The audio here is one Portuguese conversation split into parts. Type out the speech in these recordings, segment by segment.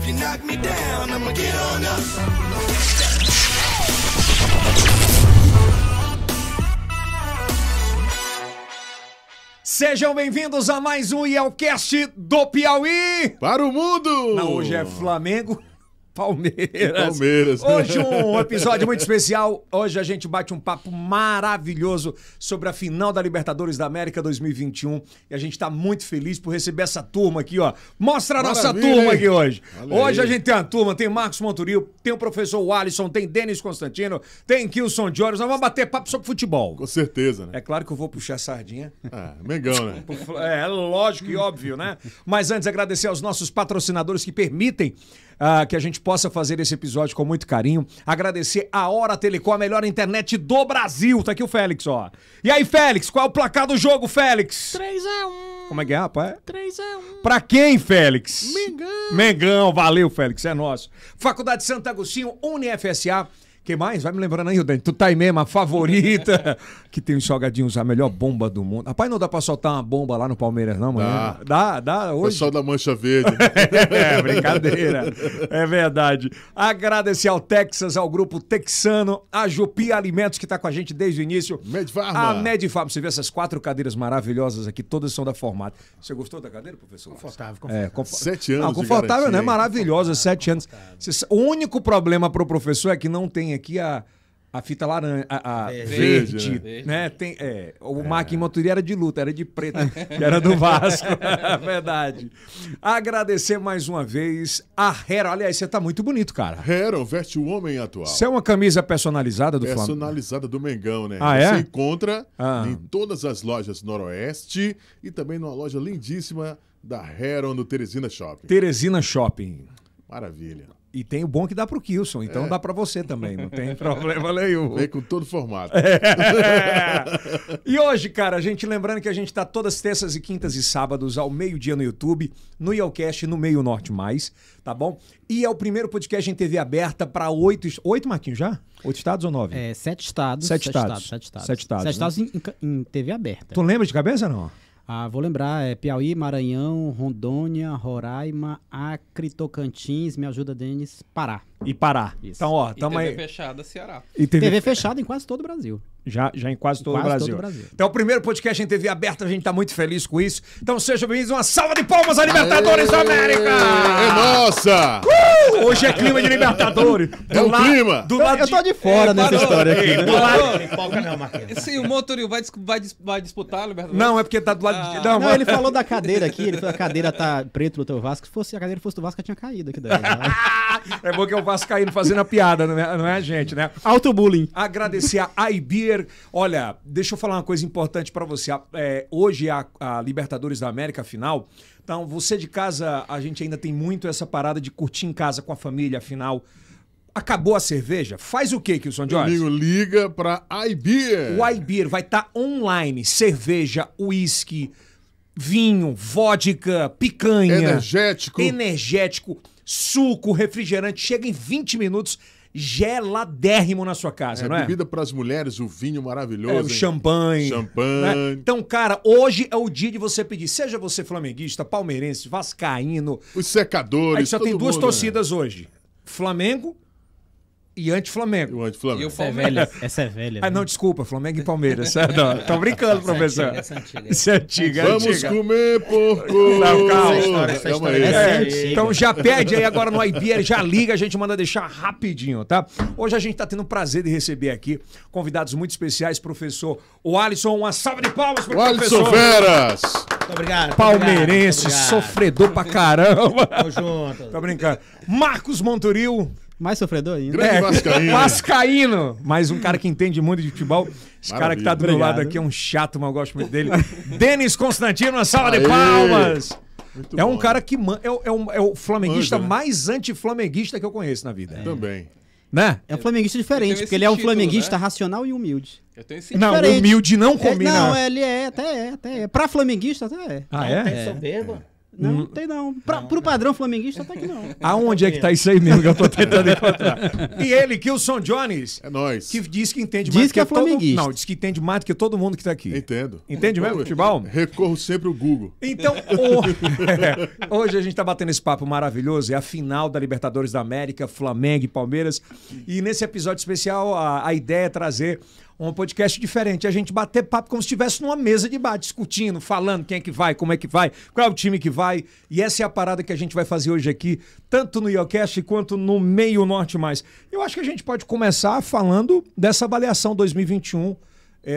if you knock me down, I'ma get on up. Sejam bem-vindos a mais um IELcast do Piauí. Para o mundo! Não, hoje é Flamengo, Palmeiras. Palmeiras. Hoje um episódio muito especial. Hoje a gente bate um papo maravilhoso sobre a final da Libertadores da América 2021. E a gente tá muito feliz por receber essa turma aqui, ó. Mostra a nossa turma aqui hoje. Hoje a gente tem uma turma, tem Marcos Monturil, tem o professor Alisson, tem Denis Constantino, tem Kilson Jones. Nós vamos bater papo sobre futebol. Com certeza, né? É claro que eu vou puxar a sardinha. Ah, Mengão, né? É lógico e óbvio, né? Mas antes, agradecer aos nossos patrocinadores que permitem que a gente possa fazer esse episódio com muito carinho. Agradecer a Hora Telecom, a melhor internet do Brasil. Tá aqui o Félix, ó. E aí, Félix, qual é o placar do jogo, Félix? 3-1. Como é que é, rapaz? 3-1. Pra quem, Félix? Mengão. Mengão, valeu, Félix, é nosso. Faculdade Santo Agostinho, UniFSA. Quem mais? Vai me lembrando aí, Dani. Tu tá aí mesmo, a favorita. Que tem os salgadinhos, a melhor bomba do mundo. Rapaz, não dá pra soltar uma bomba lá no Palmeiras, não, mano? Dá hoje. Pessoal da Mancha Verde. É, brincadeira. É verdade. Agradecer ao Texas, ao grupo texano, a Jupi Alimentos, que tá com a gente desde o início. Medfarma. A Medfarma. Você vê essas 4 cadeiras maravilhosas aqui, todas são da Formato. Você gostou da cadeira, professor? Confortável. 7 anos. Confortável, de né? garantia, Maravilhosa, 7 anos. O único problema pro professor é que não tem aqui a fita laranja, a verde, né? Tem, o Marquinhos Monturil era de luta, era de preto, que era do Vasco, é verdade. Agradecer mais uma vez a Hera. Aliás, você tá muito bonito, cara. Heron veste o homem atual. Você é uma camisa personalizada do Flamengo? Personalizada do Mengão, né? Ah, Você é? encontra em todas as lojas Noroeste e também numa loja lindíssima da Heron no Teresina Shopping. Teresina Shopping. Maravilha. E tem o bom que dá pro Kilson, então dá pra você também, não tem problema nenhum. Vem com todo formato. E hoje, cara, a gente lembrando que a gente tá todas terças e quintas e sábados ao meio-dia no YouTube, no IELcast, no Meio Norte Mais, tá bom? E é o primeiro podcast em TV aberta para 8, Marquinhos, já? 8 estados ou 9? 7 estados. 7 estados. 7 estados em TV aberta. Tu lembra de cabeça ou não? Vou lembrar, Piauí, Maranhão, Rondônia, Roraima, Acre, Tocantins, me ajuda, Denis, Pará. E Pará. Isso. Então, ó, E tamo TV aí. fechada, Ceará. E TV fechada em quase todo o Brasil. Já em quase todo o Quase Brasil. todo o Brasil. Então, o primeiro podcast em TV aberta, a gente tá muito feliz com isso. Então, sejam bem-vindos, uma salva de palmas à Libertadores da América! É nossa! Hoje é clima de Libertadores. É o clima. Do lado Eu tô de fora nessa história aqui. Do lado... Empolga não, Marquinhos. Sim, o Monturil vai disputar a Libertadores? Não, é porque tá do lado de... Não, ele falou da cadeira aqui, ele falou que a cadeira tá preta no teu Vasco. Se a cadeira fosse do Vasco, eu tinha caído aqui dela. É bom que eu faço caindo fazendo a piada, não é a gente, né? Auto-bullying. Agradecer a iBeer. Olha, deixa eu falar uma coisa importante pra você. Hoje é a Libertadores da América final. Então, você de casa, a gente ainda tem muito essa parada de curtir em casa com a família, afinal. Acabou a cerveja? Faz o quê, Kilson Jones? Amigo, liga pra iBeer. O iBeer vai estar online. Cerveja, uísque, vinho, vodka, picanha. Energético, suco, refrigerante. Chega em 20 minutos, geladérrimo na sua casa, não é? Bebida pras mulheres, o vinho maravilhoso. O champanhe. Champanhe. Né? Então, cara, hoje é o dia de você pedir. Seja você flamenguista, palmeirense, vascaíno. Os secadores. Aí só tem todo duas mundo, torcidas hoje. Flamengo e anti-Flamengo. O anti-Flamengo. E o Essa é velha. Essa é velha. Ah, não, desculpa, Flamengo e Palmeiras. Não, tô brincando, professor. Essa é antiga. Isso é antiga, Vamos antiga. comer porco. Não, calma. Essa história aí. é É, então já pede aí agora no iBeer, já liga, a gente manda deixar rapidinho, tá? Hoje a gente tá tendo o prazer de receber aqui convidados muito especiais, professor o Alisson, uma salva de palmas pro O Alisson professor. Veras. Muito obrigado. Palmeirense, muito obrigado. sofredor pra caramba. Tamo junto. Tô brincando. Marcos Monturil. Mais sofredor ainda. Grande Vascaíno. Vascaíno. Mais um cara que entende muito de futebol. Esse cara que tá do meu Obrigado. lado aqui é um chato, mas eu gosto muito dele. Denis Constantino, uma salva de Aê. palmas. Muito É um bom. cara que é o flamenguista Manja, né? mais anti-flamenguista que eu conheço na vida. Também. Né? É um flamenguista Eu diferente, tenho porque ele é um esse título, flamenguista né? racional e humilde. Eu tenho esse Não, diferente. humilde não combina. Não, ele até é. Pra flamenguista, até é. Ah, Não é? tem soberba. Não, tem não. Pro padrão flamenguista, até que não. Aonde é que tá isso aí mesmo que eu tô tentando encontrar? E ele, Kilson Jones, É nóis. que diz que entende Diz mais que é todo... flamenguista. Não, diz que entende mais do que todo mundo que tá aqui. Entendo. Entende mesmo, futebol? Recorro sempre ao Google. Então, hoje a gente tá batendo esse papo maravilhoso, é a final da Libertadores da América, Flamengo e Palmeiras, e nesse episódio especial a ideia é trazer um podcast diferente, a gente bater papo como se estivesse numa mesa de bar, discutindo, falando quem é que vai, como é que vai, qual é o time que vai, e essa é a parada que a gente vai fazer hoje aqui, tanto no IOCast quanto no Meio Norte Mais. Eu acho que a gente pode começar falando dessa avaliação 2021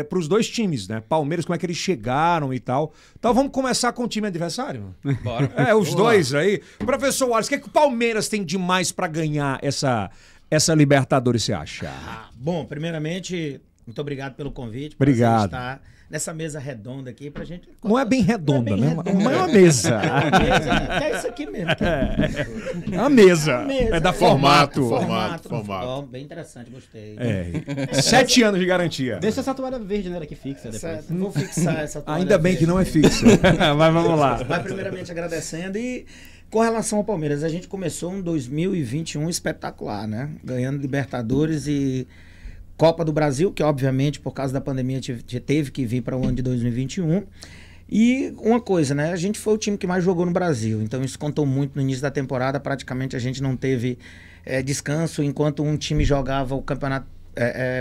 para os dois times, né? Palmeiras, como é que eles chegaram e tal. Então vamos começar com o time adversário? Bora. Os dois aí. Professor Wallace, o que é que o Palmeiras tem de mais para ganhar essa Libertadores, você acha? Bom, primeiramente, muito obrigado pelo convite. Obrigado. Estar nessa mesa redonda aqui pra gente... Não é bem redonda, Não é bem né? redonda. Mas é uma mesa. É isso aqui mesmo. É uma mesa. Mesa. É da formato. Formato. Ó, bem interessante, gostei. 7 anos de garantia. Deixa essa toalha verde nela aqui fixa depois. Vou fixar essa toalha Ainda bem que não é verde. fixa. Mas vamos lá. Mas primeiramente agradecendo e com relação ao Palmeiras, a gente começou um 2021 espetacular, né? Ganhando Libertadores e Copa do Brasil, que obviamente por causa da pandemia teve que vir para o ano de 2021. E uma coisa, né? A gente foi o time que mais jogou no Brasil, então isso contou muito no início da temporada. Praticamente a gente não teve descanso, enquanto um time jogava o Campeonato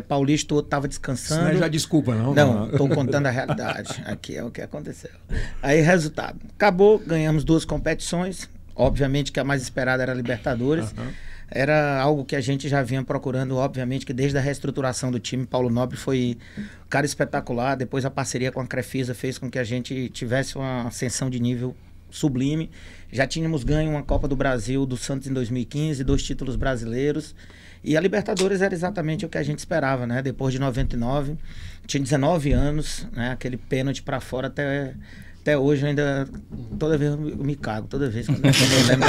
Paulista, o outro estava descansando. Isso não é já desculpa, não. Não, estou contando a realidade. Aqui é o que aconteceu. Aí, resultado. Acabou, ganhamos 2 competições. Obviamente que a mais esperada era a Libertadores. Era algo que a gente já vinha procurando, obviamente, que desde a reestruturação do time, Paulo Nobre foi um cara espetacular. Depois a parceria com a Crefisa fez com que a gente tivesse uma ascensão de nível sublime. Já tínhamos ganho uma Copa do Brasil do Santos em 2015, 2 títulos brasileiros. E a Libertadores era exatamente o que a gente esperava, né? Depois de 99, tinha 19 anos, né? Aquele pênalti para fora até hoje ainda, toda vez eu me cago, toda vez quando eu lembro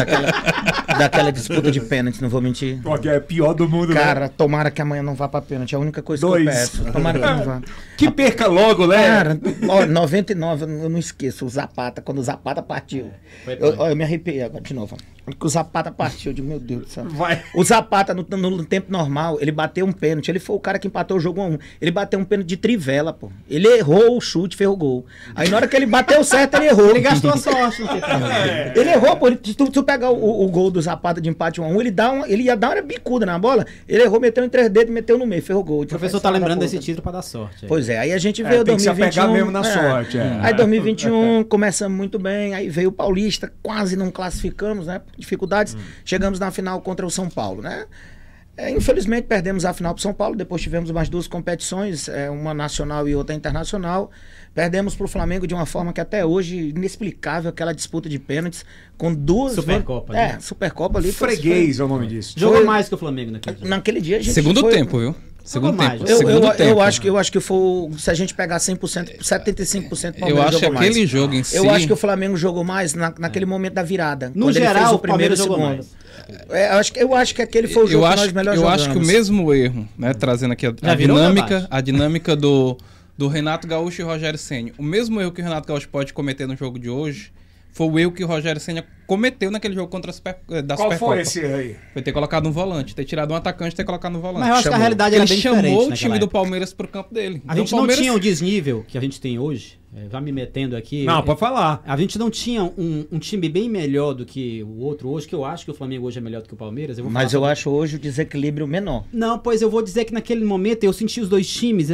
daquela disputa de pênalti, não vou mentir. Porque é pior do mundo, Cara, né? tomara que amanhã não vá pra pênalti, é a única coisa 2. que eu peço. Tomara que não vá. Que perca logo, né? Cara, ó, 99, eu não esqueço, o Zapata, quando o Zapata partiu. Eu me arrepiei agora de novo. Quando o Zapata partiu, eu digo, meu Deus do céu. Vai. O Zapata, no tempo normal, ele bateu um pênalti, ele foi o cara que empatou o jogo 1-1. Ele bateu um pênalti de trivela, pô. Ele errou o chute, fez o gol. Aí na hora que ele bateu certo, ele errou. Ele gastou a sorte. Não sei Ele errou, pô. Se tu pegar o gol do Zapata de empate 1-1, ele ia dar uma bicuda na bola. Ele errou, meteu em 3 dedos, meteu no meio, fez o gol. O professor tá lembrando desse título pra dar sorte. Pois é, aí a gente veio tem que se 2021. apegar mesmo na sorte. Aí 2021 começamos muito bem, aí veio o Paulista, quase não classificamos, né? Por dificuldades. Chegamos na final contra o São Paulo, né? Infelizmente perdemos a final para o São Paulo, depois tivemos mais 2 competições, uma nacional e outra internacional. Perdemos para o Flamengo de uma forma que até hoje, inexplicável, aquela disputa de pênaltis com 2... Supercopa, né? Supercopa ali. Freguês é o nome disso. Jogou mais que o Flamengo naquele dia. Naquele dia a gente Segundo foi... tempo, viu? Segundo mais, tempo. eu- Segundo tempo. Eu acho que foi, se a gente pegar 100%, 75% Eu acho que jogou mais. aquele jogo em si. Eu acho que o Flamengo jogou mais naquele momento da virada. No quando ele geral, fez o o primeiro e o Palmeiras jogou segundo. Eu acho que aquele foi o jogo que nós melhor eu jogamos. acho que o mesmo erro, né? Trazendo aqui Já virou a dinâmica do Renato Gaúcho e Rogério Ceni. O mesmo erro que o Renato Gaúcho pode cometer no jogo de hoje foi o erro que o Rogério Ceni cometeu naquele jogo contra da Qual Supercopa. foi esse aí? Foi ter colocado um volante, ter tirado um atacante e ter colocado um volante. Mas eu acho que a realidade Ele era bem diferente chamou o naquela time do época. Palmeiras pro campo dele. A Então, gente o Palmeiras... não tinha o desnível que a gente tem hoje, já me metendo aqui. Não, pode falar. A gente não tinha um time bem melhor do que o outro hoje, que eu acho que o Flamengo hoje é melhor do que o Palmeiras. Eu vou Mas falar eu sobre- acho hoje o desequilíbrio menor. Não, pois eu vou dizer que naquele momento eu senti os dois times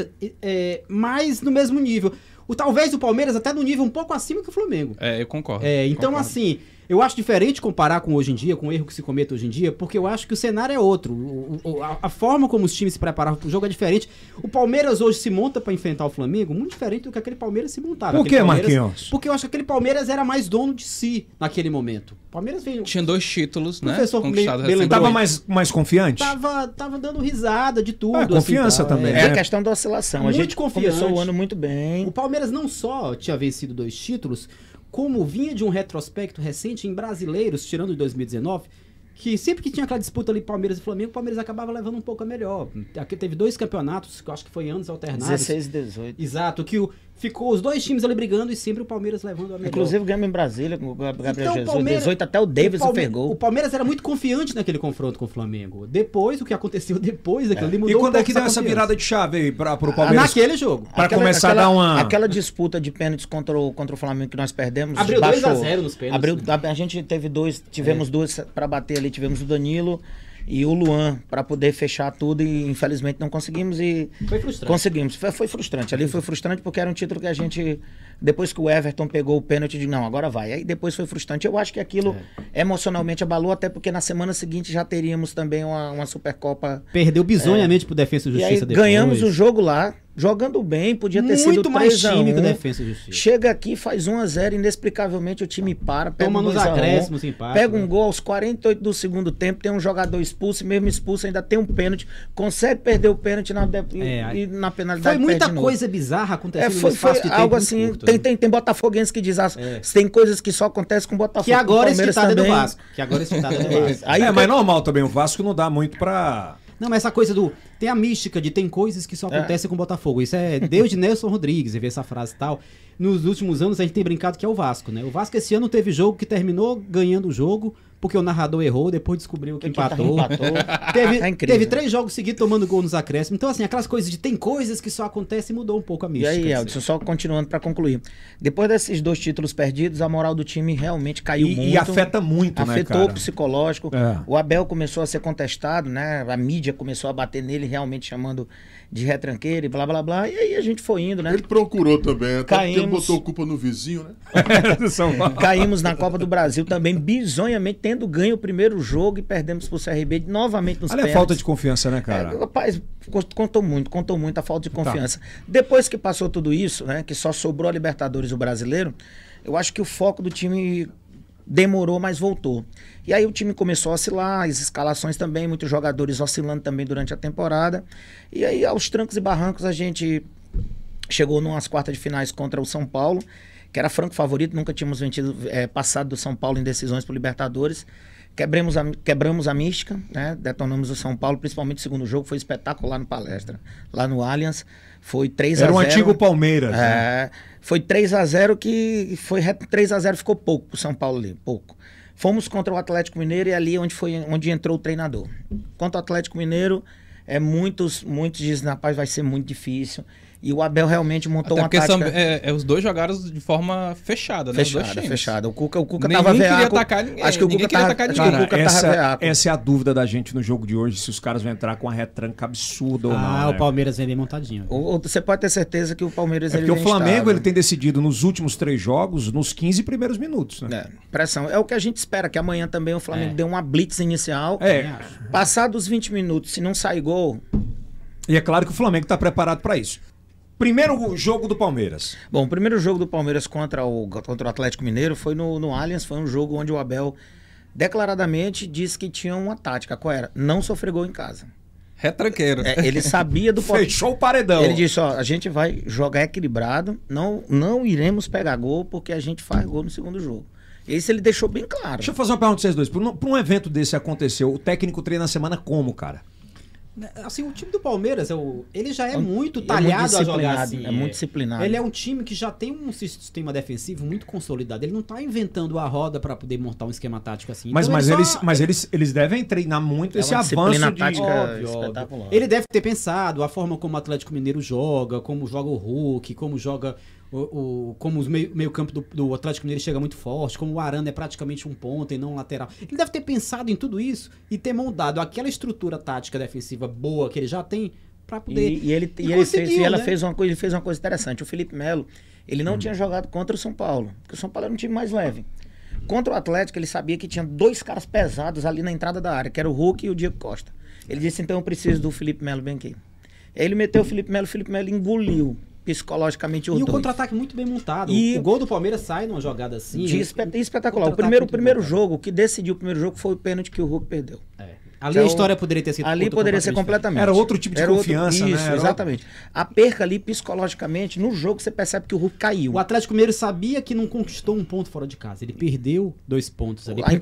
mais no mesmo nível. Talvez o Palmeiras até no nível um pouco acima que o Flamengo. É, eu concordo. Então, Concordo. assim, eu acho diferente comparar com hoje em dia, com o erro que se comete hoje em dia, porque eu acho que o cenário é outro. A forma como os times se preparavam para o jogo é diferente. O Palmeiras hoje se monta para enfrentar o Flamengo muito diferente do que aquele Palmeiras se montava. Por Aquele que, Palmeiras- Marquinhos? Porque eu acho que aquele Palmeiras era mais dono de si naquele momento. O Palmeiras veio... Tinha 2 títulos, né? Professor, Conquistados bem lembrado. recentemente. Tava mais confiante? Tava dando risada de tudo. Confiança assim, também, É né? a questão da oscilação. Muito a gente confiante. começou o ano muito bem. O Palmeiras não só tinha vencido 2 títulos, como vinha de um retrospecto recente em brasileiros, tirando de 2019, que sempre que tinha aquela disputa ali Palmeiras e Flamengo, o Palmeiras acabava levando um pouco a melhor. Aqui teve 2 campeonatos, que eu acho que foi anos alternados. 16 e 18. Exato, que ficou os dois times ali brigando e sempre o Palmeiras levando a melhor. Inclusive ganhamos em Brasília com o Gabriel Então, Jesus. Palmeiras- 18 até o Davis fez gol. O Palmeiras era muito confiante naquele confronto com o Flamengo. Depois, o que aconteceu depois daquilo ali E mudou quando é pouco que deu essa confiança. virada de chave aí pro Palmeiras? Naquele jogo. Pra começar a dar uma... Aquela disputa de pênaltis contra o Flamengo que nós perdemos. Abriu baixou. 2-0 nos pênaltis, A gente tivemos dois pra bater ali. Tivemos o Danilo e o Luan pra poder fechar tudo e infelizmente não conseguimos e Foi frustrante. conseguimos. Foi frustrante. Ali foi frustrante porque era um título que a gente, depois que o Everton pegou o pênalti, de não, agora vai. Aí depois foi frustrante. Eu acho que aquilo emocionalmente abalou, até porque na semana seguinte já teríamos também uma Supercopa. Perdeu bizonhamente pro Defensa e E aí Justiça depois. ganhamos o jogo lá, jogando bem, podia ter sido 3-1. Muito mais time que o Defensa e Justiça. Chega aqui, faz 1-0, inexplicavelmente o time para, pega Toma um nos 2-1, acréscimos, empate, pega né? um gol aos 48 do segundo tempo, tem um jogador expulso, e mesmo expulso ainda tem um pênalti, consegue perder o pênalti e na penalidade Foi muita perde de novo. coisa bizarra acontecendo no Foi espaço de tempo algo muito assim, curto, né? tem botafoguenses que dizem, tem coisas que só acontecem com o Botafogo. Que agora esse Palmeiras ditado é do também. Vasco. Que agora esse ditado é do Vasco. Aí, mas normal também, o Vasco não dá muito pra... Não, mas essa coisa do... Tem a mística de tem coisas que só acontecem com o Botafogo. Isso é Deus de Nelson Rodrigues, eu vi essa frase e tal. Nos últimos anos a gente tem brincado que é o Vasco, né? O Vasco esse ano teve jogo que terminou ganhando o jogo, porque o narrador errou, depois descobriu que empatou. Teve, Tá incrível. teve 3 jogos seguidos tomando gol nos acréscimos. Então, assim, aquelas coisas de tem coisas que só acontecem mudou um pouco a E mística. aí, assim. Eldson, só continuando pra concluir. Depois desses 2 títulos perdidos, a moral do time realmente caiu muito. E afeta muito, né, Afetou cara? o psicológico. É. O Abel começou a ser contestado, né? A mídia começou a bater nele, realmente chamando de retranqueiro e blá, blá, blá. E aí a gente foi indo, né? Ele procurou também, até porque ele Caímos. botou culpa no vizinho, né? São Paulo. Caímos na Copa do Brasil também, bizonhamente, tendo ganho o primeiro jogo e perdemos pro CRB novamente nos Olha a pênaltis. falta de confiança, né, cara? Rapaz, contou muito a falta de confiança. Depois que passou tudo isso, né, que só sobrou a Libertadores e o Brasileiro, eu acho que o foco do time demorou, mas voltou. E aí o time começou a oscilar, as escalações também, muitos jogadores oscilando também durante a temporada. E aí, aos trancos e barrancos, a gente chegou numas quartas de finais contra o São Paulo, que era franco favorito, nunca tínhamos passado do São Paulo em decisões para Libertadores. Quebramos a mística, né? Detonamos o São Paulo, principalmente o segundo jogo, foi espetacular no Palestra. Lá no Allianz, foi 3-0. Era um antigo Palmeiras. Né? Foi 3-0 que foi 3-0, ficou pouco pro São Paulo ali, pouco. Fomos contra o Atlético Mineiro e ali onde entrou o treinador. Contra o Atlético Mineiro, muitos dizem, rapaz, vai ser muito difícil. E o Abel realmente montou Até uma porque tática... os dois jogaram de forma fechada, né? Os dois times. Fechada. O Cuca Nenhum tava queria veaco. atacar ninguém, Acho que o ninguém Cuca queria tava, atacar acho que o ninguém. Cuca tava veaco. Essa é a dúvida da gente no jogo de hoje, se os caras vão entrar com uma retranca absurda ou não. o né? Palmeiras vem bem montadinho. Você pode ter certeza que o Palmeiras... É porque ele o vem Flamengo estável. ele tem decidido nos últimos 3 jogos, nos 15 primeiros minutos, né? Pressão. É o que a gente espera, que amanhã também o Flamengo dê uma blitz inicial. Passados 20 minutos, se não sair gol... E é claro que o Flamengo está preparado para isso. Primeiro jogo do Palmeiras. Bom, o primeiro jogo do Palmeiras contra o Atlético Mineiro foi no Allianz, foi um jogo onde o Abel declaradamente disse que tinha uma tática. Qual era? Não sofrer gol em casa. Retranqueiro. Ele sabia do Fechou o paredão. Ele disse, a gente vai jogar equilibrado, não iremos pegar gol porque a gente faz gol no segundo jogo. Esse ele deixou bem claro. Deixa eu fazer uma pergunta pra vocês dois. Pra um evento desse aconteceu, o técnico treina a semana como, cara? Assim, o time do Palmeiras, ele já é muito muito talhado a jogar disciplinado, assim. é muito disciplinado. Ele é um time que já tem um sistema defensivo muito consolidado. Ele não tá inventando a roda pra poder montar um esquema tático assim. Mas, Então, eles devem treinar muito esse uma avanço disciplina de... tática Óbvio. espetacular. Ele deve ter pensado a forma como o Atlético Mineiro joga, como joga o Hulk, como joga como os meio campo do Atlético Mineiro chega muito forte, como o Arana é praticamente um ponta e não um lateral. Ele deve ter pensado em tudo isso e ter moldado aquela estrutura tática defensiva boa que ele já tem pra poder... Ele fez uma coisa interessante. O Felipe Melo, ele não tinha jogado contra o São Paulo, porque o São Paulo era um time mais leve. Contra o Atlético, ele sabia que tinha 2 caras pesados ali na entrada da área, que era o Hulk e o Diego Costa. Ele disse, então eu preciso do Felipe Melo bem aqui. Aí ele meteu o Felipe Melo engoliu psicologicamente os E o dois. contra-ataque muito bem montado. E o gol do Palmeiras sai numa jogada assim. Espetacular. O Contra-ataque primeiro muito jogo, o que decidiu o primeiro jogo foi o pênalti que o Hulk perdeu. Ali Então, a história poderia ter sido Ali poderia ser completamente. Era outro tipo de confiança, né? Isso, exatamente. A perca ali, psicologicamente, no jogo você percebe que o Hulk caiu. O Atlético Mineiro sabia que não conquistou um ponto fora de casa. Ele perdeu 2 pontos ali. A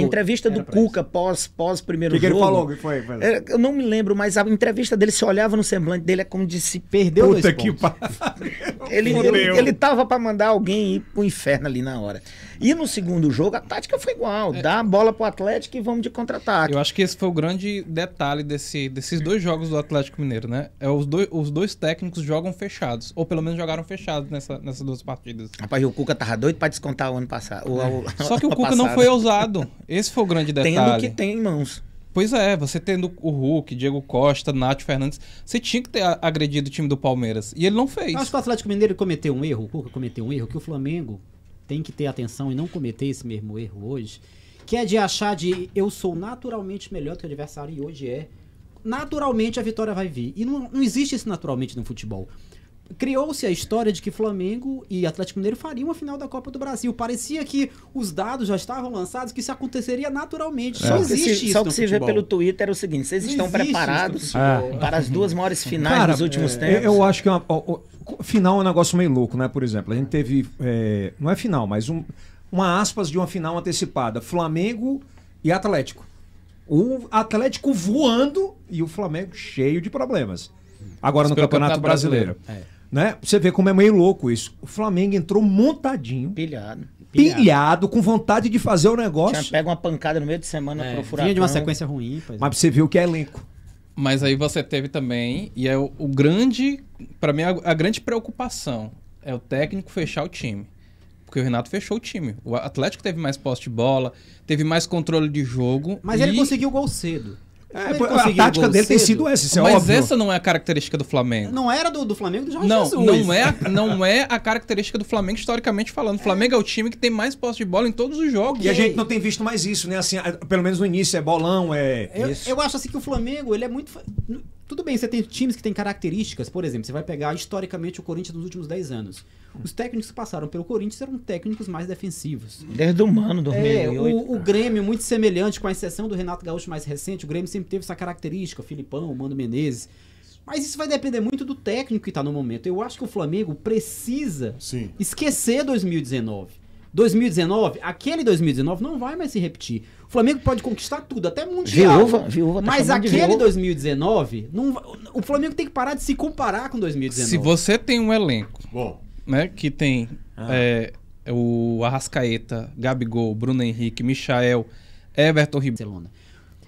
entrevista do Cuca pós primeiro O que jogo... ele falou? Foi? Eu não me lembro, mas a entrevista dele, se olhava no semblante dele, é como de se... Perdeu 2 Puta que pontos. pariu. Ele tava pra mandar alguém ir pro inferno ali na hora. E no segundo jogo, a tática foi igual. Dá a bola pro Atlético e vamos de contra-ataque. Eu acho que esse foi o grande detalhe desses dois jogos do Atlético Mineiro, né? Os dois técnicos jogam fechados. Ou pelo menos jogaram fechados nessas duas partidas. Rapaz, o Cuca tava doido pra descontar o ano passado. Só que o Cuca não foi ousado. Esse foi o grande detalhe. Tendo o que tem em mãos. Pois é, você tendo o Hulk, Diego Costa, Nath Fernandes, você tinha que ter agredido o time do Palmeiras. E ele não fez. Acho que o Atlético Mineiro cometeu um erro, o Cuca cometeu um erro, que o Flamengo tem que ter atenção e não cometer esse mesmo erro hoje, que é de achar de eu sou naturalmente melhor do que o adversário, e hoje é. Naturalmente a vitória vai vir. E não existe isso naturalmente no futebol. Criou-se a história de que Flamengo e Atlético Mineiro fariam a final da Copa do Brasil. Parecia que os dados já estavam lançados, que isso aconteceria naturalmente. Só existe isso Só no que se vê futebol. pelo Twitter é o seguinte, vocês Não estão existe preparados isso no para as duas maiores finais Cara, dos últimos tempos? eu acho que final é um negócio meio louco, né? Por exemplo, a gente teve, não é final, mas uma aspas de uma final antecipada, Flamengo e Atlético. O Atlético voando e o Flamengo cheio de problemas. Agora no Pelo Campeonato Brasileiro. Né? Você vê como é meio louco isso. O Flamengo entrou montadinho, pilhado, com vontade de fazer o negócio. Tinha pego uma pancada no meio de semana pro Furacão. Vinha de uma sequência ruim. Pois Mas você viu que é elenco. Mas aí você teve também, e é o grande, pra mim, a grande preocupação é o técnico fechar o time. Porque o Renato fechou o time. O Atlético teve mais posse de bola, teve mais controle de jogo. Mas ele conseguiu gol cedo. A tática dele tem sido essa, isso é Mas óbvio. essa não é a característica do Flamengo. Não era do Flamengo do Jorge Não, Jesus. não é a característica do Flamengo historicamente falando. O Flamengo é o time que tem mais posse de bola em todos os jogos. E a gente não tem visto mais isso, né? Assim, pelo menos no início é bolão, Eu acho assim que o Flamengo, ele é muito... Tudo bem, você tem times que têm características. Por exemplo, você vai pegar historicamente o Corinthians nos últimos 10 anos. Os técnicos que passaram pelo Corinthians eram técnicos mais defensivos. Desde o Mano, 2008. O Grêmio, muito semelhante, com a exceção do Renato Gaúcho mais recente, o Grêmio sempre teve essa característica, Filipão, Mano Menezes. Mas isso vai depender muito do técnico que está no momento. Eu acho que o Flamengo precisa esquecer 2019. 2019, aquele 2019 não vai mais se repetir. O Flamengo pode conquistar tudo, até mundial. Viúva, tá mas chamando de aquele viúva. 2019, o Flamengo tem que parar de se comparar com 2019. Se você tem um elenco, Bom, né, que tem o Arrascaeta, Gabigol, Bruno Henrique, Michael, Everton Ribeiro. Barcelona.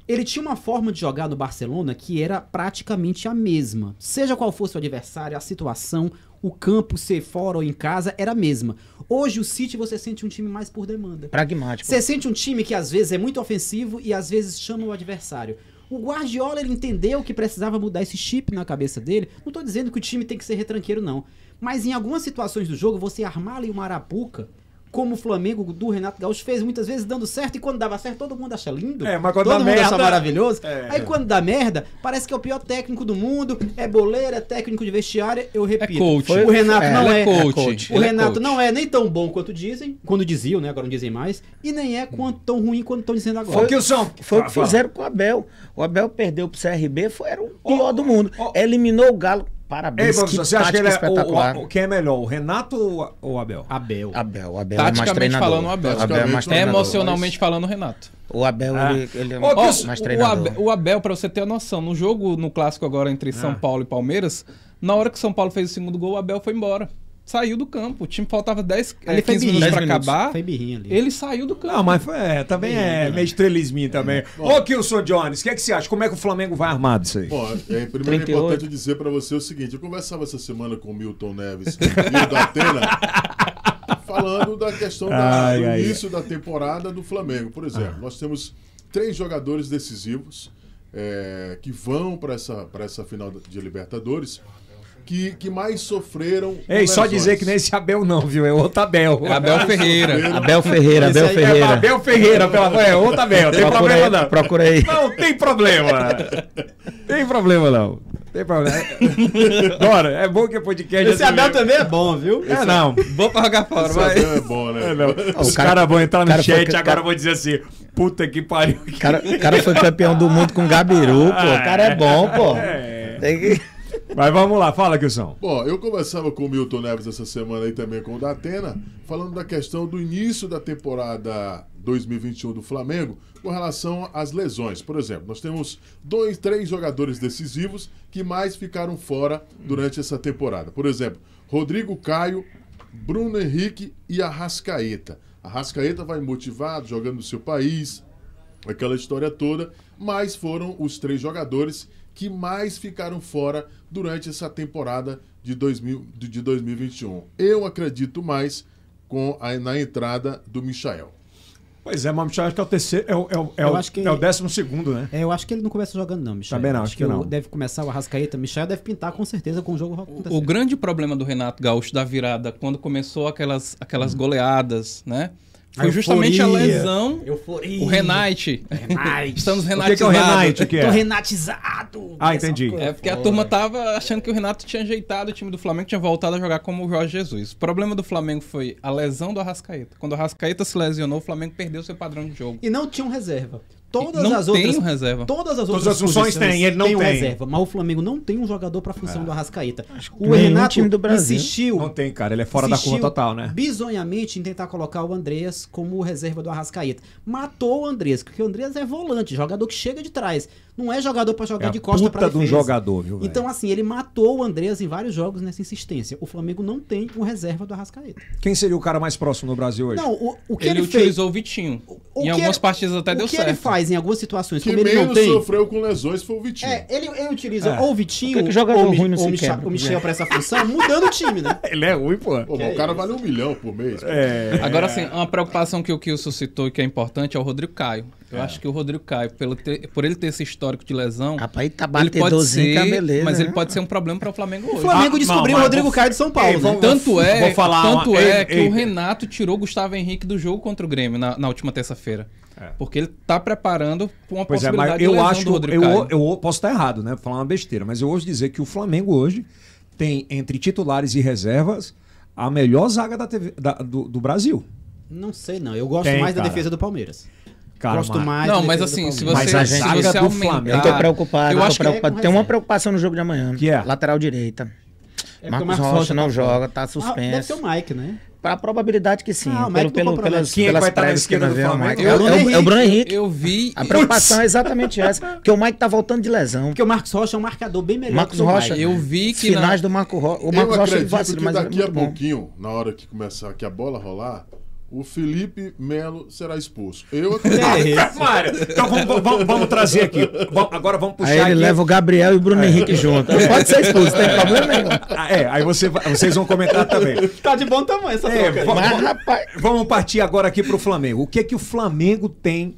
Ele tinha uma forma de jogar no Barcelona que era praticamente a mesma. Seja qual fosse o adversário, a situação, o campo, ser fora ou em casa, era a mesma. Hoje o City você sente um time mais por demanda. Pragmático. Você sente um time que às vezes é muito ofensivo e às vezes chama o adversário. O Guardiola, ele entendeu que precisava mudar esse chip na cabeça dele. Não tô dizendo que o time tem que ser retranqueiro, não. Mas em algumas situações do jogo, você armar ali uma arapuca, como o Flamengo do Renato Gaúcho fez muitas vezes dando certo, e quando dava certo todo mundo acha lindo, mas quando todo dá mundo merda, acha maravilhoso. Aí quando dá merda, parece que é o pior técnico do mundo, é boleiro, é técnico de vestiário, eu repito. coach. O Renato não ele é, é coach. O Ele é Renato coach. não é nem tão bom quanto dizem, quando diziam, né, agora não dizem mais, e nem é tão ruim quanto estão dizendo agora. Foi o que fizeram com o Abel. O Abel perdeu pro CRB, era o pior do mundo. Eliminou o Galo. Parabéns, Ei, que você acha que ele espetacular. quem é melhor, o Renato ou o Abel? Abel é mais Taticamente treinador. falando, o Abel. Abel é mais treinador. Emocionalmente falando, o Renato. O Abel, ele é Ó, mais treinador. O Abel, pra você ter a noção, no jogo, no clássico agora entre São Paulo e Palmeiras, na hora que o São Paulo fez o segundo gol, o Abel foi embora. Saiu do campo. O time faltava 15 minutos pra acabar. Foi birrinha ali. Ele saiu do campo. Não, mas também é meio estrelisminho também. Ô, Kilson Jones, o que você acha? Como é que o Flamengo vai armado isso aí? Bom, primeiro 38. é importante dizer para você o seguinte: eu conversava essa semana com o Milton Neves e o Datena falando da questão do início da temporada do Flamengo. Por exemplo, nós temos 3 jogadores decisivos que vão para essa final de Libertadores que mais sofreram. Ei, só dizer que não é esse Abel não, viu? É outro Abel. Abel Ferreira. Abel Ferreira. Abel Ferreira, outro Abel. Tem problema não. Procura aí. Não tem problema. Tem problema não. Tem problema. Bora, é bom que é podcast. Esse Abel também é bom, viu? Não. Vou pra jogar fora, Esse vai. Abel é bom, né? Os caras vão entrar no chat, foi- agora eu vou dizer assim, puta que pariu. O cara foi campeão do mundo com o Gabiru, pô. O cara é bom, pô. Tem que... Mas vamos lá, fala, Kilson. Bom, eu conversava com o Milton Neves essa semana aí também com o Datena, falando da questão do início da temporada 2021 do Flamengo com relação às lesões. Por exemplo, nós temos 3 jogadores decisivos que mais ficaram fora durante essa temporada. Por exemplo, Rodrigo Caio, Bruno Henrique e Arrascaeta. Arrascaeta vai motivado, jogando no seu país, aquela história toda, mas foram os 3 jogadores que mais ficaram fora durante essa temporada de 2021. Eu acredito mais na entrada do Michael. Pois é, mas o Michael acho que é o terceiro, é Eu acho que- o 12º, né? Eu acho que ele não começa jogando, não, Michel. Também não, acho que não. Deve começar o Arrascaeta. Michel deve pintar com certeza com o jogo. O grande problema do Renato Gaúcho da virada, quando começou aquelas goleadas, né? Foi justamente a lesão. Euforia. O Renate. Estamos O que é o renatizados. Renate? O que Tô é? renatizado. Ah, Essa entendi. coisa É porque a foda. turma tava achando que o Renato tinha ajeitado o time do Flamengo, tinha voltado a jogar como o Jorge Jesus. O problema do Flamengo foi a lesão do Arrascaeta. Quando o Arrascaeta se lesionou, o Flamengo perdeu seu padrão de jogo. E não tinha um reserva. Todas Não as tem outras um reserva. Todas as Todas outras as funções posições tem, ele não um tem. reserva, mas o Flamengo não tem um jogador para a função do Arrascaeta. O nenhum Renato time do Brasil. insistiu, Não tem, cara. Ele é fora da curva insistiu total, né? bizonhamente em tentar colocar o Andreas como reserva do Arrascaeta. Matou o Andreas, porque o Andreas é volante, jogador que chega de trás. Não é jogador para jogar É a de costa para puta de um defesa. jogador, viu, velho? Então assim, ele matou o Andreas em vários jogos nessa insistência. O Flamengo não tem um reserva do Arrascaeta. Quem seria o cara mais próximo no Brasil hoje? Não, o que Ele ele fez, utilizou o Vitinho. o Em que algumas ele- partidas até deu o que certo. ele faz em algumas situações, Que como ele não menos tem... sofreu com lesões foi o Vitinho. Ele utiliza É. ou o Vitinho Por que que jogador ou, ruim não ou se Michel, quebra? o Michel pra essa função, mudando o time, né? Ele é ruim, pô. Pô, mas o cara vale 1 milhão por mês. É. Agora, assim, uma preocupação que o Kilson citou e que é importante é o Rodrigo Caio. Eu acho que o Rodrigo Caio, por ele ter esse histórico de lesão, Rapaz, tá ele pode batedorzinho, ser, que é beleza, mas ele né? pode ser um problema para o Flamengo O hoje. Flamengo Ah, descobriu não, o Rodrigo mas Caio de São Paulo, Ei, né? vamos- Tanto é, vou falar tanto uma- é ei, que ei. o Renato tirou o Gustavo Henrique do jogo contra o Grêmio na última terça-feira. É. Porque ele tá preparando uma Pois é, possibilidade mas de eu lesão acho do que Rodrigo Caio. eu posso estar errado, né? Vou falar uma besteira, mas eu ouso dizer que o Flamengo hoje tem, entre titulares e reservas, a melhor zaga do Brasil. Não sei, não. Eu gosto Tem, mais da cara. defesa do Palmeiras. Cara, Gosto mas- mais Não, da mas defesa do assim, se Palmeiras. você, Mas a se zaga você do aumentar... Flamengo- Eu tô preocupado, Eu tô acho que preocupado. Tem uma preocupação no jogo de amanhã. Que é? Lateral direita. É porque Marcos o Rocha não tá fora. joga, tá Deve ser suspenso. o Mike, né? A probabilidade que sim. Ah, o Mike não compromete. pelas Quem é que vai pelas estar na prévias que esquerda nós do vemos, Flamengo? Mike. É o Bruno Henrique. Eu vi... A preocupação é exatamente essa. Porque o Mike tá voltando de lesão. Porque o Marcos Rocha é um marcador bem melhor Marcos que o Rocha, Mike. Eu vi que finais do Marco Rocha. O Eu Marcos Rocha ele acredito vacila, que mas é daqui a muito bom. pouquinho, na hora que começar aqui a bola rolar, o Felipe Melo será expulso. Eu acredito. Mário, então vamos trazer aqui. Agora vamos puxar Aí ele aqui. leva o Gabriel e o Bruno Henrique junto. Não pode ser expulso, não tem problema nenhum. Aí vocês vão comentar também. Tá de bom tamanho essa É, troca aí. Mas, rapaz, Vamos partir agora aqui pro Flamengo. O que é que o Flamengo tem?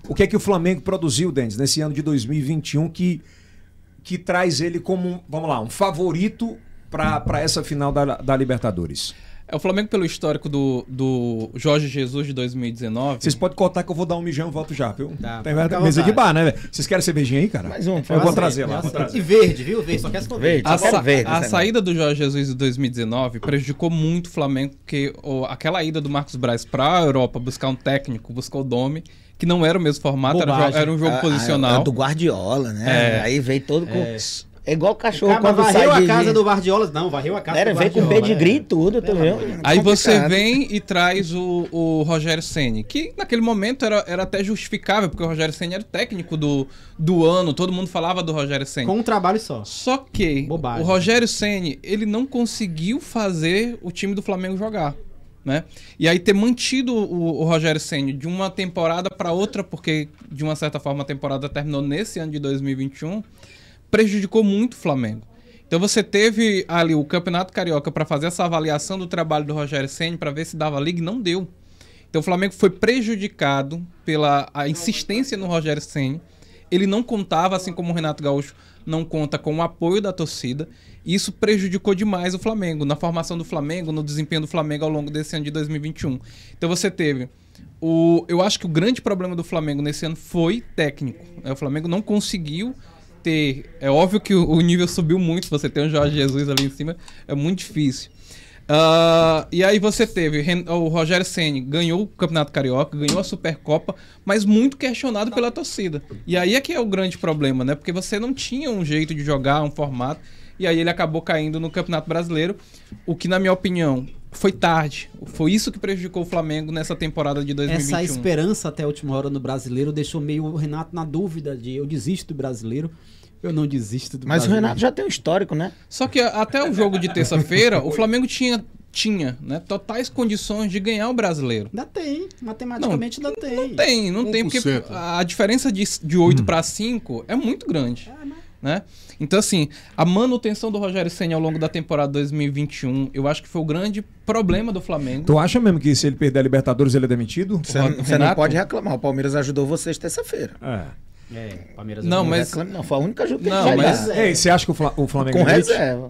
O que é que o Flamengo produziu, Denis, nesse ano de 2021 que traz ele como, vamos lá, um favorito para essa final da Libertadores? É o Flamengo pelo histórico do Jorge Jesus de 2019. Vocês podem cortar que eu vou dar um mijão e volto já, viu? Tá, Tem fica à mesa de vontade. bar, né, velho? Vocês querem cervejinha aí, cara? Mais um, Eu fala vou assim, trazer lá. Vou trazer. E verde, viu? Verde, só quer se for verde. Verde. A, Só quero sa- ver a esse saída do Jorge Jesus em 2019 prejudicou muito o Flamengo, porque aquela ida do Marcos Braz para a Europa buscar um técnico, buscar o Dome, que não era o mesmo formato, Bobagem. era um jogo posicional. do Guardiola, né? É. Aí veio todo com... É igual o cachorro Acaba, quando sai varreu a de... casa do Guardiola. Não, varreu a casa Era, do veio com Guardiola. pedigree e tudo, tu viu? Aí você Complicado. vem e traz o Rogério Ceni, que naquele momento era até justificável, porque o Rogério Ceni era o técnico do ano, todo mundo falava do Rogério Ceni. Com um trabalho só. Só que Bobagem. o Rogério Ceni, ele não conseguiu fazer o time do Flamengo jogar, né? E aí ter mantido o Rogério Ceni de uma temporada para outra, porque de uma certa forma a temporada terminou nesse ano de 2021, prejudicou muito o Flamengo. Então você teve ali o Campeonato Carioca para fazer essa avaliação do trabalho do Rogério Ceni para ver se dava liga e não deu. Então o Flamengo foi prejudicado pela a insistência no Rogério Ceni. Ele não contava, assim como o Renato Gaúcho não conta com o apoio da torcida. E isso prejudicou demais o Flamengo, na formação do Flamengo, no desempenho do Flamengo ao longo desse ano de 2021. Então você teve... Eu acho que o grande problema do Flamengo nesse ano foi técnico. O Flamengo não conseguiu ter... É óbvio que o nível subiu muito, você tem o Jorge Jesus ali em cima, é muito difícil. E aí você teve o Rogério Ceni ganhou o Campeonato Carioca, ganhou a Supercopa, mas muito questionado pela torcida. E aí é que é o grande problema, né? Porque você não tinha um jeito de jogar, um formato, e aí ele acabou caindo no Campeonato Brasileiro, o que, na minha opinião, foi tarde. Foi isso que prejudicou o Flamengo nessa temporada de 2021. Essa esperança até a última hora no Brasileiro deixou meio o Renato na dúvida de eu desisto do Brasileiro, Eu não desisto do Mas o Brasil. Renato já tem um histórico, né? Só que até o jogo de terça-feira, o Flamengo tinha, né, totais condições de ganhar o brasileiro. Ainda tem, matematicamente ainda tem. Não tem, porque 1%. a diferença de 8 para 5 é muito grande. Né? Então, assim, a manutenção do Rogério Ceni ao longo da temporada 2021, eu acho que foi o grande problema do Flamengo. Tu acha mesmo que se ele perder a Libertadores ele é demitido? Você não Renato? pode reclamar. O Palmeiras ajudou vocês terça-feira. Palmeiras Não, Não mas reclame, não. Foi a única ajuda que Não, ele mas- fez. Ei, você acha que o Flamengo Com demite? reserva.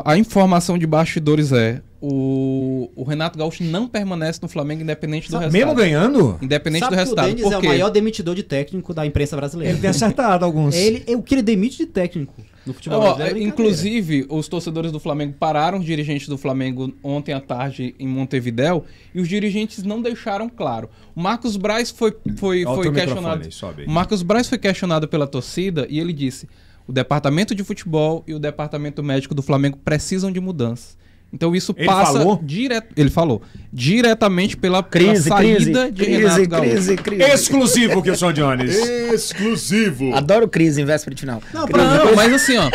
a informação de bastidores o Renato Gaúcho não permanece no Flamengo independente do resultado. Mesmo ganhando? Independente Sabe do que resultado. o Denis é Por o quê? maior demitidor de técnico da imprensa brasileira. Ele tem acertado alguns. O que ele demite de técnico no futebol Ó, brasileiro é brincadeira. inclusive, os torcedores do Flamengo pararam os dirigentes do Flamengo ontem à tarde em Montevidéu e os dirigentes não deixaram claro. O Marcos Braz foi Olha o questionado. microfone aí, sobe aí. O Marcos Braz foi questionado pela torcida e ele disse: o departamento de futebol e o departamento médico do Flamengo precisam de mudanças. Então isso Ele passa falou? ele falou diretamente pela saída de Renato Gaúcho. crise. Exclusivo, Kilson Jones. Exclusivo. Adoro crise em véspera de final. Não, Não, mas assim, ó,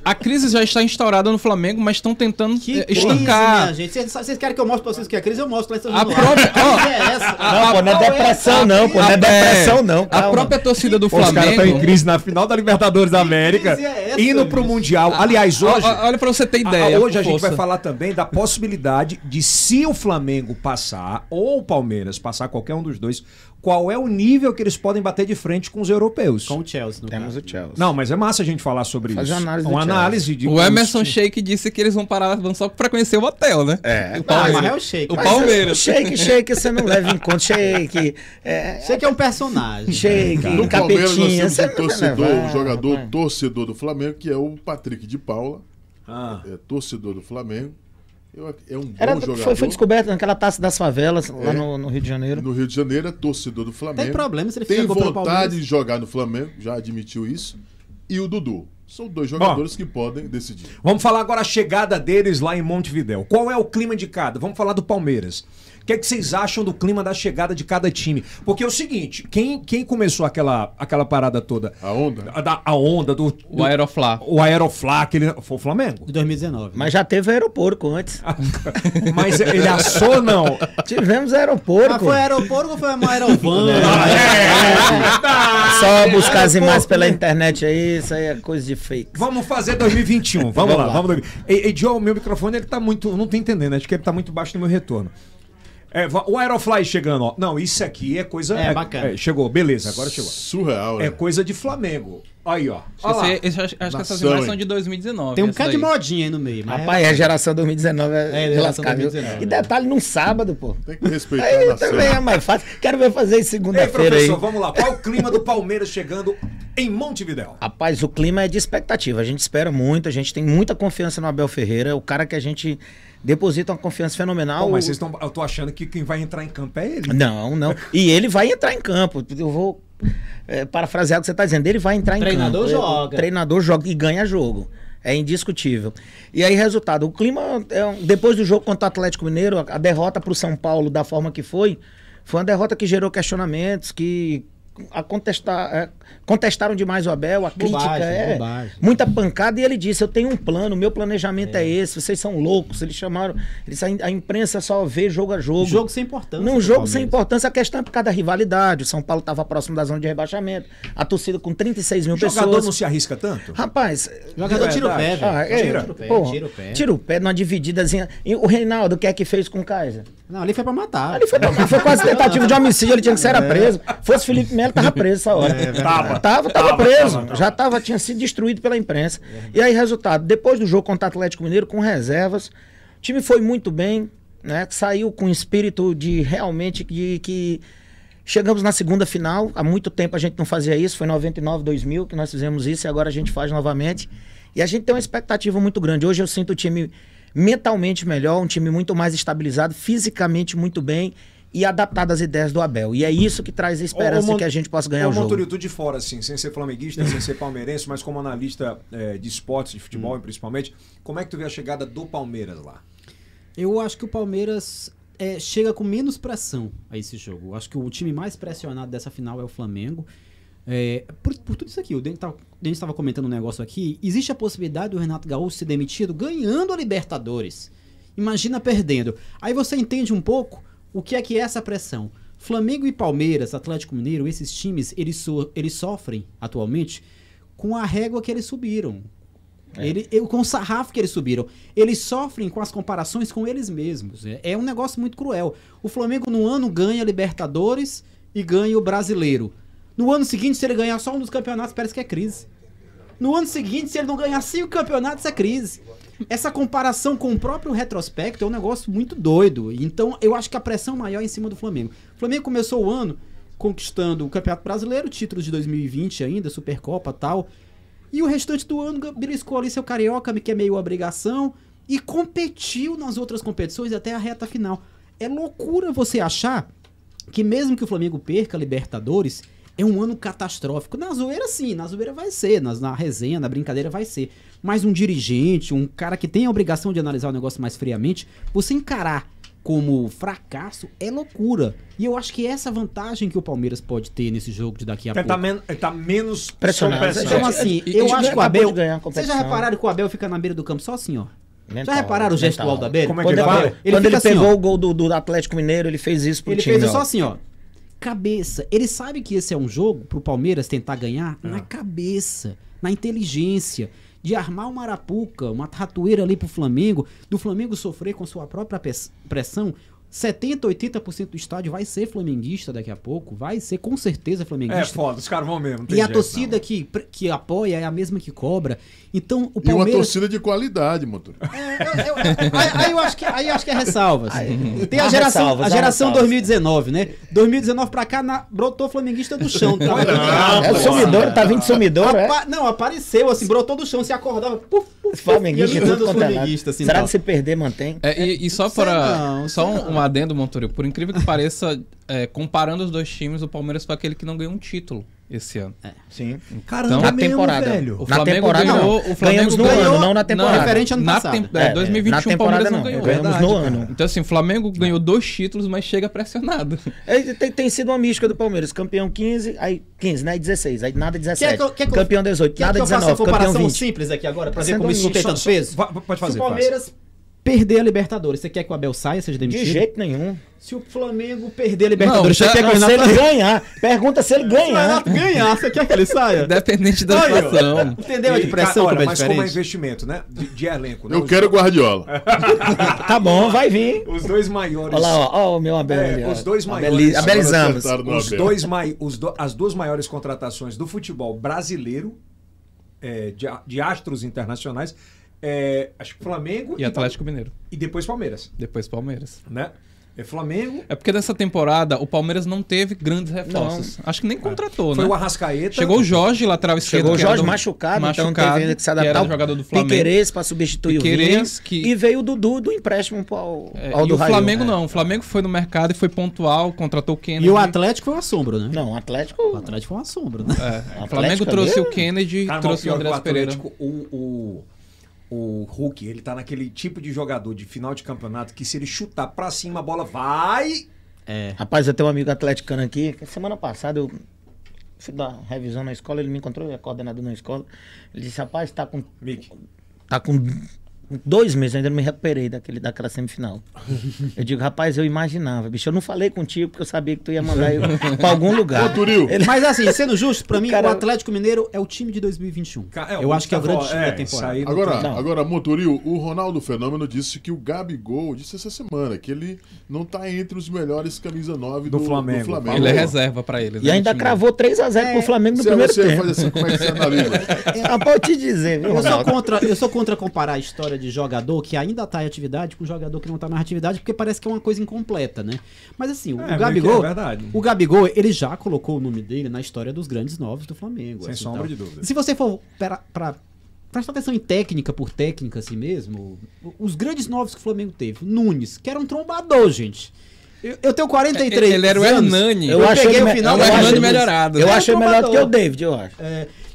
a crise já está instaurada no Flamengo, mas estão tentando Que crise, estancar. minha gente. Vocês querem que eu mostre pra vocês que é crise? Eu mostro lá em São A Januário. própria- Que crise é essa? Não, pô, não é depressão não, pô. Não é depressão não, A calma. própria torcida do Os caras estão em Flamengo. crise na final da Libertadores da América, crise é essa, indo pro bicho? Mundial. Aliás, hoje... Olha pra você ter ideia. Hoje a gente força. vai falar também da possibilidade de, se o Flamengo passar ou o Palmeiras passar, qualquer um dos dois, qual é o nível que eles podem bater de frente com os europeus. Com o Chelsea. No Temos caso. o Chelsea. Não, mas é massa a gente falar sobre Fazer isso. uma análise do Uma Chelsea. análise de... O Emerson Sheik disse que eles vão parar só pra conhecer o hotel, né? É. O Mas é Palmeiras. o Sheik. O Palmeiras. Shake, você não leva em conta. Shake. Sheik é um personagem. Shake, No Palmeiras nós capetinha. temos Você um não vai torcedor, levar, um jogador rapaz. torcedor do Flamengo, que é o Patrick de Paula. Ah. É torcedor do Flamengo. É um bom jogador. Foi descoberto naquela taça das favelas lá no Rio de Janeiro. No Rio de Janeiro é torcedor do Flamengo. Tem problema se ele Tem fizer gol pelo vontade Palmeiras. de jogar no Flamengo, já admitiu isso. E o Dudu. São dois jogadores que podem decidir. Vamos falar agora a chegada deles lá em Montevidéu. Qual é o clima de cada? Vamos falar do Palmeiras. O que é que vocês acham do clima da chegada de cada time? Porque é o seguinte, quem começou aquela parada toda? A onda? A onda do... O Aeroflá. O Aeroflá, aquele... Foi o Flamengo. De 2019. Mas já teve aeroporto antes. Mas ele assou, não? Tivemos aeroporto. Mas foi aeroporto ou foi uma aerovan? Só buscar as imagens pela internet aí, isso aí é coisa de fake. Vamos fazer 2021. Vamos lá. Vamos. Joe, meu microfone ele tá muito... Não tô entendendo, acho que ele tá muito baixo no meu retorno. O Aerofly chegando, ó. Não, isso aqui é coisa... bacana. Chegou, beleza, agora chegou. Surreal, né? É coisa de Flamengo. Aí, ó. Olha lá. Acho que essas Nação, imagens são hein? de 2019. Tem um essa bocado de daí. modinha aí no meio. Mas Rapaz, a geração 2019 é geração lascada, viu? 2019. E detalhe, num sábado, pô. Tem que respeitar a Aí nação. também é mais fácil. Quero ver fazer em Ei, segunda-feira aí. professor, vamos lá. Qual é o clima do Palmeiras chegando em Montevidéu? Rapaz, o clima é de expectativa. A gente espera muito, a gente tem muita confiança no Abel Ferreira, o cara que a gente deposita uma confiança fenomenal. Pô, mas eu tô achando que quem vai entrar em campo é ele. Não. E ele vai entrar em campo. Eu vou parafrasear o que você está dizendo. Ele vai entrar em Treinador campo. joga. O treinador joga e ganha jogo. É indiscutível. E aí, resultado. O clima, depois do jogo contra o Atlético Mineiro, a derrota para o São Paulo da forma que foi uma derrota que gerou questionamentos, que contestaram demais o Abel, a crítica bobagem. muita pancada, e ele disse, eu tenho um plano, meu planejamento é esse, vocês são loucos, a imprensa só vê jogo a jogo. Um jogo sem importância. Num do jogo Palmeiras. sem importância, a questão é por causa da rivalidade, o São Paulo estava próximo da zona de rebaixamento, a torcida com 36 mil O jogador pessoas. não se arrisca tanto? Rapaz, Jogador tira o pé, Verdade. velho. tira Tira o pé. tira o pé numa divididazinha. E o Reinaldo, o que é que fez com o Kaiser? Não, ali foi pra matar. Ali foi quase tentativa de homicídio, ele tinha que ser preso. Fosse Felipe Melo, tava preso essa hora. Tava preso. Tinha sido destruído pela imprensa. E aí, resultado, depois do jogo contra o Atlético Mineiro, com reservas, o time foi muito bem, né? Saiu com espírito de realmente que chegamos na segunda final. Há muito tempo a gente não fazia isso, foi em 99, 2000 que nós fizemos isso e agora a gente faz novamente. E a gente tem uma expectativa muito grande. Hoje eu sinto o time mentalmente melhor, um time muito mais estabilizado, fisicamente muito bem e adaptado às ideias do Abel. E é isso que traz a esperança de que a gente possa ganhar o jogo. Montorio, tu de fora, assim, sem ser flamenguista, sem ser palmeirense, mas como analista de esportes, de futebol principalmente, como é que tu vê a chegada do Palmeiras lá? Eu acho que o Palmeiras chega com menos pressão a esse jogo. Eu acho que o time mais pressionado dessa final é o Flamengo. Por tudo isso aqui, o Denis estava comentando um negócio aqui, existe a possibilidade do Renato Gaúcho ser demitido ganhando a Libertadores. Imagina perdendo. Aí você entende um pouco o que é essa pressão. Flamengo e Palmeiras, Atlético Mineiro, esses times, eles sofrem atualmente com a régua que eles subiram. Com o sarrafo que eles subiram. Eles sofrem com as comparações com eles mesmos. É um negócio muito cruel. O Flamengo no ano ganha a Libertadores e ganha o Brasileiro. No ano seguinte, se ele ganhar só um dos campeonatos, parece que é crise. No ano seguinte, se ele não ganhar 5 campeonatos, é crise. Essa comparação com o próprio retrospecto é um negócio muito doido. Então, eu acho que a pressão maior é em cima do Flamengo. O Flamengo começou o ano conquistando o Campeonato Brasileiro, títulos de 2020 ainda, Supercopa e tal. E o restante do ano beliscou ali seu Carioca, que é meio obrigação, e competiu nas outras competições até a reta final. É loucura você achar que mesmo que o Flamengo perca a Libertadores, é um ano catastrófico. Na zoeira, sim, na zoeira vai ser, na resenha, na brincadeira vai ser. Mas um dirigente, um cara que tem a obrigação de analisar o negócio mais friamente, você encarar como fracasso é loucura. E eu acho que essa vantagem que o Palmeiras pode ter nesse jogo de daqui a pouco. Tá menos pressionado. Então, assim, eu acho que o Abel. Vocês já repararam que o Abel fica na beira do campo só assim, ó? Já repararam o gesto do Aldo Abel? Como é que ele fala? Quando ele assim, pegou ó, o gol do Atlético Mineiro, ele fez isso pro ele time. fez só assim, ó. Cabeça. Ele sabe que esse é um jogo pro Palmeiras tentar ganhar na cabeça, na inteligência, de armar uma arapuca, uma ratoeira ali pro Flamengo, do Flamengo sofrer com sua própria pressão. 70%, 80% do estádio vai ser flamenguista daqui a pouco, vai ser com certeza flamenguista. É foda, os caras vão mesmo. não tem E a jeito, torcida que apoia é a mesma que cobra. Então o E uma Palmeiras... torcida de qualidade, motor. Aí eu acho que é ressalvas. Tem a Há geração, ressalvas, a há geração ressalvas. 2019, né? 2019 pra cá brotou flamenguista do chão. Tá? É sumidor, tá vindo sumidor, é? Não, apareceu assim, brotou do chão, se acordava, puf, Flamenguista, ia tudo lidando os quanto é lado. flamenguistas, assim, Será tal. que se perder, mantém? E só Sei não, só sei um adendo, Montorio, por incrível que pareça, comparando os dois times, o Palmeiras foi aquele que não ganhou um título esse ano. Sim. Caramba, Na mesmo, temporada. velho. O Na Flamengo temporada ganhou, não. o Flamengo Ganhamos no ano, não na temporada. referente ano passado. 2021 na o temporada Palmeiras não não. ganhou. Ganhamos no ano. Então assim, o Flamengo ganhou 2 títulos, mas chega pressionado. Tem sido uma mística do Palmeiras. Campeão 15, aí 15, né? 16, aí nada 17. Quer que eu- Campeão 18, Quer nada que eu faça 19, uma campeão comparação 20. simples aqui agora, pra Tá ver como sendo isso não tem tanto peso? Pode fazer, Se o Palmeiras perder a Libertadores, você quer que o Abel saia, seja demitido? De jeito nenhum. Se o Flamengo perder a Libertadores, Não, você quer que o Não, se Renato ele ganhar. Pergunta se ele Se o ganhar. Renato ganhar, você quer que ele saia? Independente da Aí, ó. situação. Entendeu a E, depressão olha, como é mas como é diferente? investimento, né? De elenco. Né? Eu quero Guardiola. Tá bom, vai vir. Os dois maiores. Olha lá, ó o meu Abel ali. ó. Os dois maiores. Abelizamos. Acertaram no Os Abel. as duas maiores contratações do futebol brasileiro, de astros internacionais, acho que Flamengo E Atlético Mineiro. e depois Palmeiras, Depois Palmeiras. né? É Flamengo, É porque nessa temporada o Palmeiras não teve grandes reforços. Acho que nem contratou, foi né? o Arrascaeta. Chegou o Jorge, lateral esquerdo. Chegou o que era Jorge do- machucado, então teve que se adaptar. Que era ao jogador do Flamengo. Piquerez pra substituir Piquerez, o que- Vinha. E veio o Dudu do empréstimo ao E do o Raio. Flamengo não. O Flamengo foi no mercado e foi pontual, contratou o Kennedy. E o Atlético foi um assombro, né? Não, o Atlético... O Atlético foi um assombro, né? O Flamengo trouxe mesmo? o Kennedy, Cara, mas trouxe o pior que Andrés Pereira. Atlético, o Hulk, ele tá naquele tipo de jogador de final de campeonato que se ele chutar pra cima, a bola vai... Rapaz, eu tenho um amigo atleticano aqui, que semana passada eu fui dar revisão na escola, ele me encontrou, ele é coordenador na escola, ele disse, rapaz, tá com Mickey. 2 meses, eu ainda não me recuperei daquela semifinal. Eu digo, rapaz, eu imaginava, bicho, eu não falei contigo porque eu sabia que tu ia mandar eu pra algum lugar. Ô, Turil, Mas assim, sendo justo, pra mim, cara- o Atlético Mineiro é o time de 2021. Eu acho que é o grande time da temporada. Isso aí não tem- Agora, Montorio, o Ronaldo Fenômeno disse que o Gabigol, disse essa semana, que ele não tá entre os melhores camisa 9 do Flamengo. Ele é reserva pra eles. E né, ainda no time cravou 3-0 pro Flamengo no Se é primeiro você tempo. faz assim, como é que você analisa? Rapaz, eu te dizer, viu, Ronaldo? Eu sou contra comparar a história de jogador que ainda tá em atividade com jogador que não tá mais em atividade, porque parece que é uma coisa incompleta, né? Mas assim, o meio que Gabigol, é verdade. o Gabigol, ele já colocou o nome dele na história dos grandes novos do Flamengo. Sem assim, sombra tal. de dúvida. Se você for pra prestar atenção em técnica por técnica assim mesmo, os grandes novos que o Flamengo teve, Nunes, que era um trombador, gente. Eu tenho 43 Ele era o anos. Hernani. Eu achei peguei ele o final é o do Hernani Nunes. melhorado. Eu É um achei melhor do que o trombador. David, eu acho.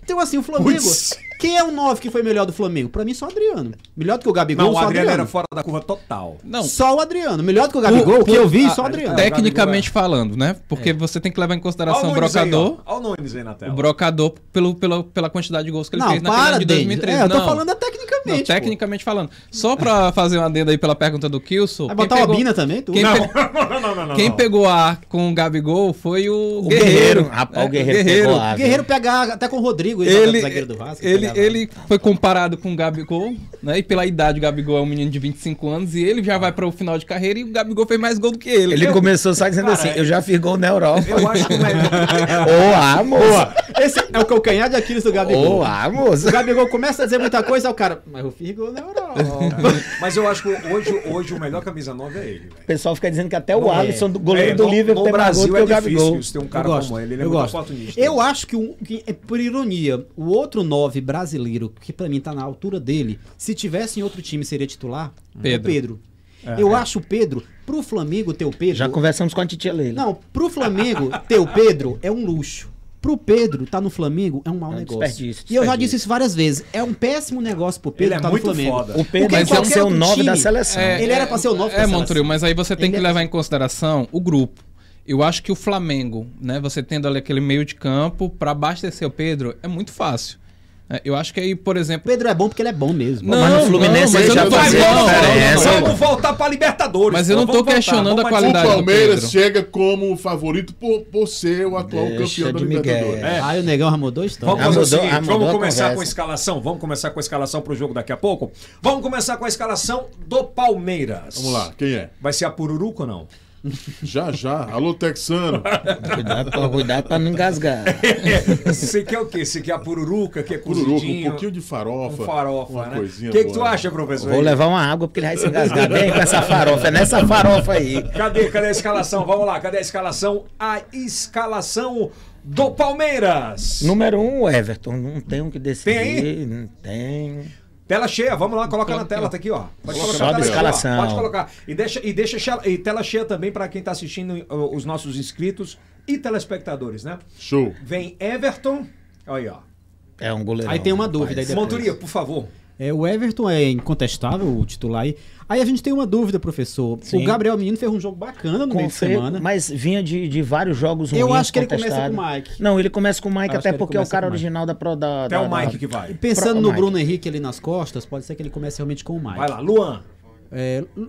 Então assim, o Flamengo... Putz. Quem é o 9 que foi melhor do Flamengo? Pra mim, só o Adriano. Melhor do que o Gabigol, Não, o só o Adriano Adriano. era fora da curva total. Não, Só o Adriano. Melhor do que o Gabigol, que eu vi, só o Adriano. tecnicamente falando, né? Porque você tem que levar em consideração o brocador. Olha o Nunes aí na tela. O brocador pela quantidade de gols que ele Não, fez naquele para, ano de Denis. 2013. Eu tô Não. falando Não, tecnicamente. tecnicamente falando. Só pra fazer um adendo aí pela pergunta do Kilson. Vai botar o Albina também, tu? Quem, Não, pe- quem pegou A com o Gabigol foi o O Guerreiro. Rapaz, o É, Guerreiro pegou A, O viu? Guerreiro pega até com o Rodrigo, Ele, zagueiro do Vasco. ele foi comparado com o Gabigol, né? E pela idade, o Gabigol é um menino de 25 anos e ele já vai para o final de carreira e o Gabigol fez mais gol do que ele. Ele começou só dizendo assim, eu já fiz gol na Europa. Eu acho que o melhor. Ô, moça. Esse é o calcanhar de Aquiles do Gabigol. Ô, moça. O Gabigol começa a dizer muita coisa, aí o cara, mas eu fiz gol na Europa. Mas eu acho que hoje o melhor camisa 9 é ele, velho. O pessoal fica dizendo que até o Não é. Alisson, do goleiro do no Liverpool, tem mais gol Brasil do que é o Gabigol. difícil ter um cara Eu gosto, como ele é eu muito gosto. oportunista. Eu acho que é por ironia, o outro 9 brasileiro, que pra mim tá na altura dele, se tivesse em outro time seria titular, é o Pedro. Eu acho o Pedro, pro Flamengo ter o Pedro... Já conversamos com a titia Leila. Não, pro Flamengo ter o Pedro é um luxo. Pro Pedro tá no Flamengo é um mau É um negócio. desperdício, E eu já desperdício. disse isso várias vezes. É um péssimo negócio pro Pedro Ele é tá muito no Flamengo. foda. O Pedro Porque vai qualquer ser o outro 9 da time- seleção. Ele era pra ser o 9 da seleção. Montreux, mas aí você tem Ele que é- levar em consideração o grupo. Eu acho que o Flamengo, né, você tendo ali aquele meio de campo para abastecer o Pedro, é muito fácil. Eu acho que aí, por O exemplo... Pedro é bom porque ele é bom mesmo. Mas no Fluminense mas ele eu já não tô- fazia não, não, diferença. não, não. Vamos voltar pra Libertadores. Mas eu não tô Vamos voltar, questionando a vamos qualidade O do Palmeiras Pedro. chega como favorito por ser o atual Deixa campeão da de Miguel. Libertadores. Aí o Negão já mudou a história. Vamos fazer o mudou- seguinte, mudou vamos a começar conversa. com a escalação. Vamos começar com a escalação pro jogo daqui a pouco. Vamos começar com a escalação do Palmeiras. Vamos lá, quem é? Vai ser a Pururuca ou não? Já. Alô, Texano. Cuidado pra não engasgar. Você quer o quê? Você quer a Pururuca, que é Pururuca, um cozidinho? pouquinho de farofa. Um farofa, uma né? coisinha O que boa. tu acha, professor? Vou levar uma água porque ele vai se engasgar bem com essa farofa. É nessa farofa aí. Cadê a escalação? Vamos lá, cadê a escalação? A escalação do Palmeiras. Número 1, o Everton. Não tem o que decidir. Tem aí? Não tem. Tela cheia, vamos lá, coloca na tela, tá aqui, ó. Pode colocar Sobe na tela a cheia, ó. escalação. Pode colocar. E deixa e tela cheia também para quem tá assistindo, os nossos inscritos e telespectadores, né? Show. Vem Everton. Olha aí, ó. É um goleiro. Aí tem uma dúvida aí depois. Montoria, por favor. O Everton é incontestável, o titular aí. Aí a gente tem uma dúvida, professor. Sim. O Gabriel Menino fez um jogo bacana no meio de semana. Mas vinha de vários jogos ruins. Eu acho que ele começa contestados. com o Mike. Não, ele começa com o Mike, Acho que até ele porque é o começa cara com o Mike. original da Até o Mike que vai. Pensando O no Mike. Bruno Henrique ali nas costas, pode ser que ele comece realmente com o Mike. Vai lá, Luan.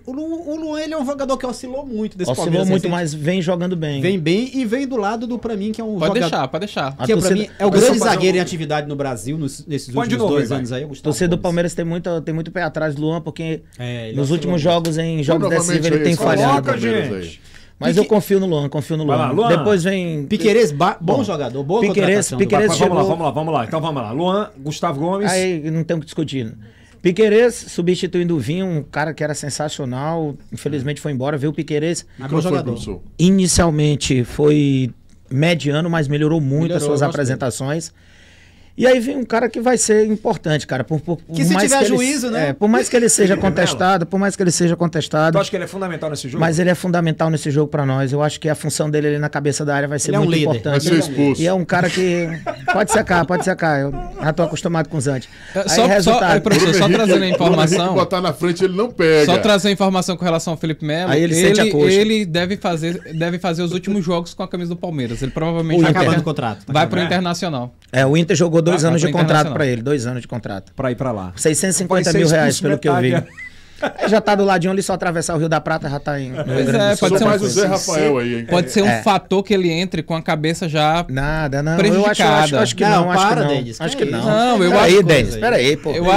O Luan, ele é um jogador que oscilou muito desse Oscilou Palmeiras muito, recente. mas vem jogando bem. Vem bem e vem do lado do, pra mim, que é um Pode jogador... pode deixar. A Que pra torcida- mim é o Mas grande só fazer zagueiro um- em atividade no Brasil nesses Põe de últimos novo aí, 2 vai. anos aí. O A Gustavo torcida do Gomes. Palmeiras tem muito pé atrás do Luan, porque É, ele nos oscilou últimos muito. jogos, em jogos Novamente decisivos, ele aí, tem coloca, falhado. Coloca, Palmeiras gente. Mas eu confio no Luan, confio no Vai Luan. lá, Luan. Depois vem... Piquerez, bom jogador, boa Piquerez- contratação. Piquerez- Vamos lá. Então vamos lá. Luan, Gustavo Gomes. Aí não tem o que discutir. Piquerez substituindo o Vinho, um cara que era sensacional, infelizmente foi embora, veio o Piquerez. Mas Qual bom foi, jogador. professor? Inicialmente foi mediano, mas melhorou muito Melhorou, as suas eu gosto apresentações. E aí vem um cara que vai ser importante, cara. Que se tiver juízo, né? por mais que ele seja Felipe contestado, Tu acha que ele é fundamental nesse jogo? mas ele é fundamental nesse jogo pra nós. Eu acho que a função dele ali na cabeça da área vai ser Ele é um muito líder. Vai importante. ser expulso. E é um cara que pode secar. Eu já tô acostumado com o Zante. Professor, só trazendo a Bruno Henrique informação. botar na frente, ele não pega. Só trazer a informação com relação ao Felipe Melo. Aí ele sente a coxa. Ele deve fazer os últimos jogos com a camisa do Palmeiras. Ele provavelmente O vai Inter. Acabando o contrato. vai pro Internacional. O Inter jogou 2 Vai anos de pro contrato Internacional. pra ele. 2 anos de contrato. Pra ir pra lá. 650 Vai mil ser reais, expulso pelo que eu vi. metade, Aí já tá do ladinho ali, só atravessar o Rio da Prata, já tá em. no Rio Grande do é, Sul. pode Só ser mais uma o Zé Rafael aí, hein? Pode ser um fator que ele entre com a cabeça já. Nada, não. Eu Prejudicada. acho que Não, não, acho que para, não. Denis, Acho que que é não. isso? Não, eu Peraí, acho- Denis, peraí, pô. Eu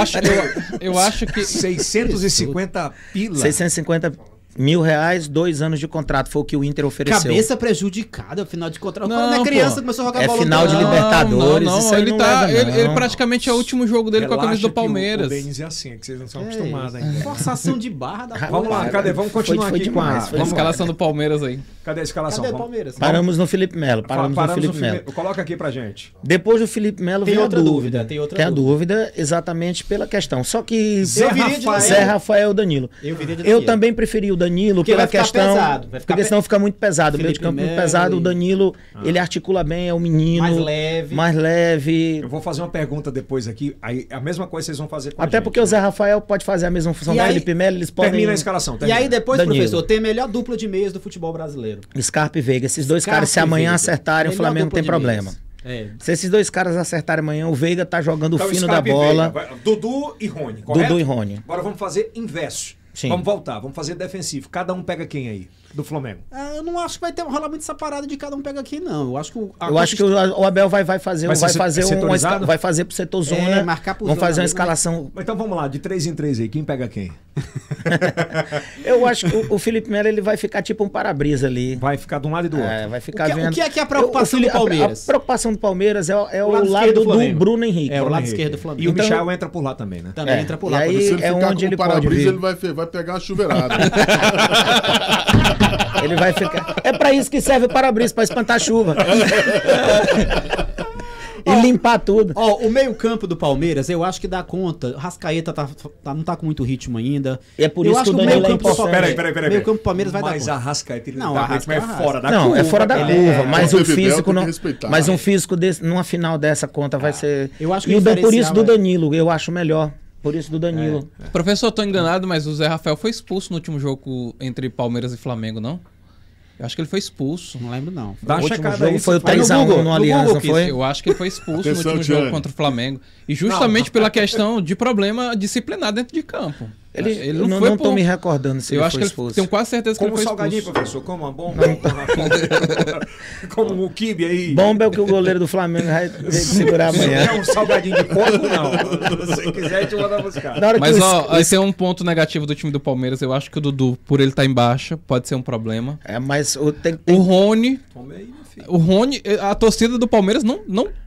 acho que. 650 pila. 650 mil reais, 2 anos de contrato. Foi o que o Inter ofereceu. Cabeça prejudicada, final de contrato. Não, Quando é pô. criança, começou a jogar É bola. final de Não, Libertadores. isso aí ele não tá. leva, não. Ele praticamente é o último jogo dele com a camisa do O Palmeiras. Denis é assim, é que vocês não são É acostumados isso. ainda. Forçação de barra da Vamos lá, cadê? Vamos continuar Foi aqui demais, com a... foi A Vamos lá. escalação do Palmeiras aí. Cadê a escalação? Cadê o Vamos- Palmeiras? Paramos no Felipe Melo. Paramos no Felipe Melo. Coloca aqui pra gente. Depois do Felipe Melo Tem veio outra a dúvida, dúvida. tem outra Tem a dúvida. dúvida exatamente pela questão. Só que Zé viria de Rafael. Zé Rafael Danilo. Eu viria de Eu Daniel. também preferi o Danilo, Porque pela vai ficar questão. pesado, vai ficar Porque senão fica muito pesado. O meio de Felipe campo muito Melo pesado. O e- Danilo, ele articula bem, é o menino. Mais leve. Mais leve. Eu vou fazer uma pergunta depois aqui. Aí a mesma coisa vocês vão fazer com a Até gente, porque o né? Zé Rafael pode fazer a mesma função E do aí- Felipe Melo, eles podem. Termina a escalação. E termina. aí depois, Danilo. professor, tem a melhor dupla de meias do futebol brasileiro. Scarpa e Veiga. Esses dois Scarpa caras, se e amanhã Veiga. acertarem, o Melhor Flamengo dupla tem de problema. meias. É. Se esses dois caras acertarem amanhã, o Veiga tá jogando Então, fino da Scarpa e bola. Veiga. Dudu e Rony, correto? Dudu e Rony. Agora vamos fazer inverso. Sim. Vamos voltar, vamos fazer defensivo. Cada um pega quem aí? Do Flamengo. Eu não acho que vai ter rolar muito essa parada de cada um pega aqui, não. Eu acho que Eu acho que o Abel vai fazer, Vai ser setorizado? vai fazer pro setor zona. marcar por Vamos zona fazer uma mesmo, né? escalação. Então vamos lá, de 3 em 3 aí. Quem pega quem? Eu acho que o Felipe Melo ele vai ficar tipo um para-brisa ali. Vai ficar de um lado e do outro. É, vai ficar O vendo. que é que é a preocupação do Palmeiras? A preocupação do Palmeiras é o lado lado esquerdo do do Flamengo. Bruno Henrique. É, o lado Henrique. esquerdo do Flamengo. E o Então- Michel entra por lá também, né? Também É, entra por e lá. aí- Se ele é ficar onde com ele o pode para-brisa, ver. ele vai pegar uma chuveirada. Ele vai ficar. É pra isso que serve o para-brisa, pra espantar a chuva. E limpar tudo. Ó, o meio-campo do Palmeiras, eu acho que dá conta. O Rascaeta não tá com muito ritmo ainda. E é por Eu isso acho que o que o Danilo é meio-campo do importante. Palmeiras. Peraí. Meio-campo do Palmeiras vai dar Mas conta. a Rascaeta, ele Não, tá a ritmo, é Rascaeta- fora da Não, curva. é fora da curva, mas o um Fidel físico tem que não. respeitar. Mas um físico desse, numa final dessa conta vai ser. Eu acho que E o por isso diferencial do é- Danilo, eu acho melhor. Por isso do Danilo. Professor, eu tô enganado, mas o Zé Rafael foi expulso no último jogo entre Palmeiras e Flamengo, não? Eu acho que ele foi expulso. Não lembro, não. Dá uma O último checada jogo aí. foi o se faz. 3x1 Google, no Aliança, não Google, foi? Eu acho que ele foi expulso no Atenção, último jogo Tiane. contra o Flamengo. E justamente pela questão de problema disciplinar dentro de campo. Ele não não, foi não tô por... me recordando se Eu ele acho foi que ele expulso. tenho quase certeza que Como ele foi salgadinho, expulso. professor. Como uma bomba. Como o kibe aí. Bomba é o que o goleiro do Flamengo vai ter que segurar amanhã. É um salgadinho de porco, não. Se quiser, a gente manda buscar. Na hora Mas que ó, aí tem um ponto negativo do time do Palmeiras. Eu acho que o Dudu, por ele estar embaixo, pode ser um problema. mas tem O Rony, Toma aí, meu filho. o Rony, a torcida do Palmeiras não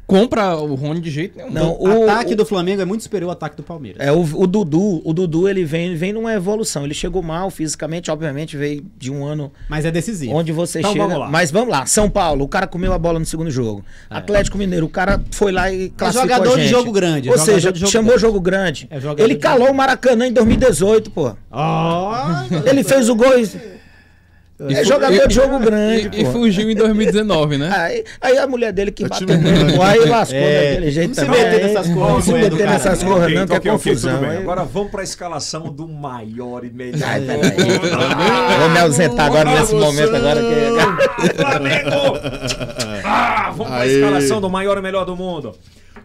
compra o Rony de jeito nenhum. Não, O ataque do Flamengo é muito superior ao ataque do Palmeiras. o Dudu ele vem numa evolução. Ele chegou mal fisicamente, obviamente, veio de um ano Mas é decisivo. onde você Então, chega. vamos lá. Mas vamos lá, São Paulo, o cara comeu a bola no segundo jogo. Atlético Mineiro, o cara foi lá e classificou jogador a de gente. jogo grande, Ou jogador seja, de jogo chamou grande. jogo grande. É jogador Ele de calou jogo o Maracanã em 2018, pô. Ele fez o gol. É jogador de jogo grande, E pô. fugiu em 2019, né? Aí a mulher dele que É bateu time grande. nele, aí lascou daquele jeito não se também. meter nessas coisas, Não se mulher do meter cara. nessas coisas não, que é Ok, confusão. tudo bem. Aí- Agora vamos para a escalação do maior e melhor. Ai, Vou me ausentar agora nesse momento agora que... Flamengo! Vamos para a Aê. escalação do maior e melhor do mundo.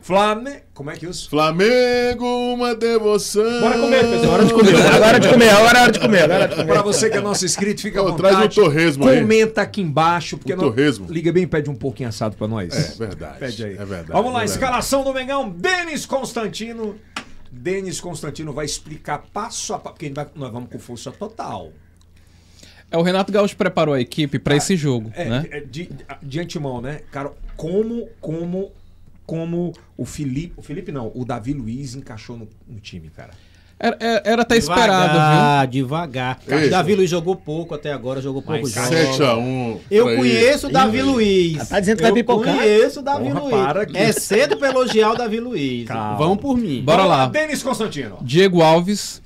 Flamengo. Como é que é isso? Flamengo, uma devoção. Bora comer, pessoal. Hora de comer, agora é de comer, agora é hora de comer, agora é hora de comer. Para você que é nosso inscrito, fica à Ô, traz vontade. o torresmo aí. Comenta aqui embaixo. Porque O torresmo. Liga bem e pede um pouquinho assado para nós. É verdade. Pede aí. É verdade. Vamos lá, é verdade. escalação do Mengão. Denis Constantino. Denis Constantino vai explicar passo a passo, porque nós vamos com força total. O Renato Gaúcho preparou a equipe para esse jogo, né? De antemão, né? Cara, como o Felipe não, o Davi Luiz encaixou no time, cara. Era até esperado, Devagar. Ei. Davi Luiz jogou pouco até agora, jogou pouco Mas jogos. 7x1. Eu pra ele. conheço o Davi Luiz. Tá dizendo que vai Eu pipocar? conheço o Davi Porra, Luiz. para que- É cedo pra elogiar o Davi Luiz. Calma. Vão por mim. Bora Vamos lá. Denis Constantino. viu? Diego Alves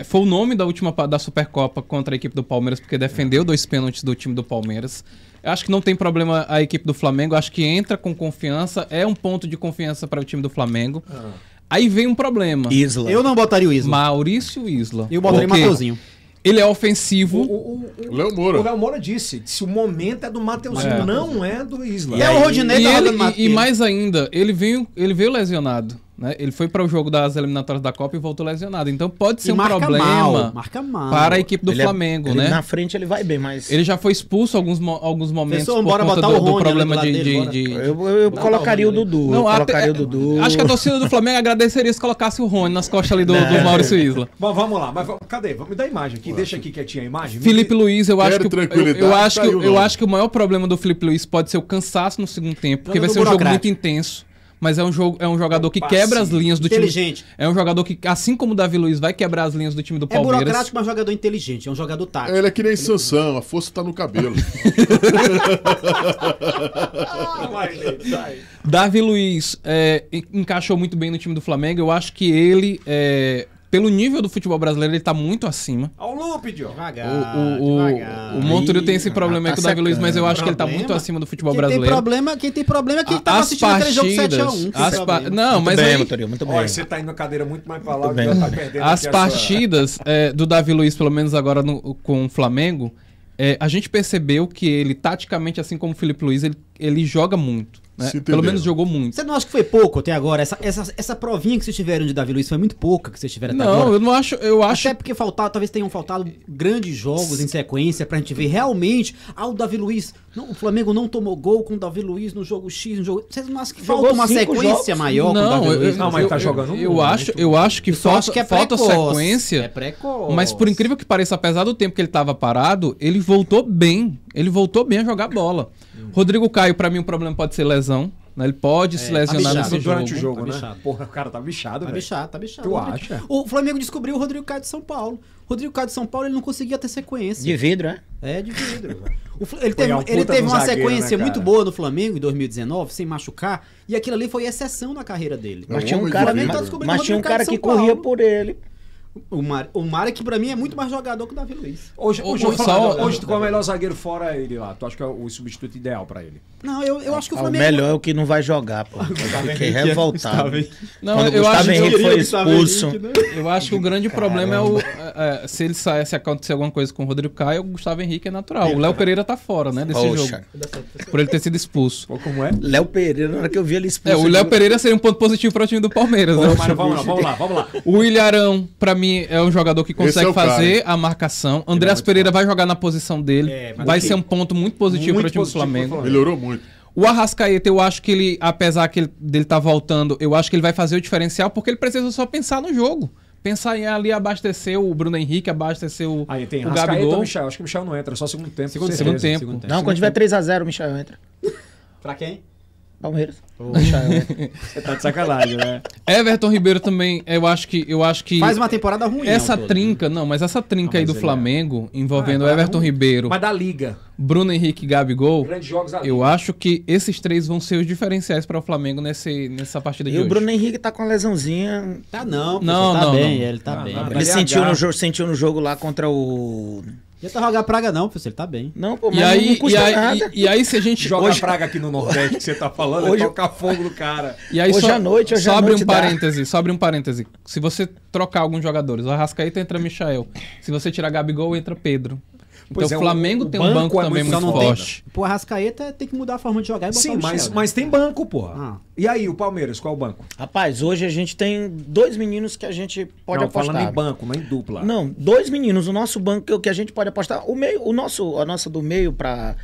foi o nome da última da Supercopa contra a equipe do Palmeiras, porque defendeu 2 pênaltis do time do Palmeiras. Eu acho que não tem problema a equipe do Flamengo, acho que entra com confiança, é um ponto de confiança para o time do Flamengo. Aí vem um problema. Isla. Eu não botaria o Isla. Maurício Isla. Eu botaria o Porque Mateuzinho. Ele é ofensivo. Léo Moura. O Léo Moura disse, se o momento é do Mateuzinho, não é do Isla. E é o Rodinei E, tá ele- rodando Matheus. e mais ainda, ele veio lesionado. Né? Ele foi para o jogo das eliminatórias da Copa e voltou lesionado. Então pode ser E um marca problema mal, marca mal. para a equipe do Ele Flamengo, ele né? Na frente ele vai bem, mas... Ele já foi expulso alguns momentos Pessoal, por bora conta botar o do Rony ali problema do lado dele, bora. Eu colocaria o Dudu. Não, eu até- colocaria o Dudu. Acho que a torcida do Flamengo agradeceria se colocasse o Rony nas costas ali do Maurício Isla. Bom, vamos lá, mas cadê? Vamos me dar a imagem aqui, deixa aqui quietinha a imagem. Felipe Luiz, eu acho Quero que tranquilidade, eu acho tá aí o que eu nome. acho que o maior problema do Felipe Luiz pode ser o cansaço no segundo tempo, porque vai Jogador ser um jogo burocrático. muito intenso. Mas é um jogador que quebra as linhas do Inteligente. time. É um jogador que, assim como o Davi Luiz, vai quebrar as linhas do time do É Palmeiras. burocrático, mas jogador inteligente. É um jogador tático. Ele é que nem Sansão, a força tá no cabelo. Davi Luiz encaixou muito bem no time do Flamengo. Eu acho que ele pelo nível do futebol brasileiro, ele tá muito acima. Ao loop, Diogo. O Monturio tem esse problema aí com o Davi Luiz, mas eu acho que ele tá muito acima do futebol brasileiro. Quem tem problema é quem tá As assistindo aquele jogo 7-1. partidas... Não, mas Muito bem, aí, Monturio, muito bem. Olha, você tá indo na cadeira muito mais pra lá, o bem. Diogo tá perdendo as aqui a partidas do Davi Luiz, pelo menos agora com o Flamengo, a gente percebeu que ele, taticamente, assim como o Felipe Luiz, ele joga muito. Né? Se Pelo entendeu. menos jogou muito. Você não acha que foi pouco até agora? Essa provinha que vocês tiveram de Davi Luiz foi muito pouca que vocês tiveram até agora? Não, eu não acho. Eu acho. Até porque talvez tenham faltado grandes jogos em sequência pra gente ver realmente. O Davi Luiz. Não, o Flamengo não tomou gol com o Davi Luiz no jogo X, no jogo. Vocês não acham que Jogou falta uma 5 sequência jogos? maior com o Davi Luiz? Não, mas ele tá jogando Eu muito. acho que Só acho que é falta precoce. sequência. É precoce. Mas por incrível que pareça, apesar do tempo que ele tava parado, ele voltou bem. Ele voltou bem a jogar bola. Rodrigo Caio, pra mim, o problema pode ser lesão. Né? Ele pode se lesionar bichado. nesse Durante jogo. o jogo, Tá né? bichado. Porra, o cara tá bichado, Tá velho. bichado, tá bichado. Tu acha? O Flamengo descobriu o Rodrigo Caio de São Paulo. Rodrigo Caio de São Paulo, ele não conseguia ter sequência. De vidro, é? É, de vidro. Ele teve, é um ele puta teve de um uma zagueiro, sequência né, muito cara? boa no Flamengo em 2019, sem machucar, e aquilo ali foi exceção na carreira dele. Mas É tinha um homem cara, de vidro. tá descobrindo mas o tinha um Rodrigo Caio cara de que São corria Paulo. por ele. O Marek, pra mim, é muito mais jogador que o Davi Luiz. Hoje, só- hoje qual é o melhor zagueiro fora ele lá? Tu acha que é o substituto ideal pra ele? Não, eu acho que o O Flamengo... melhor é o que não vai jogar, pô. Eu fiquei revoltado. Não, Quando o eu acho Gustavo que Henrique foi expulso. eu acho que o grande problema é se ele sair, se acontecer alguma coisa com o Rodrigo Caio, o Gustavo Henrique é natural. O Léo Pereira tá fora, né, desse Poxa. jogo. Por ele ter sido expulso. Ou como é? Léo Pereira, na hora que eu vi ele expulso... O Léo Pereira seria um ponto positivo para o time do Palmeiras, né? Mas vamos lá. O Ilharão, pra mim, é um jogador que Esse é consegue o cara, fazer hein? a marcação. Andreas Pereira vai jogar na posição dele. mas Vai aqui- ser um ponto muito positivo Muito para o time do positivo pro Flamengo. Flamengo. Melhorou muito. O Arrascaeta, eu acho que ele, apesar dele tá voltando, eu acho que ele vai fazer o diferencial porque ele precisa só pensar no jogo. Pensar em ali abastecer o Bruno Henrique, abastecer o Aí tem o Rascaeta e Gabigol. Michel. Acho que o Michel não entra, só segundo tempo. Segundo certeza. tempo. Não, quando tiver 3-0, o Michel entra. Pra quem? Palmeiras. O Michel entra. Você tá de sacanagem, né? Everton Ribeiro também, eu acho que Faz uma temporada ruim. essa ao todo, trinca, não, mas essa trinca aí do ele é- Flamengo, envolvendo Ah, é Everton ruim. Ribeiro, Mas da Liga. Bruno Henrique e Gabigol, Grandes jogos da Liga. eu acho que esses três vão ser os diferenciais para o Flamengo nessa partida de E o hoje. Bruno Henrique tá com uma lesãozinha. Tá não, Não, ele tá não, bem, não. ele tá bem. não. Ele LH. sentiu no jogo lá contra o... Já tá jogar praga não, professor, ele tá bem. Não, pô, mas E aí, não custa nada. e aí se a gente Joga hoje, praga aqui no Nordeste que você tá falando, Hoje- é tocar fogo no cara. e aí Hoje à noite só dá. abre um parêntese. Se você trocar alguns jogadores, o Arrascaeta entra Michael. Se você tirar Gabigol, entra Pedro. Então Pois é, o Flamengo o tem um banco banco é também muito muito forte. forte. Pô, a Arrascaeta tem que mudar a forma de jogar e botar Sim, o Michel, né? mas tem banco, porra. Ah. E aí, o Palmeiras, qual é o banco? Rapaz, hoje a gente tem 2 meninos que a gente pode não, apostar. falando em banco, não em dupla. Não, 2 meninos. O nosso banco que a gente pode apostar. A nossa do meio pra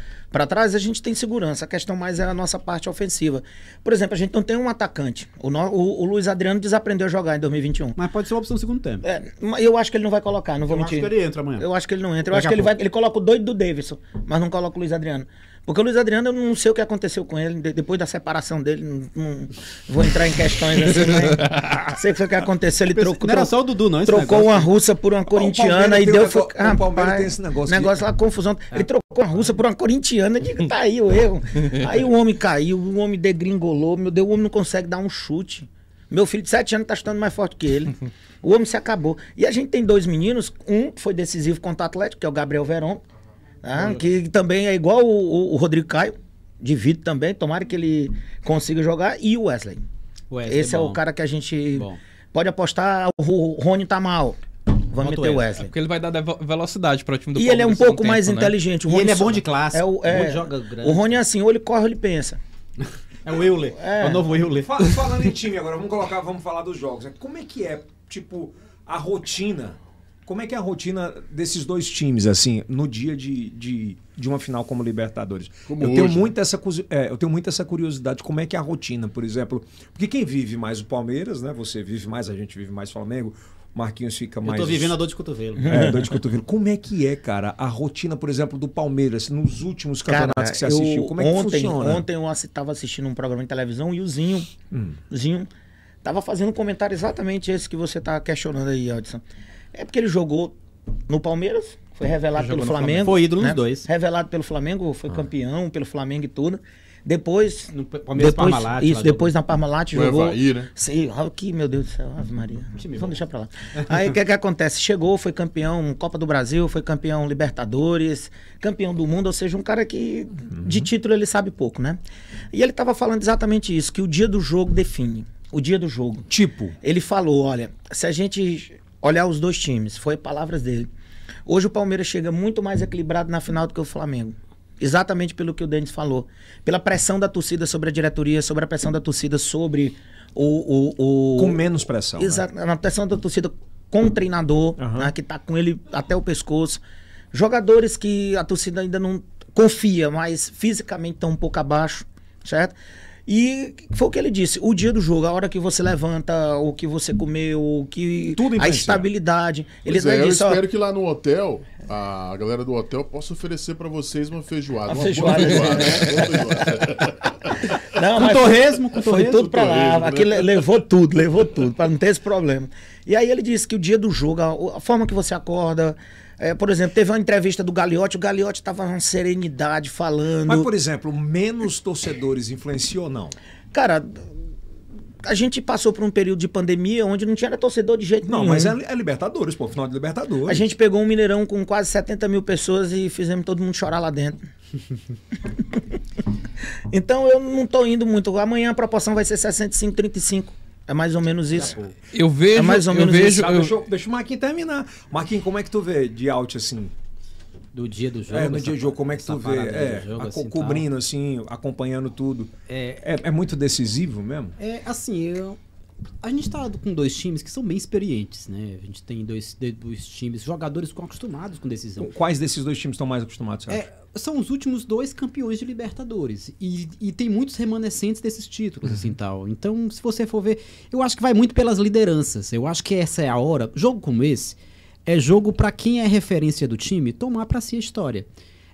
trás, a gente tem segurança. A questão mais é a nossa parte ofensiva. Por exemplo, a gente não tem um atacante. O Luiz Adriano desaprendeu a jogar em 2021. Mas pode ser uma opção no segundo tempo. Eu acho que ele não vai colocar, não vou Eu acho mentir. que ele entra amanhã. Eu acho que ele não entra. Eu Daqui acho que a pouco. ele coloca o doido do Davidson, mas não coloca o Luiz Adriano. Porque o Luiz Adriano, eu não sei o que aconteceu com ele depois da separação dele. Não vou entrar em questões assim, mas sei o que foi que aconteceu. Ele trocou. Não era só o Dudu, não. esse Trocou negócio. uma russa por uma corintiana Palmeiras e tem deu. um negócio- o Palmeiras tem esse negócio Negócio lá, confusão. Ele trocou uma russa por uma corintiana. Digo, tá aí o erro. Aí o homem caiu, o homem degringolou. Meu Deus, o homem não consegue dar um chute. Meu filho de 7 anos tá chutando mais forte que ele. O homem se acabou. E a gente tem 2 meninos. Um que foi decisivo contra o Atlético, que é o Gabriel Veron. Tá? Que também é igual o Rodrigo Caio. De vidro também. Tomara que ele consiga jogar. E o Wesley. Esse é o cara que a gente Bom. pode apostar. O Rony tá mal. Vamos Bota meter o o Wesley. Wesley. Porque ele vai dar velocidade para o time do E ele é um Palmeiras no pouco segundo mais tempo, né? inteligente. O E ele é só- bom de classe. É o, Bom, joga grande. o Rony é assim, ou ele corre ou ele pensa. É o Euler. É o novo Euler. Falando em time agora, vamos falar dos jogos. Como é que é, tipo, a rotina? Como é que é a rotina desses dois times, assim, no dia de uma final como Libertadores? Como eu tenho hoje, muito essa curiosidade, como é que é a rotina, por exemplo. Porque quem vive mais o Palmeiras, né? Você vive mais, a gente vive mais Flamengo. Marquinhos fica Eu mais... tô vivendo a dor de cotovelo. dor de cotovelo. Como é que é, cara, a rotina, por exemplo, do Palmeiras nos últimos campeonatos que você assistiu? Como é que funciona? Ontem eu estava assistindo um programa de televisão e o Zinho tava fazendo um comentário exatamente esse que você tá questionando aí, Edson. É porque ele jogou no Palmeiras, foi revelado pelo Flamengo. Foi ídolo né? nos dois. Revelado pelo Flamengo, foi campeão pelo Flamengo e tudo. Depois, No Palmeiras Parmalat, lá depois na Parmalat No jogou. Evaí, né? Sim, aqui, meu Deus do céu, Ave Maria. Time Vamos bom. deixar pra lá. Aí o que acontece? Chegou, foi campeão Copa do Brasil, foi campeão Libertadores, campeão do mundo, ou seja, um cara que de título ele sabe pouco, né? E ele tava falando exatamente isso, que o dia do jogo define. O dia do jogo. Tipo, Ele falou, olha, se a gente olhar os dois times, foi palavras dele. Hoje o Palmeiras chega muito mais equilibrado na final do que o Flamengo. Exatamente pelo que o Denis falou. Pela pressão da torcida sobre a diretoria, sobre a pressão da torcida sobre o com menos pressão. né? Exato, a pressão da torcida com o treinador, Aham. né, que tá com ele até o pescoço. Jogadores que a torcida ainda não confia, mas fisicamente estão um pouco abaixo, certo? E foi o que ele disse, o dia do jogo, a hora que você levanta, o que você comeu, o que Tudo a influencia. estabilidade. Ele Pois é, eu disse, ó, espero que lá no hotel, a galera do hotel possa oferecer pra vocês uma feijoada. A Uma feijoada, boa feijoada. Uma boa feijoada. não, Com mas torresmo, com foi torresmo. tudo pra lá. torresmo, né? Aqui levou tudo, pra não ter esse problema. E aí ele disse que o dia do jogo, a forma que você acorda. Por exemplo, teve uma entrevista do Gagliotti, o Gagliotti tava com serenidade falando. Mas, por exemplo, menos torcedores influenciou ou não? Cara, a gente passou por um período de pandemia onde não tinha torcedor de jeito Não, nenhum. mas é Libertadores, pô, final de Libertadores. A gente pegou um Mineirão com quase 70 mil pessoas e fizemos todo mundo chorar lá dentro. Então eu não tô indo muito. Amanhã a proporção vai ser 65-35. É mais ou menos isso. Eu vejo, É mais ou eu menos vejo, isso. Tá, eu- deixa o Marquinhos terminar. Marquinhos, como é que tu vê de out assim? Do dia do jogo. No dia do jogo, como é que tu vê? Cobrindo assim, acompanhando tudo. É muito decisivo mesmo? A gente tá com dois times que são bem experientes, né? A gente tem dois times, jogadores que estão acostumados com decisão. Quais desses dois times estão mais acostumados? Você acha? São os últimos dois campeões de Libertadores. E tem muitos remanescentes desses títulos, assim, tal. Então, se você for ver, eu acho que vai muito pelas lideranças. Eu acho que essa é a hora. Jogo como esse é jogo pra quem é referência do time tomar pra si a história.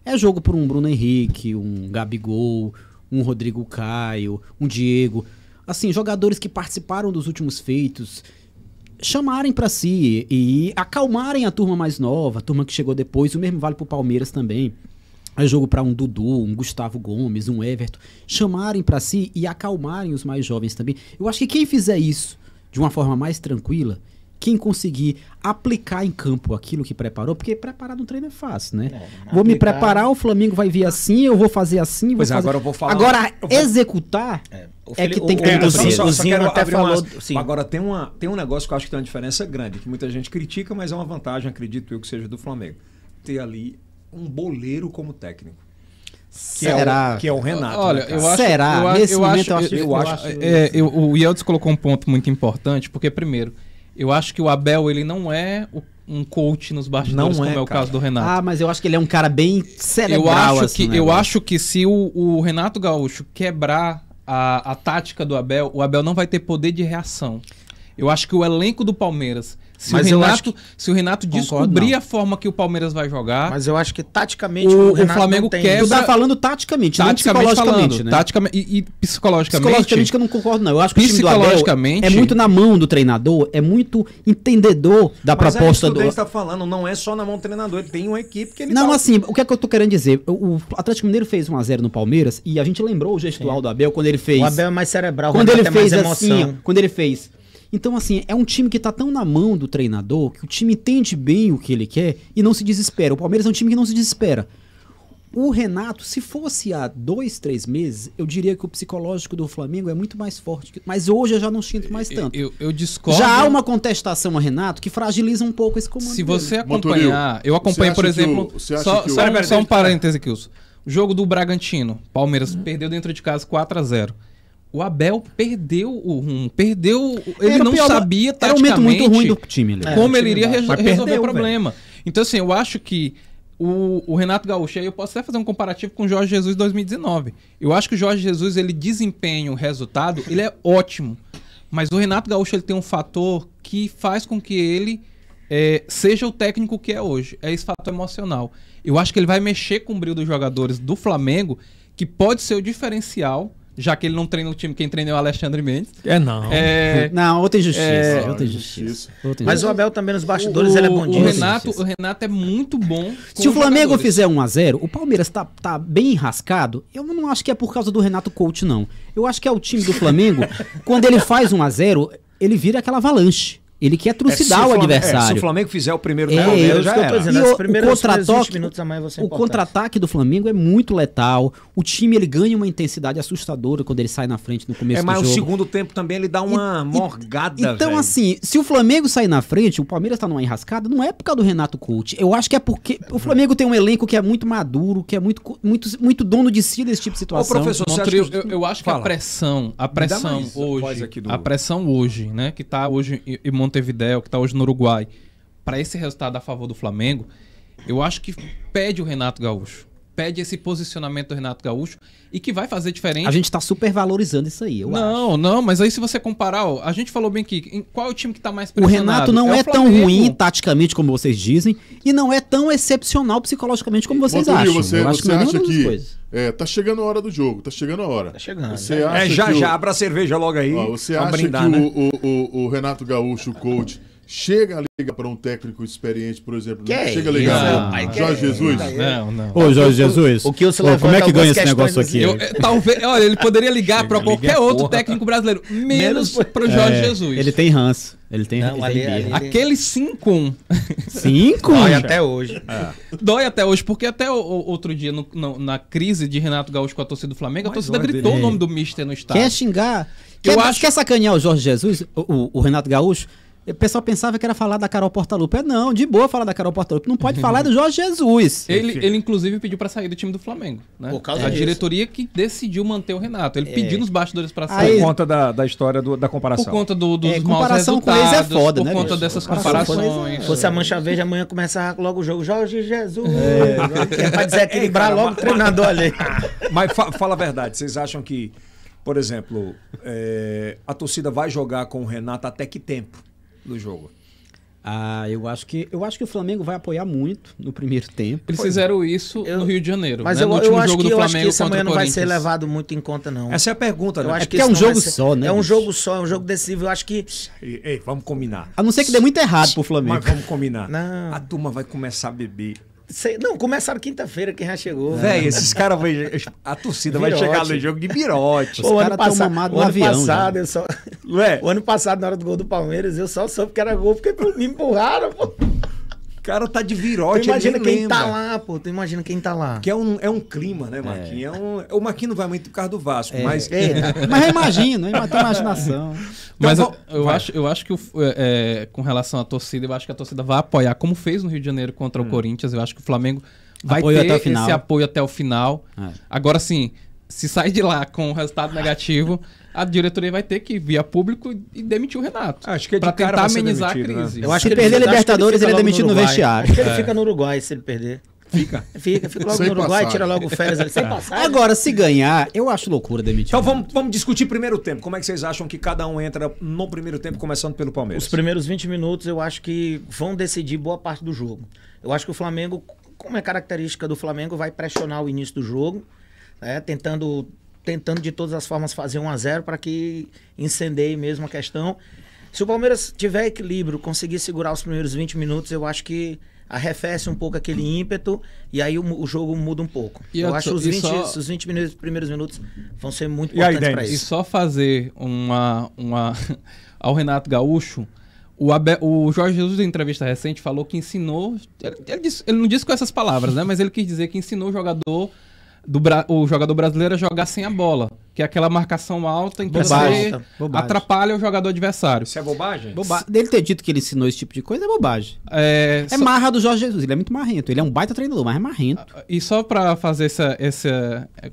É jogo por um Bruno Henrique, um Gabigol, um Rodrigo Caio, um Diego. Assim, jogadores que participaram dos últimos feitos, chamarem pra si e acalmarem a turma mais nova, a turma que chegou depois. O mesmo vale pro Palmeiras também. É jogo pra um Dudu, um Gustavo Gomes, um Everton, chamarem pra si e acalmarem os mais jovens também. Eu acho que quem fizer isso de uma forma mais tranquila, quem conseguir aplicar em campo aquilo que preparou, porque preparar no treino é fácil, né? Vou me aplicar- preparar, o Flamengo vai vir assim, eu vou fazer assim, Pois é, fazer... agora eu vou falar- Agora, eu vou- executar O é que Felipe- tem que o- ter o- muito só- peso. só- Zinho quero até abrir falou- umas- sim. Agora tem um negócio que eu acho que tem uma diferença grande, que muita gente critica, mas é uma vantagem, acredito eu, que seja do Flamengo. Ter ali um boleiro como técnico. Será? Que é o Renato. Olha, né, cara? eu acho, Será? eu, Nesse eu momento acho, eu acho- eu eu acho- acho- o Yeltsin colocou um ponto muito importante, porque primeiro, eu acho que o Abel ele não é um coach nos bastidores, Não é, como é o cara. caso do Renato. Ah, mas eu acho que ele é um cara bem eu cerebral, acho assim, que né, eu acho que se o Renato Gaúcho quebrar a tática do Abel, o Abel não vai ter poder de reação. Eu acho que o elenco do Palmeiras, se Mas eu acho o Renato Concordo, descobrir não. a forma que o Palmeiras vai jogar, Mas eu acho que taticamente O Renato Flamengo não tem quer- Tu isso. tá falando taticamente, taticamente não falando, psicologicamente, né? taticamente e psicologicamente, Psicologicamente que eu não concordo, não. Eu acho que o time do Abel Psicologicamente- é muito na mão do treinador, é muito entendedor da Mas proposta é isso que o do... Denis tá falando, não é só na mão do treinador, ele tem uma equipe que ele Não, tá... assim, o que é que eu tô querendo dizer? O Atlético Mineiro fez 1-0 no Palmeiras e a gente lembrou o gestual do Abel quando ele fez... O Abel é mais cerebral, o Quando Renato ele é mais fez emoção. assim, ó, quando ele fez... Então, assim, é um time que tá tão na mão do treinador que o time entende bem o que ele quer e não se desespera. O Palmeiras é um time que não se desespera. O Renato, se fosse há 2-3 meses, eu diria que o psicológico do Flamengo é muito mais forte. Mas hoje eu já não sinto mais tanto. eu discordo. Já há uma contestação a Renato que fragiliza um pouco esse comando Se dele. você Motoril, acompanhar, eu acompanho, você por acha que exemplo, você acha só, que o- só um- Pera, só um deixa- parêntese, Kilson. O jogo do Bragantino, Palmeiras perdeu dentro de casa 4-0. O Abel perdeu o ele Era o não pior- sabia Era um momento taticamente muito ruim do time ali. como É, ele iria time Mas resolver perdeu, o problema. Então, assim, eu acho que o Renato Gaúcho, aí eu posso até fazer um comparativo com o Jorge Jesus 2019. Eu acho que o Jorge Jesus, ele desempenha o resultado, ele é ótimo. Mas o Renato Gaúcho, ele tem um fator que faz com que ele seja o técnico que é hoje. É esse fator emocional. Eu acho que ele vai mexer com o brilho dos jogadores do Flamengo, que pode ser o diferencial já que ele não treina o time, quem treina é o Alexandre Mendes. Não. Não, outra injustiça. Outra injustiça. Mas o Abel também nos bastidores, ele é bom disso. O Renato é muito bom. Se o com Flamengo jogadores. fizer 1-0, o Palmeiras tá bem enrascado. Eu não acho que é por causa do Renato Couto, não. Eu acho que é o time do Flamengo, quando ele faz 1-0, ele vira aquela avalanche. Ele quer trucidar o se adversário. o Flamengo fizer o primeiro É, do Palmeiras, isso já que eu tô era. dizendo. E Os o primeiros 20 contra-ataque, minutos amanhã vão ser o importantes. contra-ataque do Flamengo é muito letal. O time ele ganha uma intensidade assustadora quando ele sai na frente no começo Mas do o jogo. segundo tempo também ele dá uma morgada, Então, velho. assim, se o Flamengo sair na frente, o Palmeiras tá numa enrascada, não é por causa do Renato Couto. Eu acho que é porque o Flamengo tem um elenco que é muito maduro, que é muito dono de si desse tipo de situação. professor, você Monteiro, acha que- eu acho que Fala. a pressão mais voz hoje, aqui do- a pressão hoje, né, que tá hoje em Montevidéu, que tá hoje no Uruguai, para esse resultado a favor do Flamengo, eu acho que pede o Renato Gaúcho, pede esse posicionamento do Renato Gaúcho e que vai fazer diferente. A gente tá super valorizando isso aí, eu acho. Não, mas aí se você comparar, ó, a gente falou bem que qual é o time que tá mais O pressionado? Renato não é o tão Flamengo. ruim taticamente como vocês dizem e não é tão excepcional psicologicamente como vocês Monturinho, acham. você, Eu acho que você não é acha nenhuma das que coisas. tá chegando a hora do jogo, tá chegando a hora. Tá chegando. Você acha já, que já, abra a cerveja logo aí. Você pra acha brindar, que né? o Renato Gaúcho, o coach, chega a ligar para um técnico experiente, por exemplo? Que é chega a isso, ligar rapaz, para que Jorge é Jesus? Não. Ô, Jorge Jesus, o Kilson como é levanta que ganha algumas esse negócio questões aqui? assim. Talvez, olha, ele poderia ligar para qualquer outro técnico brasileiro, menos para o Jorge Jesus. Ele tem ranço. Ele tem Não, ali- birra. ali- Aquele 5-1 5? Olha, até hoje. dói até hoje, porque até outro dia, na crise de Renato Gaúcho com a torcida do Flamengo, a torcida dói gritou dele. o nome do Mister no estádio. Quer xingar? Eu acho- Quer sacanear o Jorge Jesus, o Renato Gaúcho? O pessoal pensava que era falar da Carol Portalupe. Não, de boa falar da Carol Portalupe. Não pode falar do Jorge Jesus. Ele inclusive, pediu para sair do time do Flamengo. Né? Por causa a disso. diretoria que decidiu manter o Renato. Ele pediu nos bastidores para Aí- sair. Por conta da história da comparação. Por conta dos maus comparação com resultados, eles é foda, por né, conta bicho? dessas Comparação com comparações. Se fosse a Mancha Verde, amanhã começava logo o jogo. Jorge Jesus. É pra desequilibrar logo o treinador ali. Mas fala a verdade, vocês acham que, por exemplo, a torcida vai jogar com o Renato até que tempo do jogo? Eu acho que o Flamengo vai apoiar muito no primeiro tempo. Eles fizeram isso no Rio de Janeiro. Mas né? eu No último acho jogo que do eu acho que Flamengo isso contra amanhã o não vai ser Corinthians. levado muito em conta, não. Essa é a pergunta, né? Eu acho porque que é um isso não jogo vai ser- só, né, É um bicho? jogo só, é um jogo decisivo. Eu acho que. Ei, vamos combinar. A não ser que dê muito errado pro Flamengo. Mas vamos combinar. Não. A turma vai começar a beber. Não, começaram quinta-feira, quem já chegou. Véi, esses caras vão. A torcida vai Virote. chegar no jogo de virote. Pô, o ano caras tão passado, mamados o no ano avião passado eu só. Ué, O ano passado, na hora do gol do Palmeiras, eu só soube que era gol porque me empurraram, pô. o cara tá de Tu virote. imagina ele nem quem tá lembra. lá, pô. Tu imagina quem tá lá. Que é um clima, né, Marquinhos? O Marquinhos não vai muito por causa do Vasco, mas. Mas eu imagino, hein? Mas tem imaginação. Mas Então, eu acho que com relação à torcida, eu acho que a torcida vai apoiar, como fez no Rio de Janeiro contra o Corinthians. Eu acho que o Flamengo vai Apoio ter até o final. esse apoio até o final. É. Agora sim, se sair de lá com um resultado negativo, a diretoria vai ter que ir via público e demitir o Renato. Acho que de pra cara tentar vai ser amenizar demitido, a crise. Eu acho Se que perder acho que Libertadores, fica ele é logo demitido no Uruguai. vestiário. Acho que ele fica no Uruguai se ele perder. Fica. Fica logo Sem no Uruguai, passagem. tira logo férias ali, sem passagem. Agora, se ganhar, eu acho loucura demitir. Então o Renato. vamos discutir primeiro tempo. Como é que vocês acham que cada um entra no primeiro tempo, começando pelo Palmeiras? Os primeiros 20 minutos eu acho que vão decidir boa parte do jogo. Eu acho que o Flamengo, como é característica do Flamengo, vai pressionar o início do jogo, né, tentando de todas as formas fazer 1-0 para que incendeie mesmo a questão. Se o Palmeiras tiver equilíbrio, conseguir segurar os primeiros 20 minutos, eu acho que arrefece um pouco aquele ímpeto e aí o jogo muda um pouco. E eu eu acho tô- que e só- os 20 primeiros minutos vão ser muito E aí, importantes para Denis? E isso. só fazer ao Renato Gaúcho, o Jorge Jesus, em entrevista recente, falou que ensinou. Ele não disse com essas palavras, né? Mas ele quis dizer que ensinou o jogador brasileiro a jogar sem a bola. Que é aquela marcação alta em que Bobagem. você Bobagem. atrapalha o jogador adversário. Isso é bobagem? Dele ter dito que ele ensinou esse tipo de coisa é bobagem. É, É marra do Jorge Jesus, ele é muito marrento. Ele é um baita treinador, mas é marrento. E só pra fazer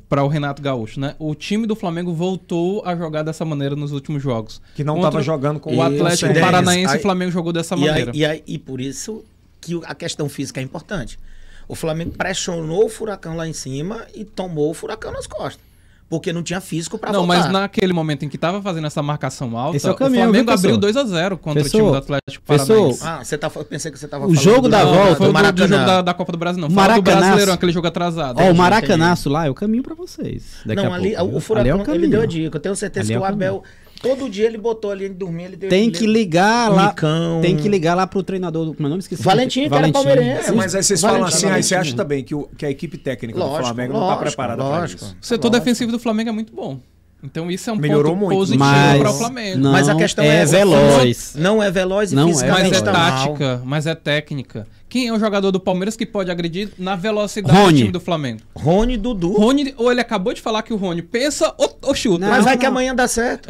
para o Renato Gaúcho, né? O time do Flamengo voltou a jogar dessa maneira nos últimos jogos. Que não Contra tava jogando com o Atlético Denis, Paranaense e aí- o Flamengo jogou dessa E, maneira. e por isso que a questão física é importante. O Flamengo pressionou o Furacão lá em cima e tomou o Furacão nas costas. porque não tinha físico pra Não, voltar. mas naquele momento em que tava fazendo essa marcação alta, Esse é o caminho, Flamengo viu, abriu professor? 2-0 contra Professor, o time do Atlético professor, Paranaense. Pensei que você tava O falando jogo da Não, volta, foi do do jogo Maracanã. da Copa do Brasil, não. O Fala do Maracanaço. Brasileirão, aquele jogo atrasado. Ó, o entendi. Maracanaço lá é o caminho pra vocês. Daqui Não, a ali, pouco, o viu? Furacão, Ali é o ele caminho. deu a dica. Eu tenho certeza Ali é que o o Abel, caminho. todo dia ele botou ali, ele dormia, ele deu Tem que ligar lá. Nicão. Tem que ligar lá pro treinador do. Como é o nome? Esqueci. Valentim, que era palmeirense. Mas aí vocês Valentim, falam assim, aí você Valentim. acha também que a equipe técnica do Lógico, Flamengo não tá lógico, preparada pra lógico. isso. O setor defensivo do Flamengo é muito bom. Então isso é um Melhorou ponto muito, positivo mas para o Flamengo. não Mas a questão é veloz. Não é veloz e Não é. fisicamente Mas é tá mal. tática, mas é técnica. Quem é o jogador do Palmeiras que pode agredir na velocidade Rony. do time do Flamengo? Rony, Dudu. Rony, ou ele acabou de falar que o Rony pensa ou chuta. Não, Mas vai não. que amanhã dá certo.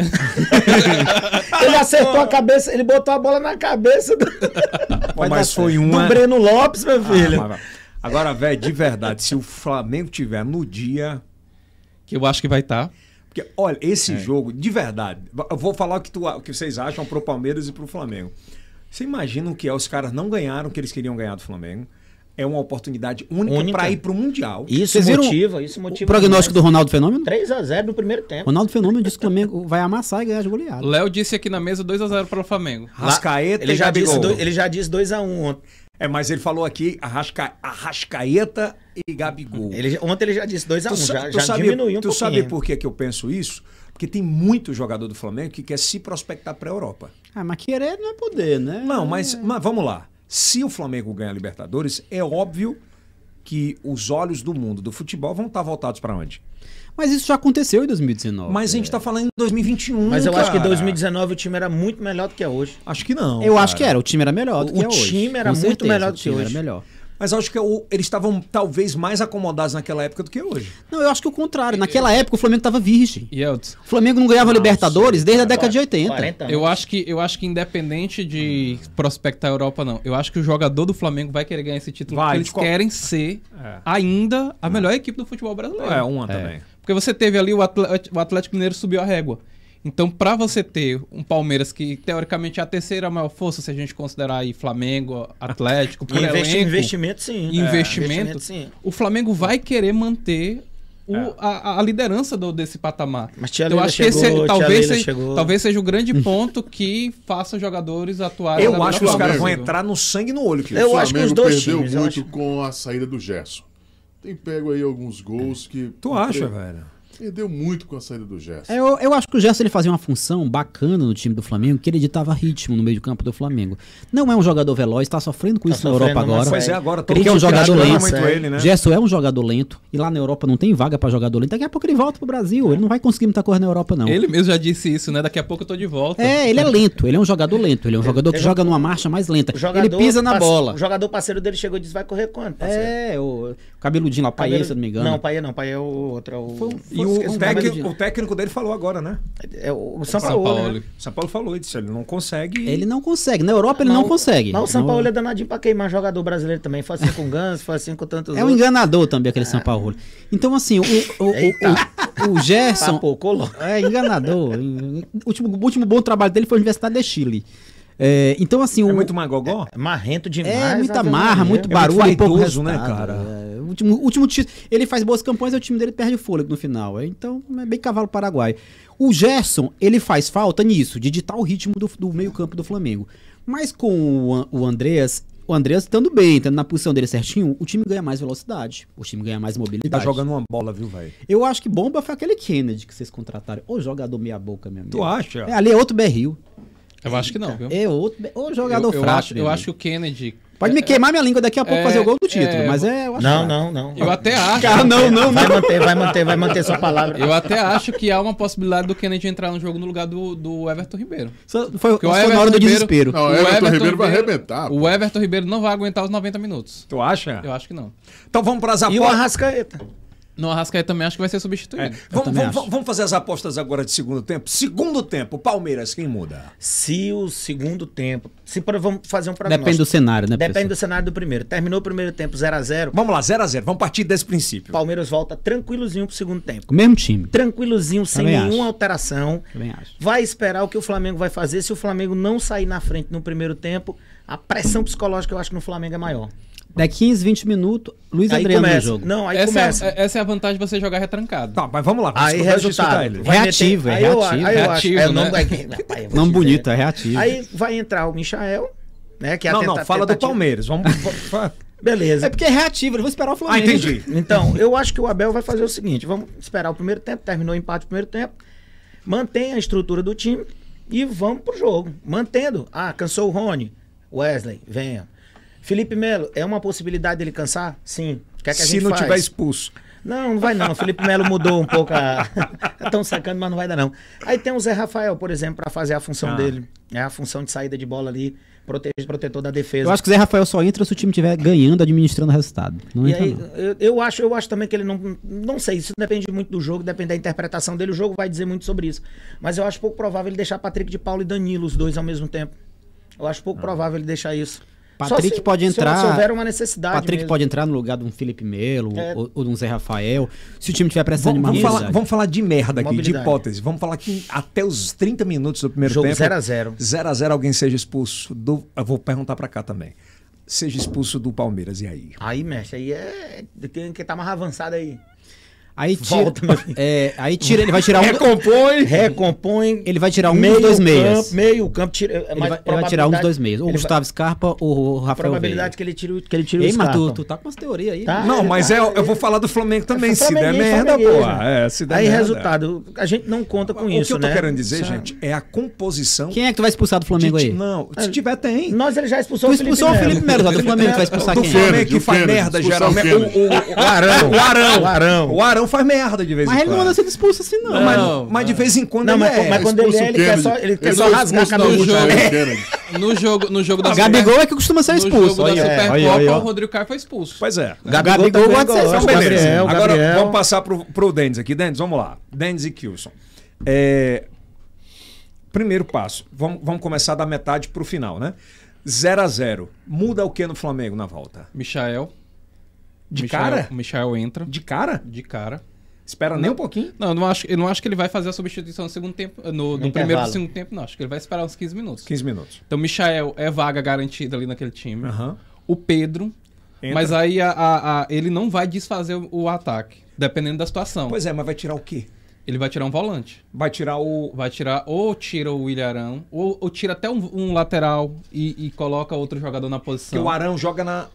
Ele acertou a cabeça, ele botou a bola na cabeça do, Mas foi do uma... Breno Lopes, meu filho. Agora, velho, de verdade, se o Flamengo tiver no dia... Que eu acho que vai estar. Porque, olha, esse jogo, de verdade, eu vou falar o que vocês acham pro Palmeiras e pro Flamengo. Você imagina o que é? Os caras não ganharam o que eles queriam ganhar do Flamengo. É uma oportunidade única para ir pro Mundial. Isso Vocês viram motiva. O prognóstico do Ronaldo Fenômeno? 3-0 no primeiro tempo. Ronaldo Fenômeno disse que o Flamengo vai amassar e ganhar de goleada. Léo disse aqui na mesa 2-0 para o Flamengo. Rascaeta Ele e já disse Gabigol. ele já disse 2-1 ontem. É, mas ele falou aqui Arrascaeta e Gabigol. Ontem ele já disse 2-1. Já sabe, diminuiu um tu pouquinho. sabe por que eu penso isso? Porque tem muito jogador do Flamengo que quer se prospectar pra Europa. Ah, mas querer não é poder, né? Não, mas vamos lá. Se o Flamengo ganhar a Libertadores, é óbvio que os olhos do mundo do futebol vão estar voltados pra onde? Mas isso já aconteceu em 2019. Mas a gente tá falando em 2021, Mas eu acho que em cara. 2019 o time era muito melhor do que é hoje. Acho que não. Eu acho cara. que era. O time era melhor do que O é hoje. time era Com muito certeza, melhor do o que time hoje. Era melhor. Mas eu acho que eles estavam talvez mais acomodados naquela época do que hoje. Não, eu acho que o contrário. Naquela época o Flamengo tava virgem. E Elton, O Flamengo não ganhava Libertadores desde a década de 80. 40 anos. eu acho que independente de prospectar a Europa, não. Eu acho que o jogador do Flamengo vai querer ganhar esse título Vai, porque eles de qual- querem ser ainda a melhor equipe do futebol brasileiro. É, uma também. Porque você teve ali o Atlético Mineiro subiu a régua. Então, pra você ter um Palmeiras que, teoricamente, é a terceira maior força, se a gente considerar aí Flamengo, Atlético, por elenco, Investimento, sim. e investimento, sim. o Flamengo vai querer manter a liderança desse patamar. Mas Tia Então, Leila acho que esse chegou, Tia talvez, Leila chegou. talvez seja o grande ponto que faça os jogadores atuarem Eu da acho que melhor os caras forma vão possível. entrar no sangue e no olho. Cleo. Eu O acho que os Flamengo dois perdeu times, eu muito acho. com a saída do Gerson. Tem pego aí alguns gols que... Tu acha, velho? Perdeu muito com a saída do Gerson. Eu acho que o Gerson ele fazia uma função bacana no time do Flamengo, que ele editava ritmo no meio de campo do Flamengo. Não é um jogador veloz, tá sofrendo com isso na sofrendo, Europa não agora. Pois é, agora todo Porque é um mundo jogador criticando lento. muito ele, né? Gerson é um jogador lento e lá na Europa não tem vaga pra jogador lento. Daqui a pouco ele volta pro Brasil, ele não vai conseguir muita coisa na Europa não. Ele mesmo já disse isso, né? Daqui a pouco eu tô de volta. É, ele é lento, ele é um jogador lento, ele é um jogador que joga numa marcha mais lenta. O jogador Ele pisa na bola. O jogador parceiro dele chegou e disse: vai correr quanto, parceiro? É, o cabeludinho lá, Paê, se eu não me engano. Não, Paê não. Paê é o outro. É o... E o técnico dele falou agora, né? É o São São Paulo. Paulo. Né? O São Paulo falou isso, ele não consegue. Ele não consegue, na Europa ele não consegue. Mas o São Não- Paulo é danadinho pra queimar jogador brasileiro também. Foi assim com o Ganso, foi assim com tantos É um outros. enganador também aquele São Paulo. Então assim, o Gerson Papo, colou. é enganador. O último bom trabalho dele foi a Universidade de Chile. É, então assim, É muito magogó? É marrento demais. é muita Ave marra, Maria. muito É barulho muito e pouco vaidoso, né, resultado. cara? É, o último título, ele faz boas campanhas e o time dele perde o fôlego no final. Então é bem cavalo paraguai. O Gerson, ele faz falta nisso, de ditar o ritmo do meio-campo do Flamengo. Mas com o Andreas estando bem, estando na posição dele certinho, o time ganha mais velocidade, o time ganha mais Ele mobilidade. tá jogando uma bola, viu, velho? Eu acho que bomba foi aquele Kennedy que vocês contrataram. Ô jogador meia boca, meu amigo. Tu acha? É, ali é outro berril. Eu acho que não, viu? É outro ô jogador eu fraco. acho, meu eu amigo. acho que o Kennedy... Pode me queimar minha língua daqui a pouco É, fazer o gol do título, é, mas eu acho Não, fraco. não. Eu até acho... Cara, não. Vai manter sua palavra. Eu até acho que há uma possibilidade do Kennedy entrar no jogo no lugar do Everton Ribeiro. Foi Porque o na Everton hora do Ribeiro- desespero. Não, o Everton Ribeiro vai arrebentar. O Everton Ribeiro não vai aguentar os 90 minutos. Tu acha? Eu acho que não. Então vamos para as E o apostas. Arrascaeta? No Arrascaeta também acho que vai ser substituído. também acho. Vamos fazer as apostas agora de segundo tempo. Segundo tempo, Palmeiras, quem muda? Se o segundo tempo... Vamos fazer um prognóstico. Depende do cenário, né, Depende professor? do cenário do primeiro. Terminou o primeiro tempo 0-0. Vamos lá, 0x0. Vamos partir desse princípio. Palmeiras volta tranquilozinho pro segundo tempo. Com o mesmo time. Tranquilozinho, sem Também nenhuma acho. alteração. Também acho. Vai esperar o que o Flamengo vai fazer. Se o Flamengo não sair na frente no primeiro tempo, a pressão psicológica eu acho que no Flamengo é maior. Daqui 15, 20 minutos, Luiz Aí Adriano no começa. jogo. Não, aí Essa começa. é a vantagem de você jogar retrancado. Tá, mas vamos lá. Aí deixa eu resultado. escutar ele. vai Reativo, meter- é aí eu- reativo. aí eu acho- Reativo, é o nome né? Rapaz, eu vou Não te bonito, dizer. é reativo. Aí vai entrar o Michael, né? Que é a Não, tenta- fala do tentativa. Palmeiras. Vamos. Beleza. É porque é reativo, eu vou esperar o Ah, Flamengo. entendi. Então, eu acho que o Abel vai fazer o seguinte: vamos esperar o primeiro tempo, terminou o empate no primeiro tempo, mantém a estrutura do time e vamos pro jogo. Mantendo. Ah, cansou o Rony. Wesley, venha. Felipe Melo, é uma possibilidade dele cansar? Sim. O que é que a Se gente não faz? tiver expulso. Não, não vai não. O Felipe Melo mudou um pouco a. Estão sacando, mas não vai dar não. Aí tem o Zé Rafael, por exemplo, para fazer a função dele. É a função de saída de bola ali, protetor da defesa. Eu acho que o Zé Rafael só entra se o time estiver ganhando, administrando o resultado. Não E entra, aí, não. eu acho também que ele não sei, isso depende muito do jogo, depende da interpretação dele, o jogo vai dizer muito sobre isso. Mas eu acho pouco provável ele deixar Patrick de Paulo e Danilo, os dois ao mesmo tempo. Eu acho pouco provável ele deixar isso. Patrick Só se- pode entrar. Se houver uma necessidade Patrick mesmo. pode entrar no lugar de um Felipe Melo É. ou de um Zé Rafael. Se o time tiver precisando de Vamos, mobilidade. vamos falar de merda aqui, de Mobilidade. hipótese. Vamos falar que até os 30 minutos do primeiro Jogo tempo. 0-0. 0-0 alguém seja expulso do. Eu vou perguntar pra cá também. Seja expulso do Palmeiras, e aí? Aí, mestre, aí é. Quem tá mais avançado aí? Aí tira, Volta, meu filho. aí tira, ele vai tirar um. Recompõe. Ele vai tirar um dos dois meias. Meio campo, tira. Ele vai tirar um dos dois meias. Ou o Gustavo Scarpa ou o Rafael Probabilidade Veiga. que ele tire o Ei, mas Scarpa. tu tá com umas teorias aí. Tá. Não, mas eu vou falar do Flamengo também. Se der Flamenguista, merda, flamenguista. pô. É, se der Aí, merda. resultado, a gente não conta com O isso, que eu tô né? querendo dizer, Sabe? gente, é a composição. Quem é que tu vai expulsar do Flamengo aí? Não, se tiver, tem. Nós ele já expulsou Tu o Felipe expulsou o Melo. Felipe Melo, do Flamengo tu vai expulsar Do quem? Flamengo que O faz Kennedy, merda, expulsar o geralmente. Kennedy. O Arão. O Arão. O Arão faz merda de vez em Mas quando. ele não anda sendo expulso assim, não. Mas de vez em quando Não, ele mas quando ele Expulsa é, o ele quer Kennedy. só, ele quer Ele só foi rasgar a expulso na camisa. última, É. o Kennedy. No jogo da Gabigol é que costuma ser no expulso. jogo da Olha, Supercopa, olha, ó. o Rodrigo Caio foi expulso. Pois é. Gabigol também gosta de ser gosta. Então, beleza. Gabriel, Agora Gabriel. vamos passar pro Denis aqui. Denis, vamos lá. Denis e Kilson. Primeiro passo. Vamos começar da metade pro final, né? 0-0. Muda o que no Flamengo na volta? Michael. De cara? O Michael entra. De cara? De cara. Espera nem um pouquinho. Não, eu não acho que ele vai fazer a substituição no segundo tempo. No primeiro e intervalo. no segundo tempo, não. Acho que ele vai esperar uns 15 minutos. 15 minutos. Então, Michael é vaga garantida ali naquele time. Aham. O Pedro. Entra. Mas aí ele não vai desfazer o ataque, dependendo da situação. Pois é, mas vai tirar o quê? Ele vai tirar um volante. Vai tirar o... Vai tirar, ou tira o William Arão, ou tira até um lateral e coloca outro jogador na Porque posição. o Arão joga na...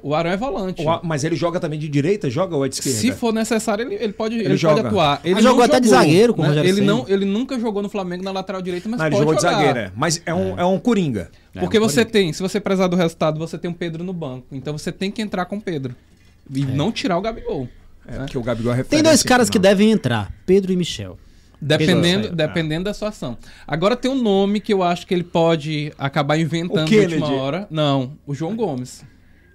O Arão é volante. Mas ele joga também de direita? Joga ou é de esquerda? Se for necessário, ele pode joga. atuar. Ele jogou não até de zagueiro com o né? Rogério Ceni. Ele nunca jogou no Flamengo na lateral direita, mas Não, ele pode jogou de jogar. zagueiro, é. Mas é um coringa. Porque você tem, se você prezar do resultado, você tem um Pedro no banco. Então você tem que entrar com o Pedro. E não tirar o Gabigol. É, porque o Gabigol é Tem referência. dois caras que não. devem entrar, Pedro e Michel. Dependendo da situação. Agora tem um nome que eu acho que ele pode acabar inventando O na Kennedy. última hora. Não, o João Gomes.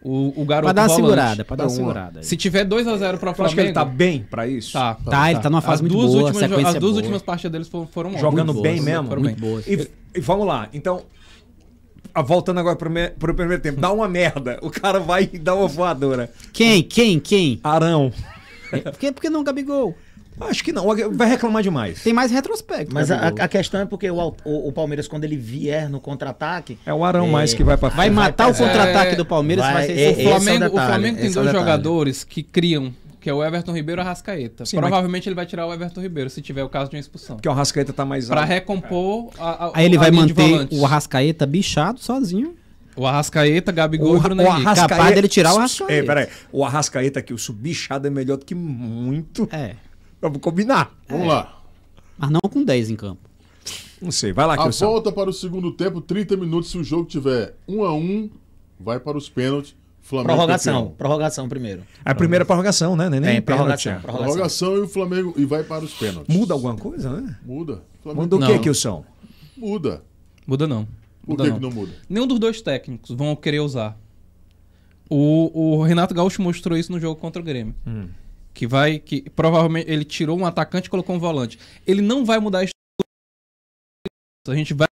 O garoto Pra dar uma volante. segurada, pra dar uma segurada. aí. Se tiver 2-0 para o Eu acho que ele Flamengo... tá bem pra isso? Tá. Tá, ele tá numa fase muito boa, sequência As duas boa. últimas partidas deles foram ótimas. Jogando Muito bem boas, mesmo? foram muito bem. boas. E vamos lá. Então, voltando agora pro primeiro tempo. Dá uma merda. O cara vai e dá uma voadora. Quem? Arão. Por que não Gabigol? Acho que não. Vai reclamar demais. Tem mais retrospecto. Mas Gabigol. a questão é porque o Palmeiras, quando ele vier no contra-ataque, É o Arão mais que vai pra Vai frente. matar o pesar. contra-ataque do Palmeiras, Vai- vai ser é- esse esse é o O Flamengo detalhe, tem esse é o dois detalhe. jogadores que criam, que é o Everton Ribeiro e o Arrascaeta. Sim, Provavelmente ele vai tirar o Everton Ribeiro, se tiver o caso de uma expulsão. Porque o Arrascaeta tá mais Pra alto. recompor Aí ele vai linha de manter volantes. o Arrascaeta bichado sozinho. O Arrascaeta, Gabigol e Bruno Henrique. Arrascaeta... Capaz dele tirar o Arrascaeta. É, peraí. O Arrascaeta aqui, o subbichado é melhor do que muito. É. Vamos combinar. Vamos lá. Mas não com 10 em campo. Não sei. Vai lá, A Kilson. volta para o segundo tempo, 30 minutos. Se o jogo tiver 1-1, vai para os pênaltis. Flamengo campeão. prorrogação primeiro. A primeira prorrogação, né? Nem Tem, pênalti, prorrogação, é. Prorrogação e o Flamengo e vai para os pênaltis. Muda alguma coisa, né? Muda. Flamengo Muda o Não. que, Kilson? Muda. Muda não. Por Muda que não muda? Nenhum dos dois técnicos vão querer usar. O Renato Gaúcho mostrou isso no jogo contra o Grêmio. Que provavelmente ele tirou um atacante e colocou um volante. Ele não vai mudar a estrutura. A gente vai.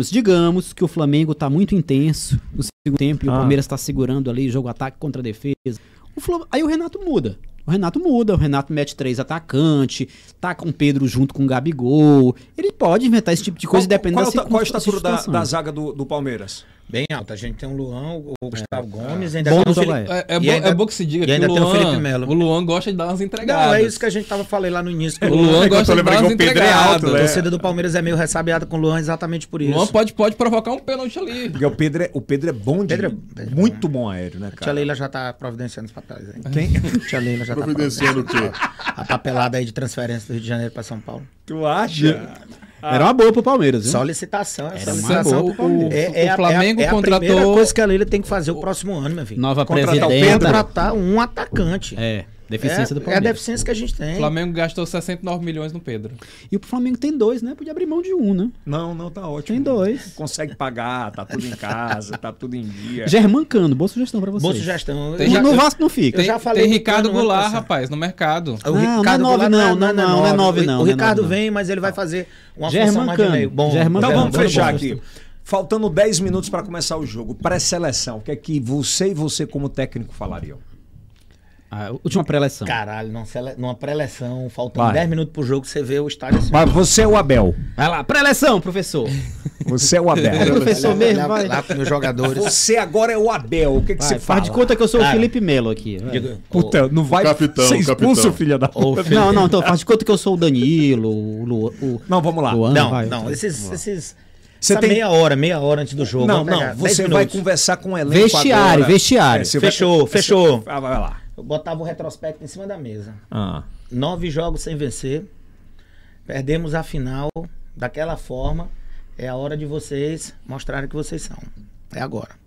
Digamos que o Flamengo tá muito intenso no segundo tempo e o Ah. Palmeiras tá segurando ali jogo ataque contra defesa. Aí o Renato muda. O Renato muda, o Renato mete 3 atacantes, tá com o Pedro junto com o Gabigol. Ele pode inventar esse tipo de coisa dependendo da Qual a estatura situação. da zaga do Palmeiras? Bem alto. A gente tem o Luan, o Gustavo Gomes, ainda Bom tem o do Felipe... Jogaé. E bom que se diga e que ainda o tem o Felipe Luan, Melo. o Luan gosta de dar umas entregadas. Não, é isso que a gente falei lá no início. Que O Luan gosta de dar umas lembrando que o Pedro é entregadas. alto, A né? torcida do Palmeiras é meio ressabiada com o Luan exatamente por isso. O Luan pode provocar um pênalti ali. Porque o Pedro é bom de... Pedro é muito bom aéreo, né, A tia cara? Leila já tá providenciando os papéis aí. Quem? A tia Leila já tá Providenciando o quê? a papelada aí de transferência do Rio de Janeiro pra São Paulo. Tu acha? Era uma boa pro Palmeiras, viu? Só licitação. É só uma licitação. boa pro Palmeiras. O Flamengo a contratou- primeira coisa que a Leila tem que fazer o próximo ano, meu filho. Nova Contratar o presidenta. Contratar um atacante. Deficiência do É a Palmeiras. deficiência que a gente tem. O Flamengo gastou 69 milhões no Pedro. E o Flamengo tem 2, né? Podia abrir mão de um, né? Não, tá ótimo. Tem 2. Consegue pagar, tá tudo em casa, tá tudo em dia. Germancano, boa sugestão pra vocês. Boa sugestão. Tem Eu já- No Vasco não fica. Eu já falei Tem do Ricardo Cano ano Goulart, passado. rapaz, no mercado. O Não, Ricardo não é nove, Goulart não é nove, O não é Ricardo nove, não. vem, mas ele vai fazer uma função mais de Germancano. meio. Bom, Então vamos bom, fechar bom. aqui. Faltando 10 minutos para começar o jogo. Pré-seleção. O que é que você e você como técnico falariam? A última pré-eleição. Caralho, numa pré-eleção, faltando Vai. 10 minutos pro jogo, você vê o estádio assim. Mas você é o Abel. Vai lá, pré-eleição, professor. Você é o Abel. Professor mesmo, vai. Lá pros meus jogadores. Você agora é o Abel. O que, que você Faz fala? de conta que eu sou o Cara, Felipe Melo aqui. vai. Digo, Puta, não vai capitão, ser o expulso, capitão. filha da puta. Não, então faz de conta que eu sou o Danilo, o Não, vamos lá. Luan. Não, vai. não, Você essa tem- meia hora antes do jogo. Não, vamos pegar não. 10 Você vai minutos. conversar com o elenco Vestiário, agora. vestiário. você vai- Fechou. Ah, vai lá. Eu botava o retrospecto em cima da mesa. Ah. 9 jogos sem vencer. Perdemos a final daquela forma. É a hora de vocês mostrarem que vocês são. É agora.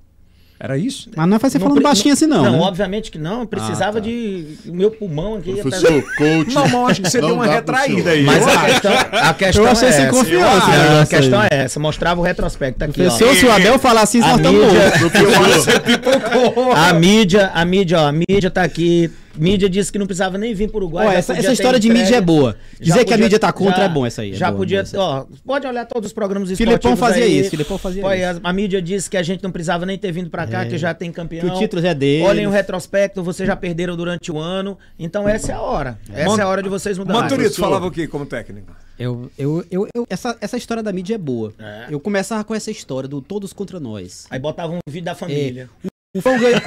Era isso? Mas não vai ser Não falando pre- baixinho assim, não. Não, né? obviamente que não. Eu precisava de. O meu pulmão aqui. Professor, coach. Não, mas eu acho que você não deu uma dá pro retraída senhor. aí. Mas Eu acho. a questão Eu achei é sem essa. confiança esse A negócio questão aí. é essa. Mostrava o retrospecto aqui, ó. Professor, se o Abel falar assim, nós A estamos mídia, a mídia tá aqui. Mídia disse que não precisava nem vir pro Uruguai. Ó, já essa podia ter história de entregue. mídia é boa. Já Dizer que a podia- mídia tá contra já- é bom essa aí. é Já boa, podia, boa. ó, pode olhar todos os programas esportivos Filipão fazia aí. isso, Filipão fazia Pô, isso. a mídia disse que a gente não precisava nem ter vindo pra cá, que já tem campeão. Que o título já é dele. Olhem o retrospecto, vocês já perderam durante o ano. Então essa é a hora. Essa é a hora de vocês mudarem. Manturito professor. falava o quê como técnico? Essa história da mídia é boa. É. Eu começava com essa história do todos contra nós. Aí botava um vídeo da família. O Filipão ganhou,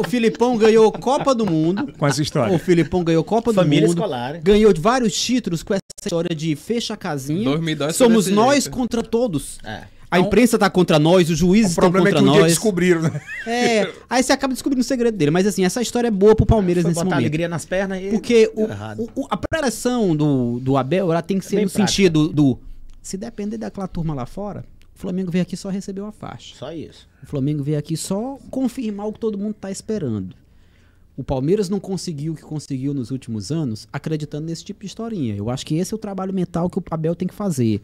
o Filipão ganhou Copa do Mundo. Com essa história. O Filipão ganhou Copa Família do Mundo. escolar. Ganhou vários títulos com essa história de fecha a casinha. 2002 foi Somos desse nós jeito. contra todos. É. A imprensa tá contra nós, os juízes O estão problema é contra que um dia nós. descobriram, né? Aí você acaba descobrindo o segredo dele. Mas assim, essa história é boa pro Palmeiras Foi nesse botar momento. alegria nas pernas e Porque deu errado. a pré-eleção do Abel ela tem que ser bem no prática. sentido do... Se depender daquela turma lá fora, o Flamengo veio aqui só receber a faixa. Só isso. O Flamengo veio aqui só confirmar o que todo mundo tá esperando. O Palmeiras não conseguiu o que conseguiu nos últimos anos acreditando nesse tipo de historinha. Eu acho que esse é o trabalho mental que o Abel tem que fazer.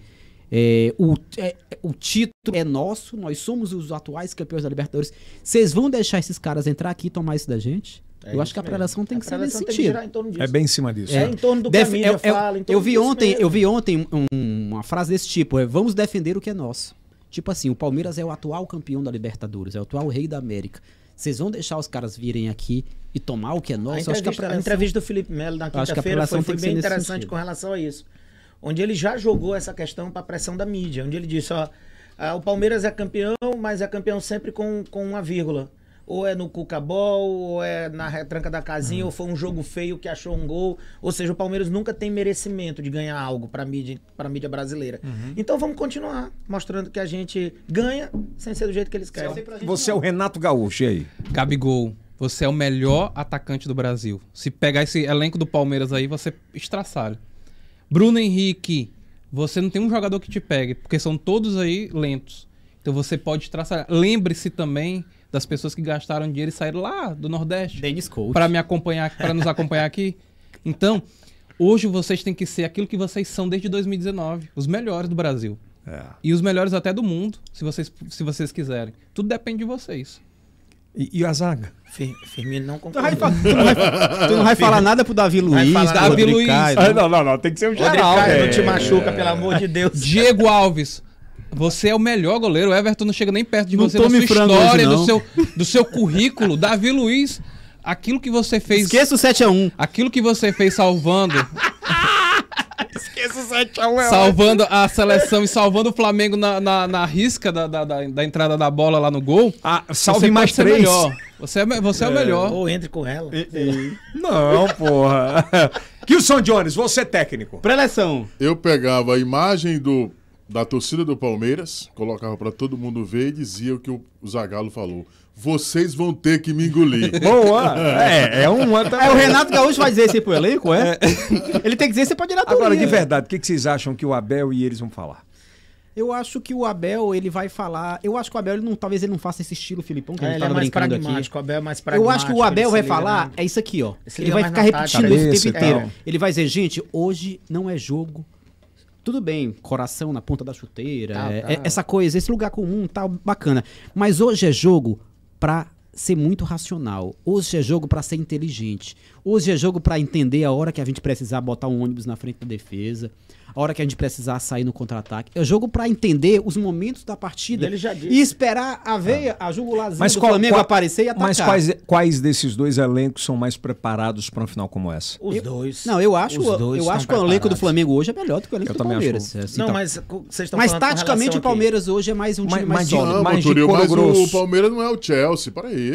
O título é nosso, nós somos os atuais campeões da Libertadores. Vocês vão deixar esses caras entrar aqui e tomar isso da gente? É Eu isso acho que a mesmo. pré-eleção tem que ser nesse pré-eleção tem que sentido. girar em torno disso. É bem em cima disso. É em torno do que a mídia fala. em torno Eu vi disso ontem, mesmo. eu vi ontem uma frase desse tipo: vamos defender o que é nosso. Tipo assim, o Palmeiras é o atual campeão da Libertadores, é o atual rei da América. Vocês vão deixar os caras virem aqui e tomar o que é nosso? Eu acho que A entrevista do Felipe Melo na acho que a quinta-feira pré-eleção foi tem que bem ser nesse interessante sentido. com relação a isso. Onde ele já jogou essa questão para a pressão da mídia. Onde ele disse, ó, o Palmeiras é campeão, mas é campeão sempre com uma vírgula. Ou é no Cucabol, ou é na retranca da casinha, ou foi um jogo feio que achou um gol. Ou seja, o Palmeiras nunca tem merecimento de ganhar algo para a mídia brasileira. Então vamos continuar mostrando que a gente ganha sem ser do jeito que eles querem. Você é o Renato Gaúcho, e aí? Gabigol, você é o melhor atacante do Brasil. Se pegar esse elenco do Palmeiras aí, você estraçalha. Bruno Henrique, você não tem um jogador que te pegue, porque são todos aí lentos. Então você pode estraçalhar. Lembre-se também das pessoas que gastaram dinheiro e saíram lá do Nordeste Dennis Coach. para nos acompanhar aqui. Então, hoje vocês têm que ser aquilo que vocês são desde 2019, os melhores do Brasil. E os melhores até do mundo, se vocês quiserem. Tudo depende de vocês. E a zaga? Firmino não Tu concorda. não vai falar nada pro Davi Luiz, falar pro nada. Davi Rodrigo Luiz. Caio, não? não. Tem que ser um Rodrigo Caio, não te machuca, pelo amor de Deus. Diego Alves, você é o melhor goleiro. O Everton não chega nem perto de Não você, da tome sua frango história, hoje, não. do seu currículo. Davi Luiz, aquilo que você fez... Esqueça o 7-1. Aquilo que você fez salvando... Esqueça o 7-1. Salvando a seleção e salvando o Flamengo na risca da entrada da bola lá no gol. Salve você mais pode ser 3. melhor. Você é o melhor. Ou entre com ela. Não, porra. Kilson Jones, você é técnico. Preleção. Eu pegava a imagem da torcida do Palmeiras, colocava pra todo mundo ver e dizia o que o Zagallo falou. Vocês vão ter que me engolir. Boa. É uma também. É, o Renato Gaúcho vai dizer isso aí pro elenco, é? Ele tem que dizer isso pra diretoria. Agora, de verdade, o que vocês acham que o Abel e eles vão falar? Eu acho que o Abel, ele vai falar... Eu acho que o Abel, talvez ele não faça esse estilo Filipão, que a gente Ele é tava mais brincando aqui. pragmático, o Abel é mais pragmático. Eu acho que o Abel ele vai se liga, falar, né? é isso aqui, ó. Se Ele liga vai mais ficar na repetindo tática. isso o Cabeça tempo e tal. inteiro. Ele vai dizer, gente, hoje não é jogo. Tudo bem, coração na ponta da chuteira, essa coisa, esse lugar comum, tal, bacana. Mas hoje é jogo pra ser muito racional. Hoje é jogo pra ser inteligente. Hoje é jogo pra entender a hora que a gente precisar botar um ônibus na frente da defesa, a hora que a gente precisar sair no contra-ataque. É jogo pra entender os momentos da partida E ele já disse. e esperar a veia, a jugulazinha do Flamengo aparecer e atacar. Mas quais desses dois elencos são mais preparados para uma final como essa? Os dois. Não, eu acho, Os dois eu acho que o estão elenco do preparados. Flamengo hoje é melhor do que o elenco Eu do também Palmeiras. acho. Assim, Não, tá. mas vocês estão Mas falando com taticamente relação o Palmeiras hoje é mais um time mais mas de- sólido. Não, mas de Túlio, couro mas grosso. o Palmeiras não é o Chelsea, para aí.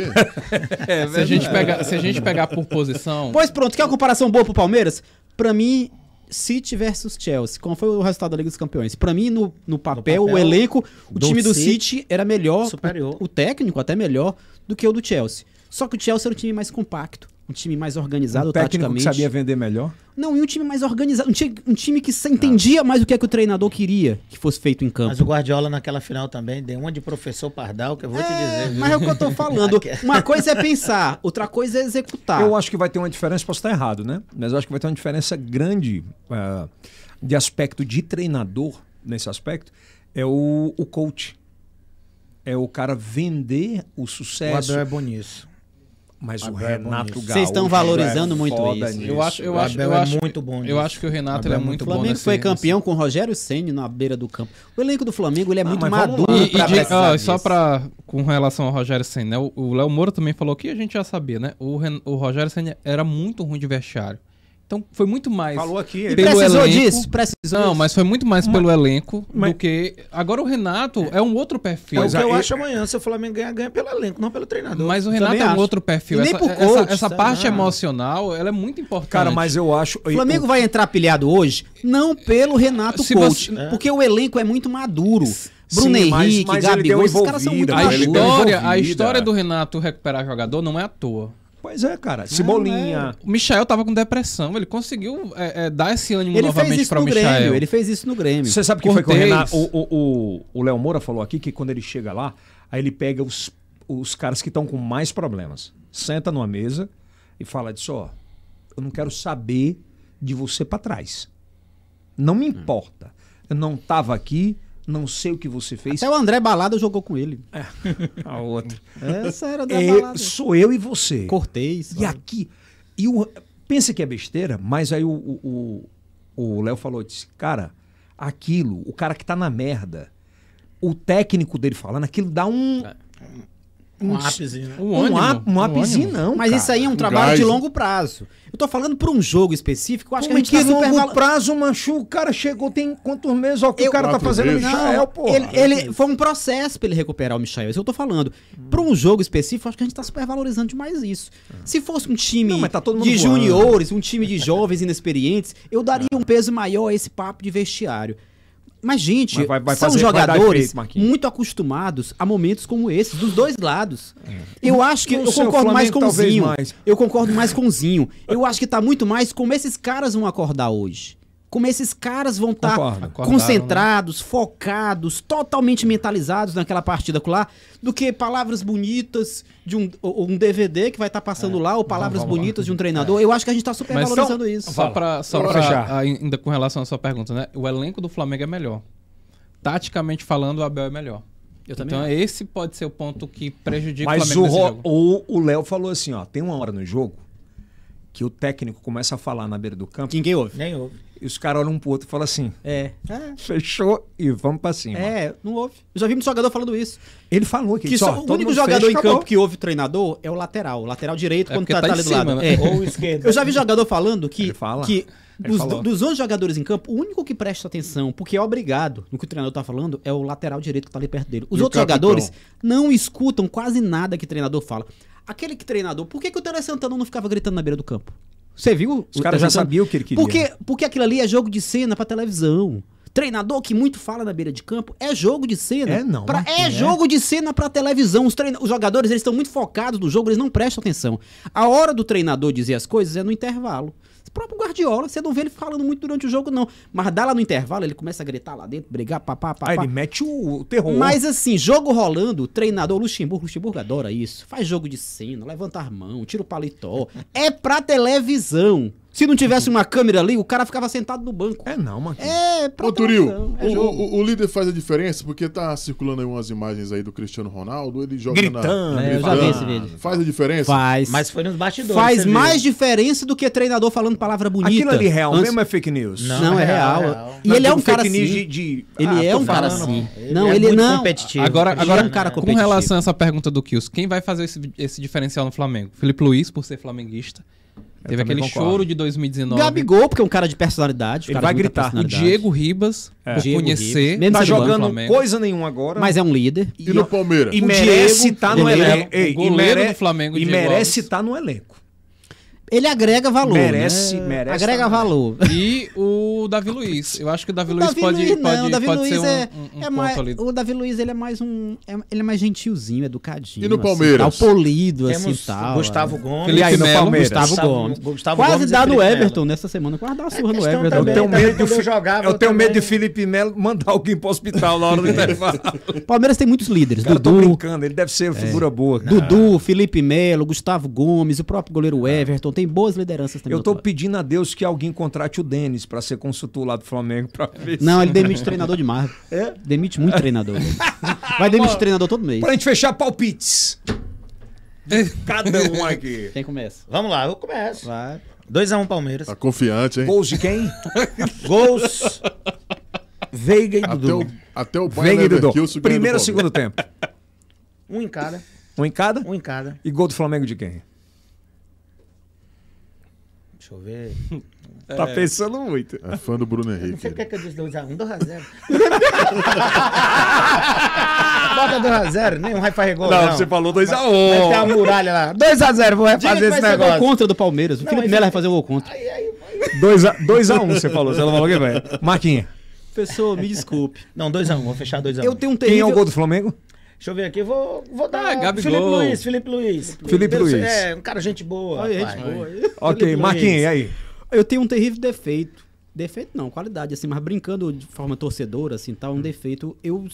Se a gente pegar por posição... Pois pronto, quer uma comparação boa pro Palmeiras? Pra mim, City versus Chelsea. Como foi o resultado da Liga dos Campeões? Pra mim, no papel, o elenco, o do time do City City era melhor, superior. o técnico até melhor do que o do Chelsea. Só que o Chelsea era um time mais compacto, um time mais organizado O técnico que taticamente. sabia vender melhor? Não, e um time mais organizado, um time que entendia mais o que é que o treinador queria que fosse feito em campo. Mas o Guardiola naquela final também deu uma de professor Pardal, que eu vou te dizer. viu? Mas é o que eu tô falando. Uma coisa é pensar, outra coisa é executar. Eu acho que vai ter uma diferença, posso estar errado, né? Mas eu acho que vai ter uma diferença grande de aspecto de treinador, nesse aspecto, é o coach. É o cara vender o O sucesso. Abel é bom nisso. Mas o Abel é bom Renato nisso. Gaúcho Vocês estão valorizando é muito foda isso. nisso. Eu O acho Abel é muito bom Eu nisso. acho que o Renato Abel ele é é muito O bom Flamengo nesse... foi campeão com o Rogério Ceni na beira do campo. O elenco do Flamengo ele é muito mas vamos maduro lá. pra precisar Só disso. com relação ao Rogério Ceni, né? O Léo Moura também falou que a gente já sabia, né? O Rogério Ceni era muito ruim de vestiário. Então foi muito mais... Falou aqui, E ele pelo precisou elenco. disso? Precisou Não, disso. mas foi muito mais pelo elenco mas- do que... Agora o Renato é um outro perfil. É o que eu aí- acho amanhã. Se o Flamengo ganha pelo elenco, não pelo treinador. Mas o Renato também é um acho. outro perfil. E nem Essa, por essa- coach, essa sabe? parte Ah. emocional, ela é muito importante. Cara, mas eu acho... O Flamengo vai entrar pilhado hoje, não pelo Renato Se Coach, você- porque o elenco é muito maduro. Bruno Sim, Henrique, mas ele deu Gabigol, esses caras são muito envolvida, A ele maduros. deu história, a envolvida. história do Renato recuperar jogador não é à toa. Pois é, cara. Cebolinha. O Michael tava com depressão, ele conseguiu dar esse ânimo Ele fez novamente isso para o no Grêmio, Michael. ele fez isso no Grêmio. Você sabe o que foi que o Cortez. Renato... O Léo Moura falou aqui que quando ele chega lá, aí ele pega os caras que estão com mais problemas. Senta numa mesa e fala disso, ó, eu não quero saber de você pra trás. Não me importa. Eu não tava aqui, não sei o que você fez. Até o André Balada jogou com ele. A outra. É sério, André Balada. Sou eu e você. Cortez. E aqui. Pensa que é besteira, mas aí o Léo falou, disse, cara, aquilo, o cara que tá na merda, o técnico dele falando, aquilo dá um ápice, né? um ápizinho, não. Mas cara. isso aí é um trabalho gás. de longo prazo. Eu tô falando por um jogo específico, eu acho que a gente que tá super longo prazo, macho, o cara chegou, tem quantos meses, ó, o que o cara tá 4 fazendo no meses. Michael, porra. Ele foi um processo pra ele recuperar o Michael. Isso eu tô falando. Pra um jogo específico, eu acho que a gente tá super valorizando demais isso. Se fosse um time Não, mas tá todo mundo de voando. juniores, um time de jovens inexperientes, eu daria um peso maior a esse papo de vestiário. Mas, gente, Mas vai são fazer- vai dar jogadores efeito, Marquinhos. muito acostumados a momentos como esses, dos dois lados. Eu acho que No eu seu concordo mais Flamengo, com o talvez Zinho. mais. Eu concordo mais com o Zinho. Eu acho que tá muito mais como esses caras vão acordar hoje. Como esses caras vão estar Concordo. Acordaram, concentrados, focados, totalmente mentalizados naquela partida lá, do que palavras bonitas de um DVD que vai estar passando lá, ou palavras bonitas de um treinador. Eu acho que a gente tá super Mas valorizando isso. Só pra fechar. ainda com relação à sua pergunta, né? O elenco do Flamengo é melhor. Taticamente falando, o Abel é melhor. Eu também Então acho. esse pode ser o ponto que prejudica Mas o Flamengo nesse jogo. o Léo falou assim, ó, tem uma hora no jogo que o técnico começa a falar na beira do campo Ninguém ouve. Nem houve. E os caras olham um pro outro e falam assim, É. fechou e vamos pra cima. Não houve. Eu já vi muito jogador falando isso. Ele falou que, Que só, o todo único mundo jogador fecha, em acabou. campo que ouve o treinador é o lateral direito, quando porque tá tá ali em do lado. cima, É. né? Ou esquerda. Eu já vi jogador falando que, Ele fala. que Ele falou. dos 11 jogadores em campo, o único que presta atenção, porque é obrigado no que o treinador tá falando, é o lateral direito que tá ali perto dele. Os E o outros capitão? jogadores não escutam quase nada que o treinador fala. Aquele que treinador, por que o Tele Santana não ficava gritando na beira do campo? Você viu? Os caras já sabiam o que ele queria. Porque aquilo ali é jogo de cena pra televisão. Treinador que muito fala na beira de campo é jogo de cena. É, não, Pra, Marquinhos, é é. jogo de cena pra televisão. Os jogadores eles estão muito focados no jogo, eles não prestam atenção. A hora do treinador dizer as coisas é no intervalo. O próprio Guardiola, você não vê ele falando muito durante o jogo, não. Mas dá lá no intervalo, ele começa a gritar lá dentro, brigar, papá. Aí ele mete o terror. Mas assim, jogo rolando, treinador, Luxemburgo adora isso. Faz jogo de cena, levanta a mão, tira o paletó. É pra televisão. Se não tivesse uma câmera ali, o cara ficava sentado no banco. É não, Marquinhos. É pra Ô, Turil, televisão, é jogo. o líder faz a diferença, porque tá circulando aí umas imagens aí do Cristiano Ronaldo, ele jogando Gritando. É, eu já vi esse vídeo. Faz a diferença? Faz. Mas foi nos bastidores. Faz você viu. mais diferença do que treinador falando palavra bonita. Aquilo ali real Antes- mesmo é fake news? Não, é real. E Não, ele é um digo cara fake news assim. de Ele é tô um cara falando. assim. Ele Não, é ele muito não. competitivo. Agora, Ele é um cara com competitivo. relação a essa pergunta do Kills, quem vai fazer esse diferencial no Flamengo? Felipe Luiz, por ser flamenguista. Teve também aquele concordo. choro de 2019. Gabigol, porque é um cara de personalidade. Ele cara vai de muita gritar. O personalidade. Diego Ribas, por Diego conhecer. Ribas. Mesmo Tá sendo jogando jogando Flamengo. coisa nenhuma agora. Mas é um líder. E no Palmeiras? E O merece Diego, estar no goleiro, elenco. o goleiro do Flamengo, E Diego merece Alves. estar no elenco. Ele agrega valor. Merece Agrega tá, né? valor. E o Davi Luiz. Eu acho que o Davi O Luiz Davi pode, Luiz não, pode, o Davi pode Luiz ser um, é ponto mais, ali. o Davi Luiz ele é mais ele é mais gentilzinho, educadinho. E no assim, Palmeiras? tal, polido assim Temos tal. Gustavo Gomes. Felipe E aí no Melo, Palmeiras, Gustavo Gustavo Gomes. Gustavo Quase Gomes e dá no Felipe Everton Melo. nessa semana, quase dá uma surra no questão Everton. também, Eu tenho medo quando do eu jogava, eu tenho também. medo de Felipe Melo mandar alguém pro hospital na hora do intervalo. Palmeiras tem muitos líderes, Cara, eu tô Dudu, brincando, ele deve ser figura boa. Dudu, Felipe Melo, Gustavo Gomes, o próprio goleiro Everton, tem boas lideranças também. Eu no tô Atlético. pedindo a Deus que alguém contrate o Denis pra ser consultor lá do Flamengo pra ver se... Não, ele demite treinador demais. Demite muito treinador. Vai demitir treinador todo mês. Pra gente fechar palpites. Cada um aqui. Quem começa? Vamos lá, eu começo. Vai. 2-1 Palmeiras. Tá confiante, hein? Gols de quem? Gols. Veiga e Dudu. Até o Vem, Bayern Dudu. Leverkusen ganha Primeiro ou do segundo tempo? Um em cada. Um em cada? Um em cada. E gol do Flamengo de quem? Deixa eu ver. Tá pensando muito. Palmeiras. É fã do Bruno Não sei Henrique. porque que eu disse 2-1. 2-0. Bota 2-0. Nenhum vai fazer gol. Não, falou Vai ter uma 2x1. muralha lá. 2-0, vou Diga refazer que esse vai ser gol negócio. contra do Palmeiras. O Não, Felipe aí Melo vai fica- fazer o gol contra. 2x1 você falou. Você não falou que vai. Marquinha, Pessoal, me desculpe. Não, 2-1. Vou fechar 2-1. Eu tenho um quem é terrível... o gol do Flamengo? Deixa eu ver aqui. Vou dar. Gabigol. Felipe Luiz. Felipe Luiz. É, um cara gente boa. Olha, rapaz. gente boa aí. Ok, Luiz. Marquinha, e aí? Eu tenho um terrível defeito. Defeito não, qualidade, assim, mas brincando de forma torcedora, assim, tá, um defeito. Eu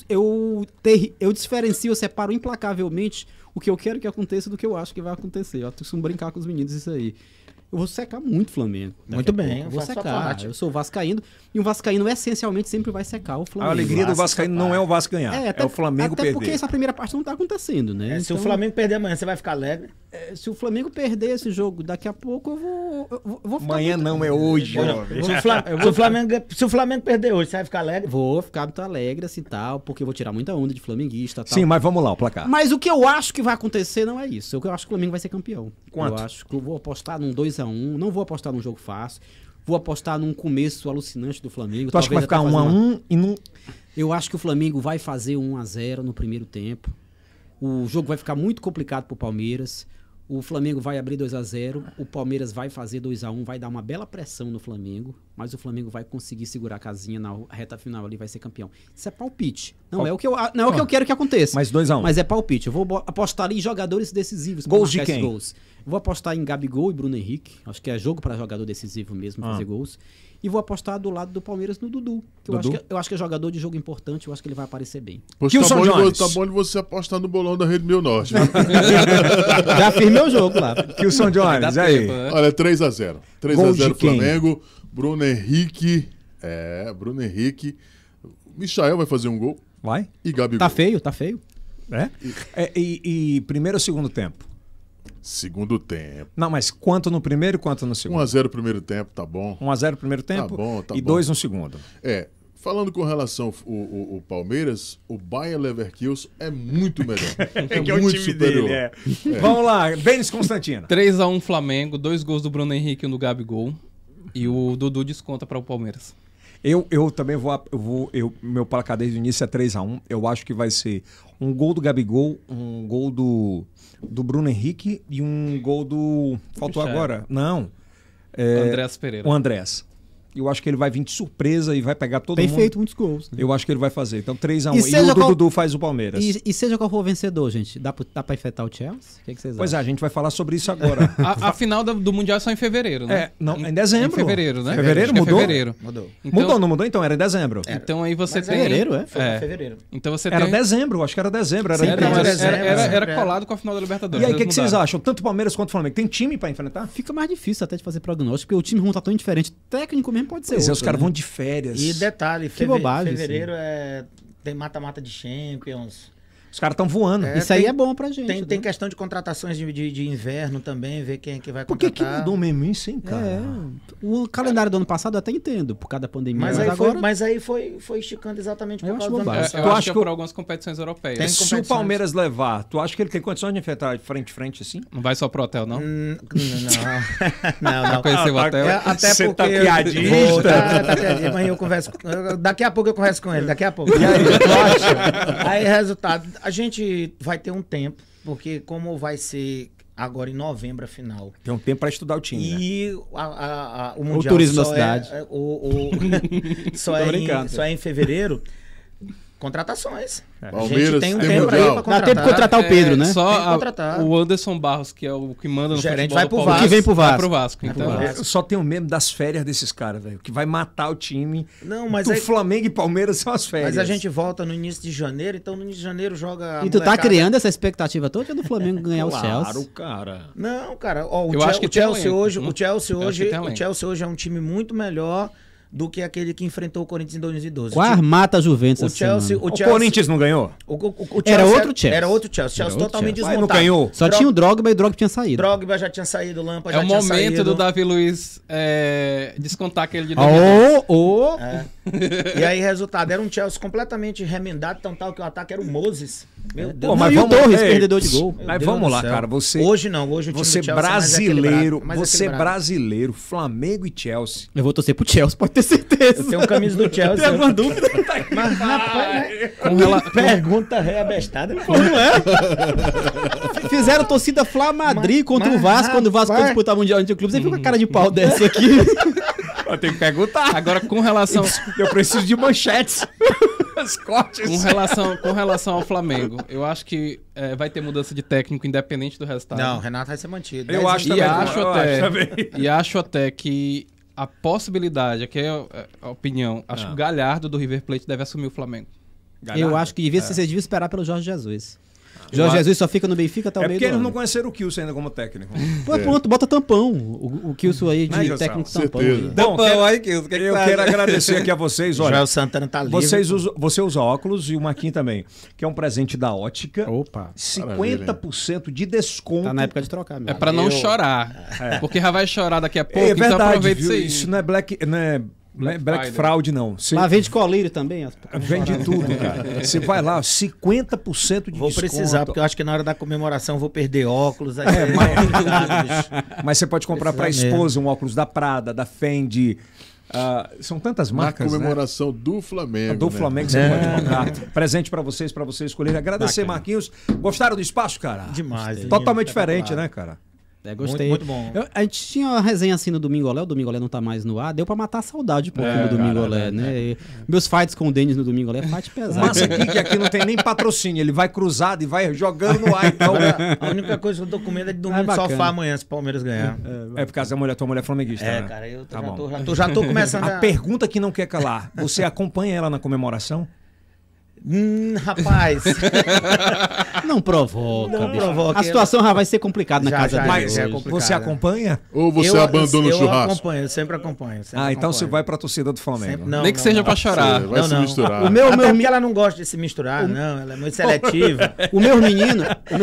diferencio, eu separo implacavelmente o que eu quero que aconteça do que eu acho que vai acontecer. Eu costumo brincar com os meninos isso aí. Eu vou secar muito o Flamengo. daqui Muito a bem, pouco. eu Eu vou faço a secar. parte. Eu sou vascaíno e um vascaíno essencialmente sempre vai secar o A Flamengo. alegria do Vascaíno não é o Vasco ganhar, é o Flamengo até porque perder. essa primeira parte não tá acontecendo, né? É, se o Então, Flamengo perder amanhã, você vai ficar alegre? se o Flamengo perder esse jogo daqui a pouco, eu vou ficar Amanhã muito- não é hoje. Se o Flamengo perder hoje, você vai ficar alegre? Vou ficar muito alegre assim tal, porque eu vou tirar muita onda de flamenguista tal. Sim, mas vamos lá, o placar. Mas o que eu acho que vai acontecer não é isso. O que eu acho que o Flamengo vai ser campeão. Quanto? Eu acho que eu vou apostar num 2x1, não vou apostar num jogo fácil. Vou apostar num começo alucinante do Flamengo. Tu acha que vai talvez ficar até fazer 1x1 e não... Eu acho que o Flamengo vai fazer 1x0 no primeiro tempo. O jogo vai ficar muito complicado pro Palmeiras. O Flamengo vai abrir 2x0. O Palmeiras vai fazer 2x1. Vai dar uma bela pressão no Flamengo. Mas o Flamengo vai conseguir segurar a casinha na reta final ali. Vai ser campeão. Isso é palpite. Não é o que eu quero que aconteça. Mas 2x1. Mas é palpite. Eu vou apostar ali em jogadores decisivos. pra Gols de marcar esses quem? Gols. Eu vou apostar em Gabigol e Bruno Henrique. Acho que é jogo para jogador decisivo mesmo, fazer gols. E vou apostar do lado do Palmeiras no Dudu. Que Dudu? eu acho que é jogador de jogo importante. Eu acho que ele vai aparecer bem. Pois Kilson tá, Jones. tá bom de você apostar no bolão da Rede Meu Norte. Né? Já firmei o jogo lá. Kilson Jones, Dá aí. tempo, né? Olha, 3x0. Gol de 3x0 quem? Flamengo. Bruno Henrique. Bruno Henrique. Michael vai fazer um gol. Vai? E Gabigol. Tá feio, tá feio. É? E primeiro ou segundo tempo? Segundo tempo. Não, mas quanto no primeiro e quanto no segundo? 1-0 primeiro tempo, tá bom. 1-0 no primeiro tempo Tá e bom. 2 no segundo. Falando com relação ao Palmeiras, o Bayer Leverkusen é muito melhor. Que é o time dele, Vamos lá, Denis Constantino. 3-1 Flamengo, 2 gols do Bruno Henrique e um do Gabigol. E o Dudu desconta para o Palmeiras. Eu também meu placar desde o início é 3-1. Eu acho que vai ser um gol do Gabigol, um gol do Bruno Henrique e um gol do... Faltou Michel. agora? Não. Andrés Pereira. O Andrés. Eu acho que ele vai vir de surpresa e vai pegar todo Tem mundo. feito muitos gols. Eu acho que ele vai fazer. Então 3-1. E E seja o qual- Dudu faz o Palmeiras. E seja qual for o vencedor, gente, dá pra enfrentar o Chelsea? O que vocês Pois é, acham? a gente vai falar sobre isso agora. A final do Mundial é só em fevereiro, né? Em dezembro. Em fevereiro, né? Fevereiro Acho que é mudou? fevereiro. Mudou. Então, Mudou, não mudou? Então era em dezembro. Então aí você Mas tem... fevereiro, é? Foi pra fevereiro. Então você Era tem... dezembro, acho que era dezembro. Era Sim, em Não, era dezembro. dezembro. era colado com a final da Libertadores. E aí, o que eles vocês mudaram. acham? Tanto Palmeiras quanto Flamengo. Tem time pra enfrentar? Fica mais difícil até de fazer prognóstico, porque o time não tá tão diferente. Técnico mesmo pode ser Pois é, outro, os caras né? vão de férias. E detalhe, Que bobagem, fevereiro tem mata-mata de Champions. Os caras estão voando. Isso aí tem- é bom pra gente. Tem né? questão de contratações de inverno também, ver quem é que vai Por que contratar. mudou mesmo isso, hein, cara? É. O calendário do ano passado eu até entendo, por causa da pandemia. Mas, Mas aí agora... foi esticando exatamente Eu por acho causa do ano bobagem. Eu passado. Tu acho acha que é que por algumas competições europeias. Tem Se o competições. Palmeiras levar, tu acha que ele tem condições de enfrentar frente assim? Não vai só pro hotel, não? Não. Conhecer o hotel? Até Você porque tá piadista. Vou, tá piadista, mas eu converso. Daqui a pouco eu converso com ele, daqui a pouco. E aí, tu acha? Aí, resultado, a gente vai ter um tempo, porque como vai ser agora em novembro a final. Tem um tempo pra estudar o time, né? E o Mundial turismo da só cidade. só é em fevereiro. Contratações. A Palmeiras gente tem um tem tempo aí Mundial. pra Dá tempo de contratar o Pedro, né? Só Tem que contratar. o Anderson Barros, que é o que manda no Gerente futebol vai do pro Palmeiras, Vasco. Que vem pro Vasco. Vai pro Vasco. Vai pro Então, Vasco. Eu só tenho medo das férias desses caras, velho. Que vai matar o time. Não, mas Do aí- Flamengo e Palmeiras são as férias. Mas a gente volta no início de janeiro, então no início de janeiro joga. a E tu tá molecada. criando essa expectativa toda do Flamengo ganhar o Claro, Chelsea. cara. Não, cara, ó, Eu acho que tem Chelsea elenco. hoje, Eu o Chelsea acho que hoje, tem o elenco. Chelsea hoje é um time muito melhor do que aquele que enfrentou o Corinthians em 2012. Quase mata a Juventus O essa Chelsea, semana. O Corinthians não ganhou? o Era outro Chelsea. Era outro Chelsea. Chelsea outro totalmente Chelsea. Mas não desmontado. ganhou? Só tinha o Drogba e o Drogba tinha saído. Drogba já tinha saído, Lampa é já o tinha momento saído. do Davi Luiz descontar aquele de 2012. E aí, resultado, era um Chelsea completamente remendado, tão tal que o ataque era o Moses. Meu Deus. Pô, Mas mas e o vamos- Torres, Ei, perdedor de gol. Meu Mas Deus vamos do lá, céu. cara. Você, Hoje não, hoje o time você do Chelsea é mais brasileiro, equilibrado, mais você equilibrado. brasileiro, Flamengo e Chelsea. Eu vou torcer pro Chelsea, pode ter certeza. Eu tenho um camisa do Chelsea. Tem alguma dúvida? Mas, rapaz, né? Com rela- Pergunta reabestada. Não é? Fizeram torcida Flá Madrid contra o mas, Vasco, quando o Vasco foi rapaz. disputar o Mundial Interclubes. Você fica com a cara de pau dessa aqui. Eu tenho que perguntar. Agora, com relação, Eu preciso de manchetes. Os cortes. com relação ao Flamengo, eu acho que vai ter mudança de técnico independente do resultado. Não, o Renato vai ser mantido. Eu acho E também. acho, eu até, acho também. e acho até que a possibilidade, aqui é a opinião, acho que o Galhardo do River Plate deve assumir o Flamengo. Eu acho que você devia esperar pelo Jorge Jesus. Jorge Jesus só fica no Benfica até o É meio porque do eles não ano. conheceram o Kilson ainda como técnico. Pô, pronto, bota tampão. O Kilson aí de Né, Gilson? técnico tampão. Certeza. Aí. Bom, aí, Kilson, o que eu quero agradecer aqui a vocês. Olha, Joel Santana tá livre. você usa óculos e o Marquinhos também, que é um presente da Ótica. Opa. 50% de desconto. Tá na época de trocar, meu. É pra não chorar. Porque já vai chorar daqui a pouco, É então verdade, aproveita viu? isso aí. Isso não é Black Black Friday. Fraud, não. Você Lá vende colírio também. vende tudo, cara. Você vai lá, 50% de Vou desconto. precisar, porque eu acho que na hora da comemoração eu vou perder óculos. Aí Mas você pode comprar para a Precisa esposa um óculos da Prada, da Fendi. São tantas Na marcas, né? comemoração do Flamengo. Do né? Flamengo você pode comprar. Presente para vocês escolherem. Agradecer, Marquinhos. Gostaram do espaço, cara? Demais. Totalmente espetacular. diferente, né, cara? Gostei. Muito bom. A gente tinha uma resenha assim no Domingolé, o Domingolé não tá mais no ar, deu pra matar a saudade um pouquinho do Domingolé, né? E meus fights com o Denis no Domingolé, fight pesado. Massa aqui, que aqui não tem nem patrocínio. Ele vai cruzado e vai jogando no ar. Então, A única coisa que eu tô com medo é de dormir É no bacana. sofá amanhã, se o Palmeiras ganhar. é por causa da tua mulher flamenguista, né? Cara, eu Tá já, bom. já tô começando A pergunta que não quer calar. Você acompanha ela na comemoração? Rapaz. Não provoca, Não bicho. provoca. A situação já vai ser complicada na Já, casa já, dele. Mas é hoje. complicado. você acompanha? Ou você abandona o churrasco? Acompanho, eu sempre acompanho. Então você vai pra torcida do Flamengo. Sempre, não, Nem que não, seja não. pra chorar. Você vai se misturar. O meu, Até meu, porque ela não gosta de se misturar, não. Ela é muito seletiva. o meu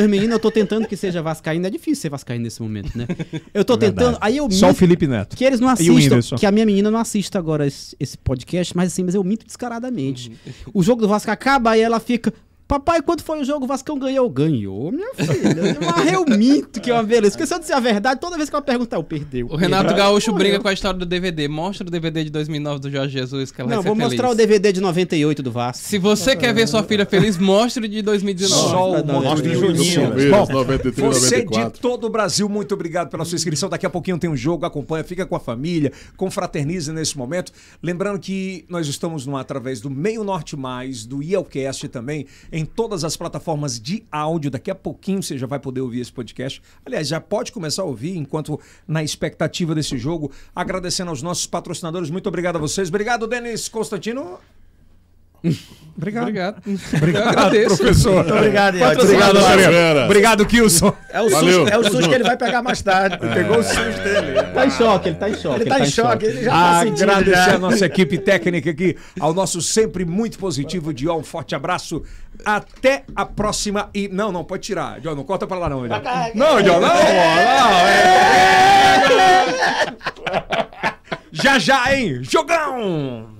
menino, eu tô tentando que seja vascaíno. É difícil ser vascaíno nesse momento, né? Eu tô tentando. Aí eu Só o minto Felipe Neto. que eles não E o assistam, Whindersson. que a minha menina não assista agora esse podcast, mas eu minto descaradamente. O jogo do Vasco acaba, aí ela fica... Papai, quando foi o jogo, o Vascão ganhou? Ganhou, minha filha. Mas eu minto que é uma beleza. Porque se eu disser a verdade, toda vez que ela perguntar, eu perdeu. O Renato Perdeu. Gaúcho Morreu. briga com a história do DVD. Mostra o DVD de 2009 do Jorge Jesus, que ela Não, vai ser vou feliz. mostrar o DVD de 98 do Vasco. Se você quer ver sua filha feliz, mostre o de 2019. Só o Não, Motorinho e o Juninho. Silas. Palmeiras, Bom, 93, você 94. de todo o Brasil, muito obrigado pela sua inscrição. Daqui a pouquinho tem um jogo, acompanha, fica com a família, confraterniza nesse momento. Lembrando que nós estamos através do Meio Norte Mais, do Yelcast também, em todas as plataformas de áudio. Daqui a pouquinho você já vai poder ouvir esse podcast. Aliás, já pode começar a ouvir enquanto na expectativa desse jogo. Agradecendo aos nossos patrocinadores. Muito obrigado a vocês. Obrigado, Denis Constantino. Obrigado. Obrigado, Eu agradeço. professor. Muito obrigado, Ian. Obrigado, Valeu. Lorena. Obrigado, Kilson. É o Valeu. susto, é o susto que ele vai pegar mais tarde. Pegou o susto dele. Tá em choque, ele tá em choque. Ele tá em choque, ele já tá sentindo Agradecer já. a nossa equipe técnica aqui, ao nosso sempre muito positivo Dion. Um forte abraço. Até a próxima. E não, pode tirar. Dion, não corta pra lá, não. Dion. Não, Dion, não. Já, hein? Jogão!